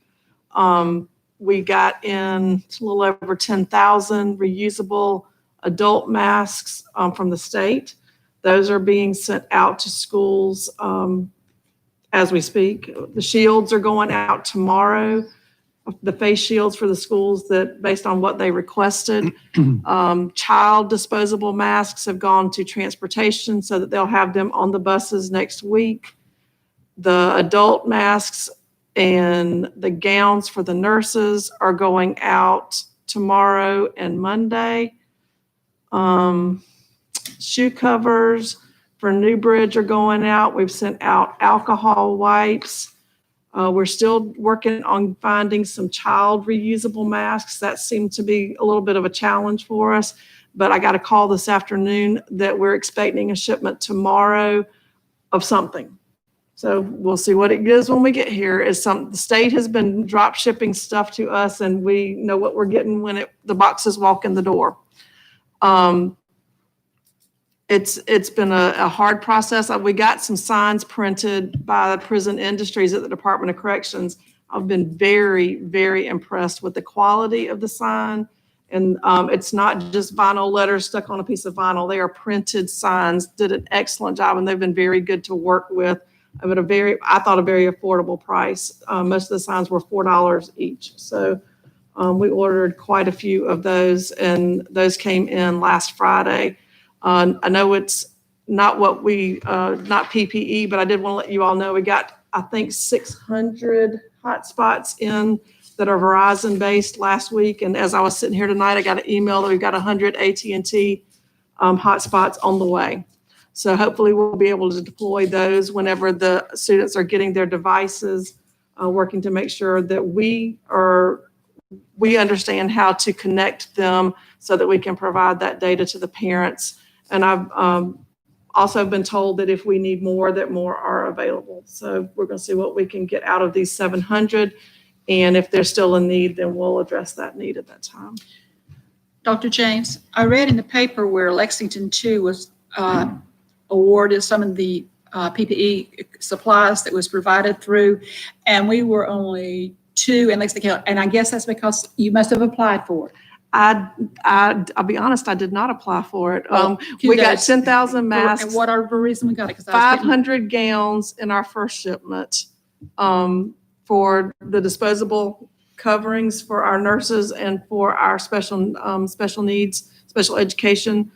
We got in a little over 10,000 reusable adult masks from the state. Those are being sent out to schools as we speak. The shields are going out tomorrow. The face shields for the schools that, based on what they requested. Child disposable masks have gone to transportation so that they'll have them on the buses next week. The adult masks and the gowns for the nurses are going out tomorrow and Monday. Shoe covers for Newbridge are going out. We've sent out alcohol wipes. We're still working on finding some child reusable masks. That seemed to be a little bit of a challenge for us, but I got a call this afternoon that we're expecting a shipment tomorrow of something. So we'll see what it is when we get here. The state has been drop shipping stuff to us, and we know what we're getting when the boxes walk in the door. It's been a hard process. We got some signs printed by the prison industries at the Department of Corrections. I've been very, very impressed with the quality of the sign. And it's not just vinyl letters stuck on a piece of vinyl. They are printed signs, did an excellent job, and they've been very good to work with at I thought, a very affordable price. Most of the signs were $4 each. So we ordered quite a few of those, and those came in last Friday. I know it's not not PPE, but I did want to let you all know we got, I think, 600 hotspots in that are Verizon based last week. And as I was sitting here tonight, I got an email that we've got 100 AT&T hotspots on the way. So hopefully we'll be able to deploy those whenever the students are getting their devices, working to make sure that we understand how to connect them so that we can provide that data to the parents. And I've also been told that if we need more, that more are available. So we're going to see what we can get out of these 700. And if there's still a need, then we'll address that need at that time. Dr. James, I read in the paper where Lexington 2 was awarded some of the PPE supplies that was provided through, and we were only 2 in Lexington County, and I guess that's because you must have applied for it. I'll be honest, I did not apply for it. We got 10,000 masks. And what are the reason we got it? 500 gowns in our first shipment for the disposable coverings for our nurses and for our special needs, special education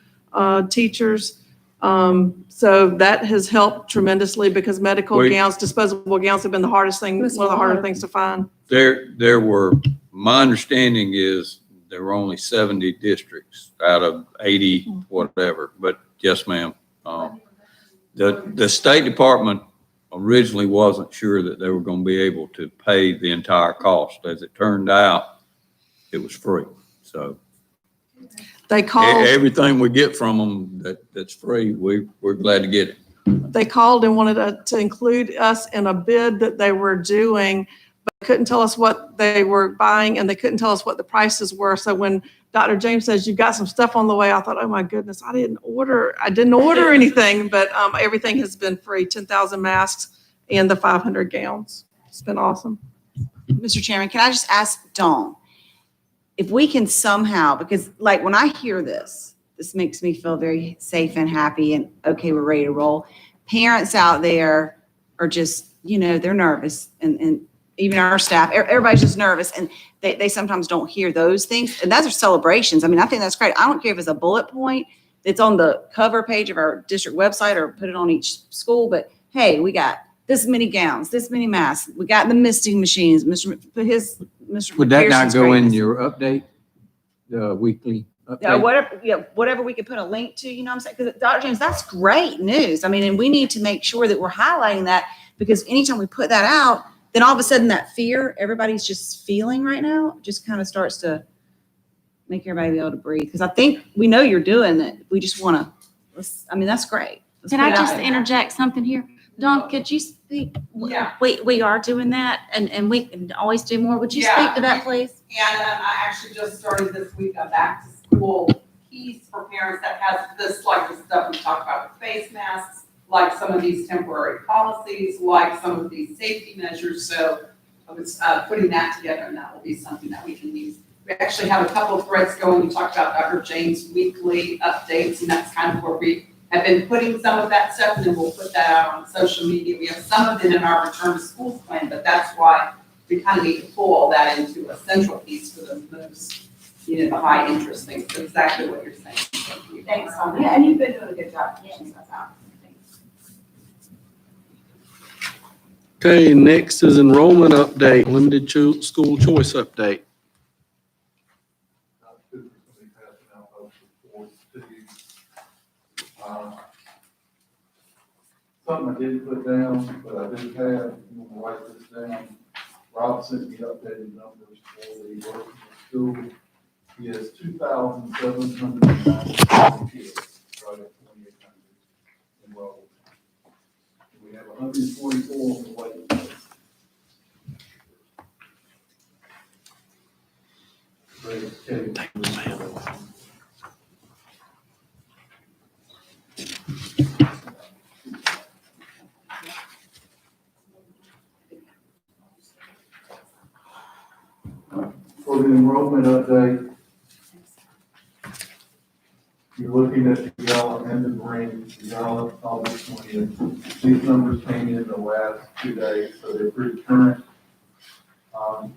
teachers. So that has helped tremendously because medical gowns, disposable gowns have been the hardest thing, one of the harder things to find. My understanding is there were only 70 districts out of 80, whatever, but yes, ma'am. The State Department originally wasn't sure that they were going to be able to pay the entire cost. As it turned out, it was free. So they called everything we get from them that's free. We're glad to get it. They called and wanted to include us in a bid that they were doing, but couldn't tell us what they were buying, and they couldn't tell us what the prices were. So when Dr. James says you've got some stuff on the way, I thought, oh my goodness, I didn't order anything, but everything has been free. 10,000 masks and the 500 gowns. It's been awesome. Mr. Chairman, can I just ask Dawn, if we can somehow, because like when I hear this makes me feel very safe and happy and okay, we're ready to roll. Parents out there are just, they're nervous, and even our staff, everybody's just nervous, and they sometimes don't hear those things. And those are celebrations. I mean, I think that's great. I don't care if it's a bullet point that's on the cover page of our district website or put it on each school, but hey, we got this many gowns, this many masks. We got the misting machines. Mr. Would that not McPherson's go in greatness. your update, the weekly update? Whatever we could put a link to, you know what I'm saying? Because Dr. James, that's great news. I mean, and we need to make sure that we're highlighting that, because anytime we put that out, then all of a sudden that fear everybody's just feeling right now just kind of starts to make everybody be able to breathe. Because I think we know you're doing it. We just want to, I mean, that's great. Let's Can put I it out just there. interject something here? Dawn, could you speak? Yeah. We are doing that and we can always do more. Would you Yeah. speak to that, please? And I actually just started this week a back to school piece for parents that has this, like the stuff we talked about with face masks, like some of these temporary policies, like some of these safety measures. So I was putting that together, and that will be something that we can use. We actually have a couple of threads going. We talked about Dr. James' weekly updates, and that's kind of where we have been putting some of that stuff, and then we'll put that out on social media. We have some of it in our return to schools plan, but that's why we kind of need to pull all that into a central piece for the most, the high interest things. So exactly what you're saying. Thanks, Sonia. Yeah, and you've been doing a good job pushing stuff out. Okay, next is enrollment update, limited school choice update. Something I didn't put down, but I do have, you want to write this down. Rob sent me updated numbers for the working school. He has 2,797 kids, right at 2,800 enrolled. We have 144 on the waiting list. For the enrollment update, you're looking at the yellow and the green, the yellow August 20th. These numbers came in the last 2 days, so they're pretty current.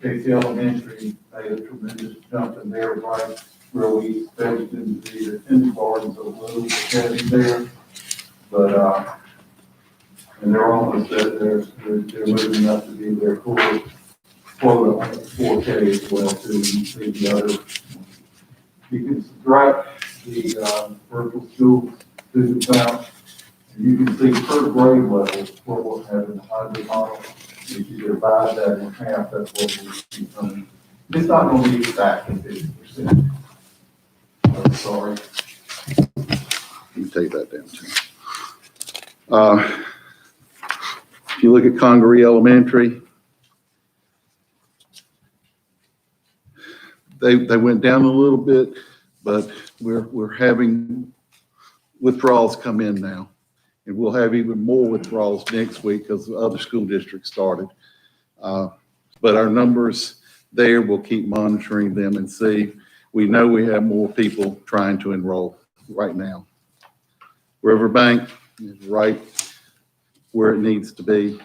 Casey Elementary made a tremendous jump in there, right where we expected them to be. The kindergarten's a little heavy there, but, and they're almost at they're moving up to be their quota on the 4K as well too. You see the other. You can subtract the virtual school students out, and you can see per grade level what we'll have in the hybrid model. If you divide that in half, that's what we'll see coming. It's not going to be exactly 50%. Sorry. You take that down too. If you look at Congaree Elementary, they went down a little bit, but we're having withdrawals come in now. And we'll have even more withdrawals next week because the other school districts started. But our numbers there, we'll keep monitoring them and see. We know we have more people trying to enroll right now. Riverbank is right where it needs to be.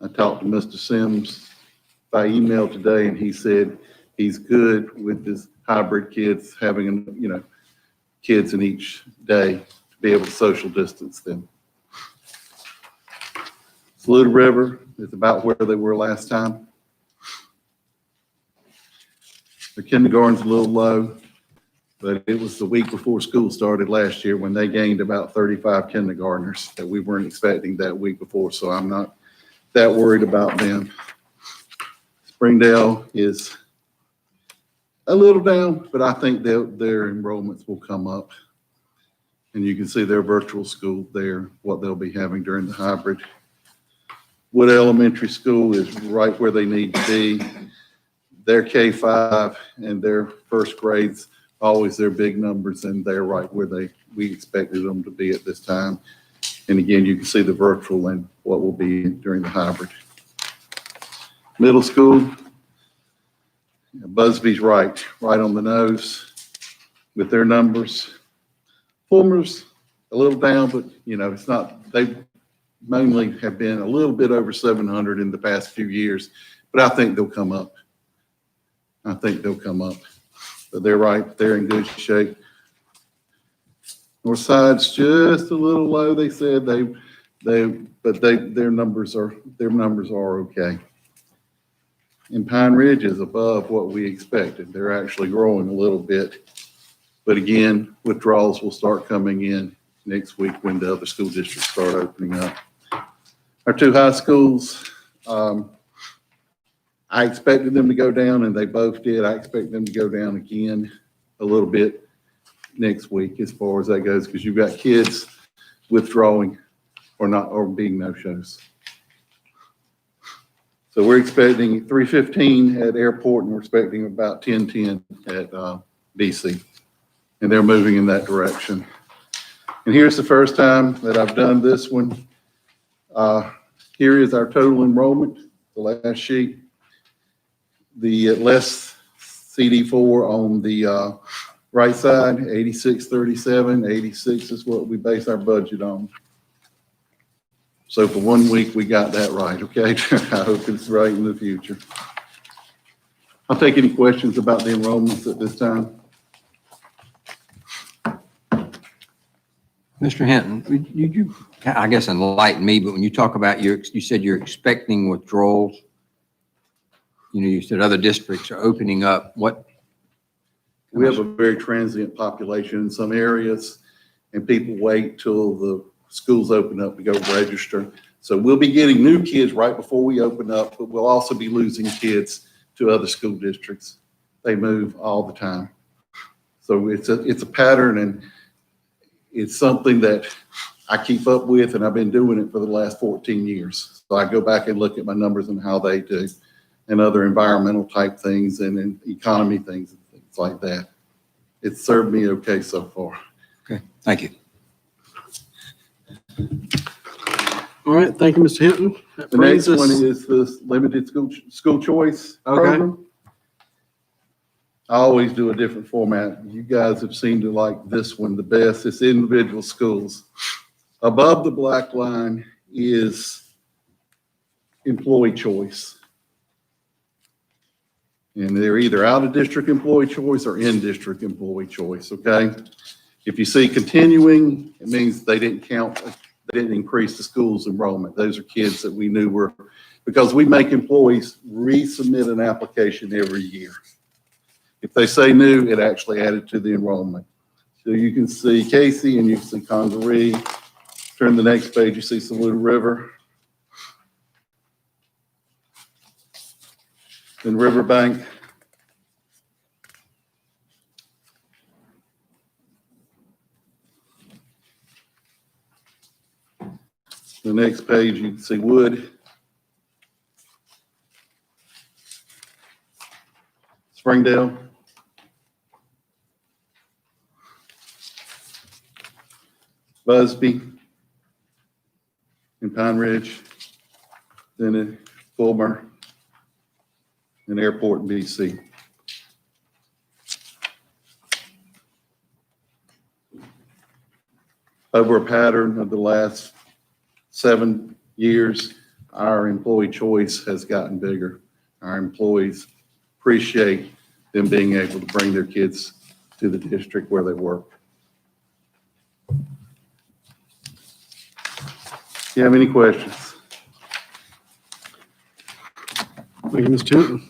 I talked to Mr. Sims by email today, and he said he's good with his hybrid kids having, kids in each day to be able to social distance them. Saluda River is about where they were last time. The kindergarten's a little low, but it was the week before school started last year when they gained about 35 kindergartners that we weren't expecting that week before, so I'm not that worried about them. Springdale is a little down, but I think their enrollments will come up. And you can see their virtual school there, what they'll be having during the hybrid. Wood Elementary School is right where they need to be. Their K-5 and their first grades, always their big numbers, and they're right where we expected them to be at this time. And again, you can see the virtual and what will be during the hybrid. Middle school, Busby's right on the nose with their numbers. Fulmer's a little down, but it's not, they mainly have been a little bit over 700 in the past few years, but I think they'll come up. But they're right, they're in good shape. Northside's just a little low, they said their numbers are okay. And Pine Ridge is above what we expected. They're actually growing a little bit. But again, withdrawals will start coming in next week when the other school districts start opening up. Our two high schools, I I expected them to go down and they both did. I expect them to go down again a little bit next week as far as that goes, because you've got kids withdrawing or being no-shows. So we're expecting 315 at airport and we're expecting about 1010 at BC. And they're moving in that direction. And here's the first time that I've done this one. Here is our total enrollment, the last sheet. The less CD4 on the right side, 8637, 86 is what we base our budget on. So for 1 week, we got that right, okay? I hope it's right in the future. I'll take any questions about the enrollments at this time. Mr. Hinton, would you, I guess, enlighten me, but when you talk about you said you're expecting withdrawals. You said other districts are opening up. What? We have a very transient population in some areas, and people wait till the schools open up to go register. So we'll be getting new kids right before we open up, but we'll also be losing kids to other school districts. They move all the time. So it's a pattern, and it's something that I keep up with, and I've been doing it for the last 14 years. So I go back and look at my numbers and how they do, and other environmental type things and economy things and things like that. It's served me okay so far. Okay, thank you. All right, thank you, Mr. Hinton. That The brings next one us- is the limited school choice Okay. program. I always do a different format. You guys have seemed to like this one the best. It's individual schools. Above the black line is employee choice. And they're either out of district employee choice or in district employee choice, okay? If you see continuing, it means they didn't count, they didn't increase the school's enrollment. Those are kids that we knew were, because we make employees resubmit an application every year. If they say new, it actually added to the enrollment. So you can see Casey and you can see Congaree. Turn the next page, you see Saluda River. Then Riverbank. The next page, you can see Wood. Springdale. Busby. And Pine Ridge. Then at Fulmer. And Airport in BC. Over a pattern of the last 7 years, our employee choice has gotten bigger. Our employees appreciate them being able to bring their kids to the district where they work. Do you have any questions? Thank you, Mr. Hinton.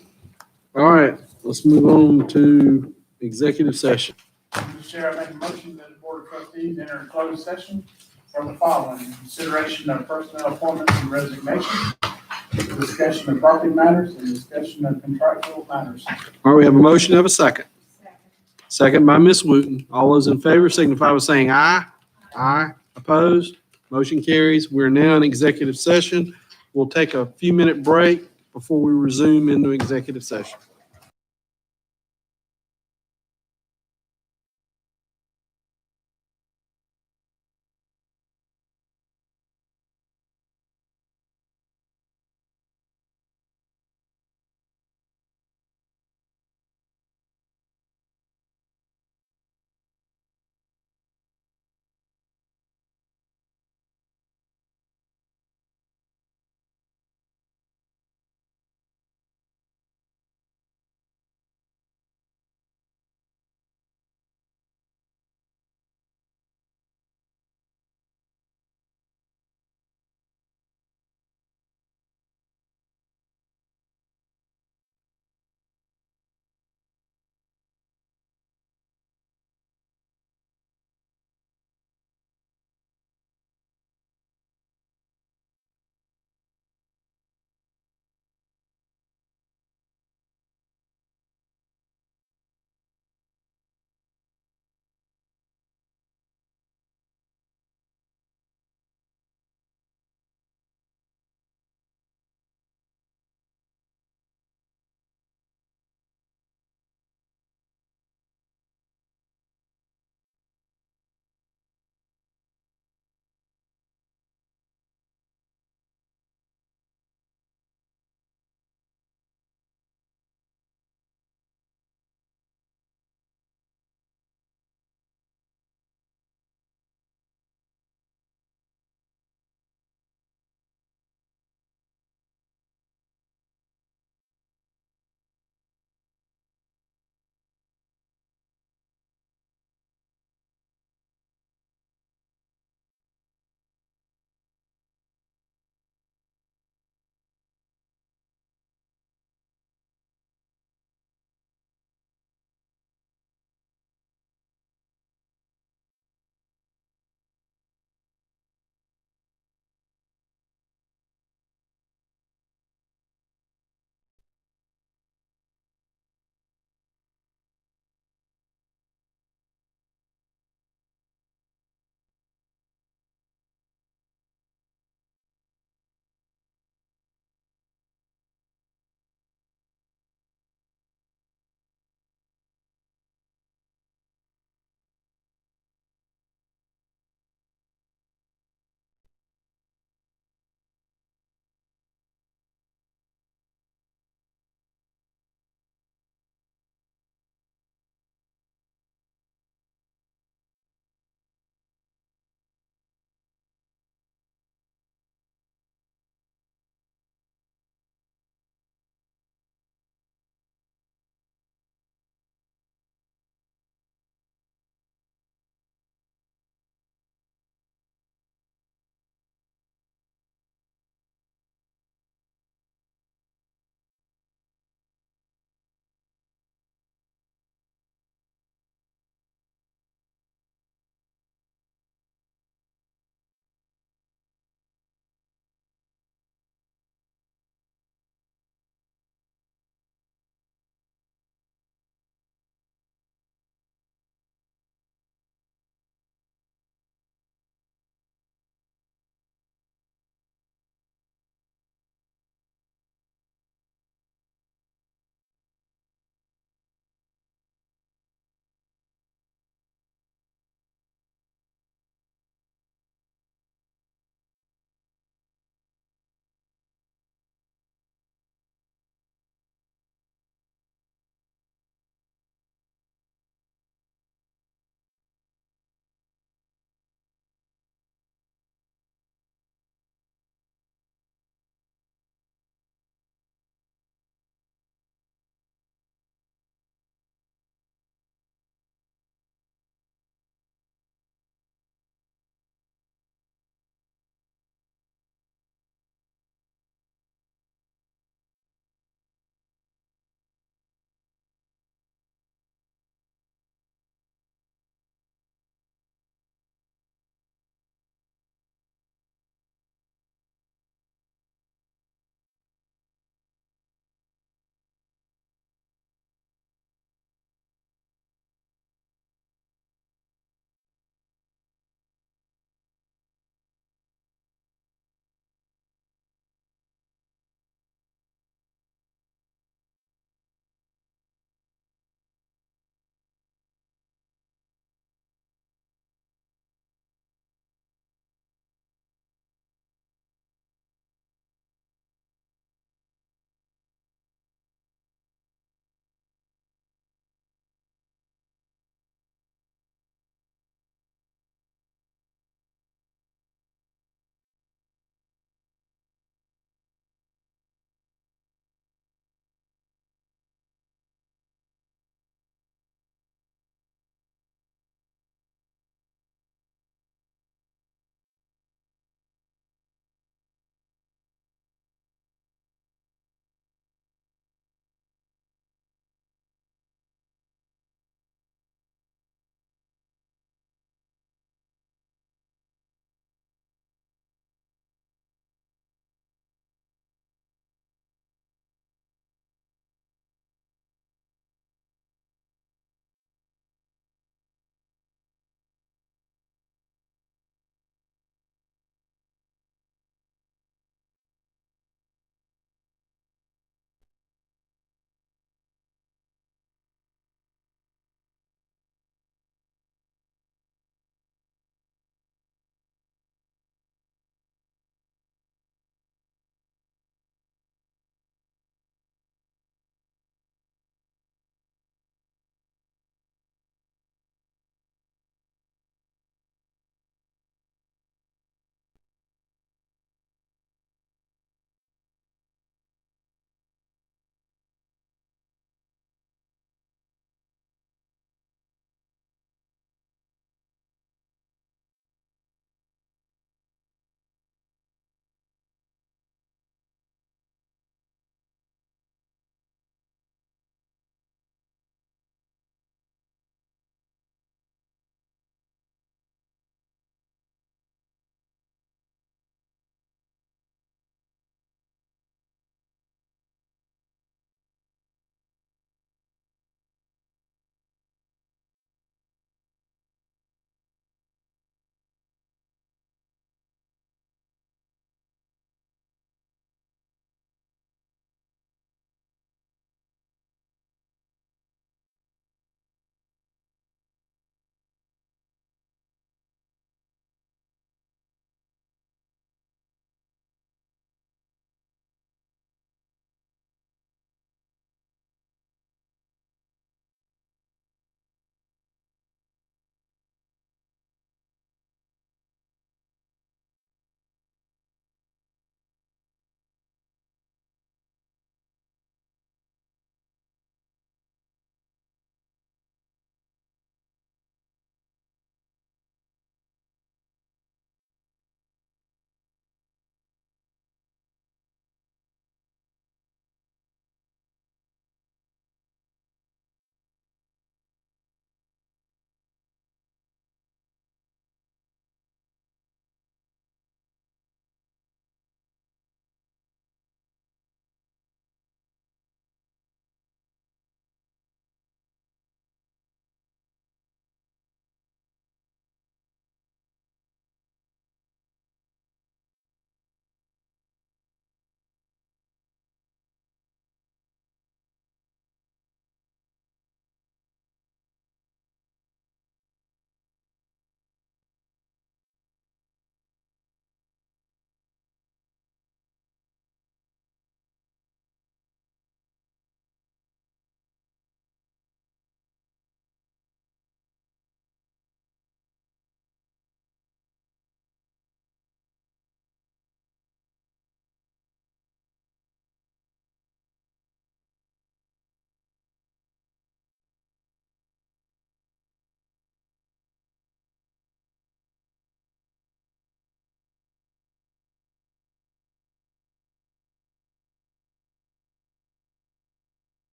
All right, let's move on to executive session. Mr. Chair, I make a motion that the Board of Trustees enter a closed session for the following: consideration of personnel appointments and resignations, discussion of property matters, and discussion of contractual matters. All right, we have a motion, have a second. Second by Ms. Wooten. All those in favor signify by saying aye. Aye. Opposed? Motion carries. We're now in executive session. We'll take a few-minute break before we resume into executive session.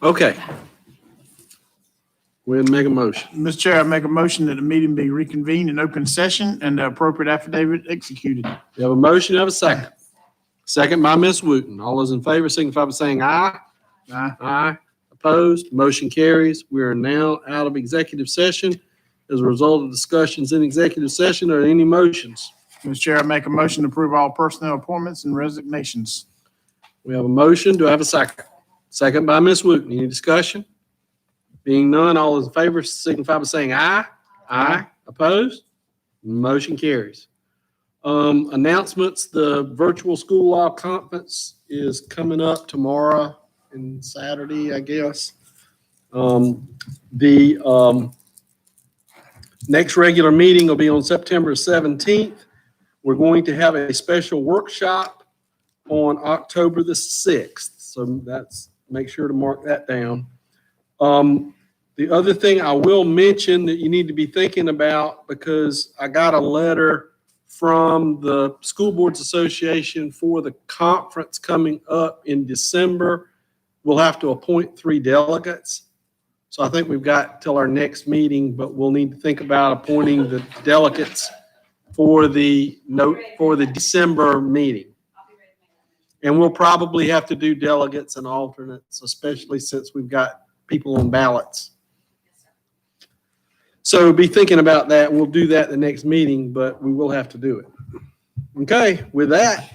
Okay. We'll make a motion. Mr. Chair, I make a motion that the meeting be reconvened in open session and the appropriate affidavit executed. You have a motion, you have a second. Second by Ms. Wooten. All those in favor signify by saying aye. Aye. Aye. Opposed? Motion carries. We are now out of executive session. As a result of discussions in executive session, are there any motions? Mr. Chair, I make a motion to approve all personnel appointments and resignations. We have a motion. Do I have a second? Second by Ms. Wooten. Any discussion? Being none, all those in favor signify by saying aye. Aye. Opposed? Motion carries. Announcements, the virtual school law conference is coming up tomorrow and Saturday, I guess. The next regular meeting will be on September 17th. We're going to have a special workshop on October the 6th. So make sure to mark that down. The other thing I will mention that you need to be thinking about, because I got a letter from the School Boards Association for the conference coming up in December. We'll have to appoint 3 delegates. So I think we've got till our next meeting, but we'll need to think about appointing the delegates for the December meeting. And we'll probably have to do delegates and alternates, especially since we've got people on ballots. So be thinking about that. We'll do that the next meeting, but we will have to do it. Okay, with that,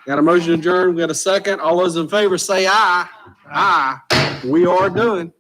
got a motion to adjourn. We got a second. All those in favor say aye. Aye. We are done.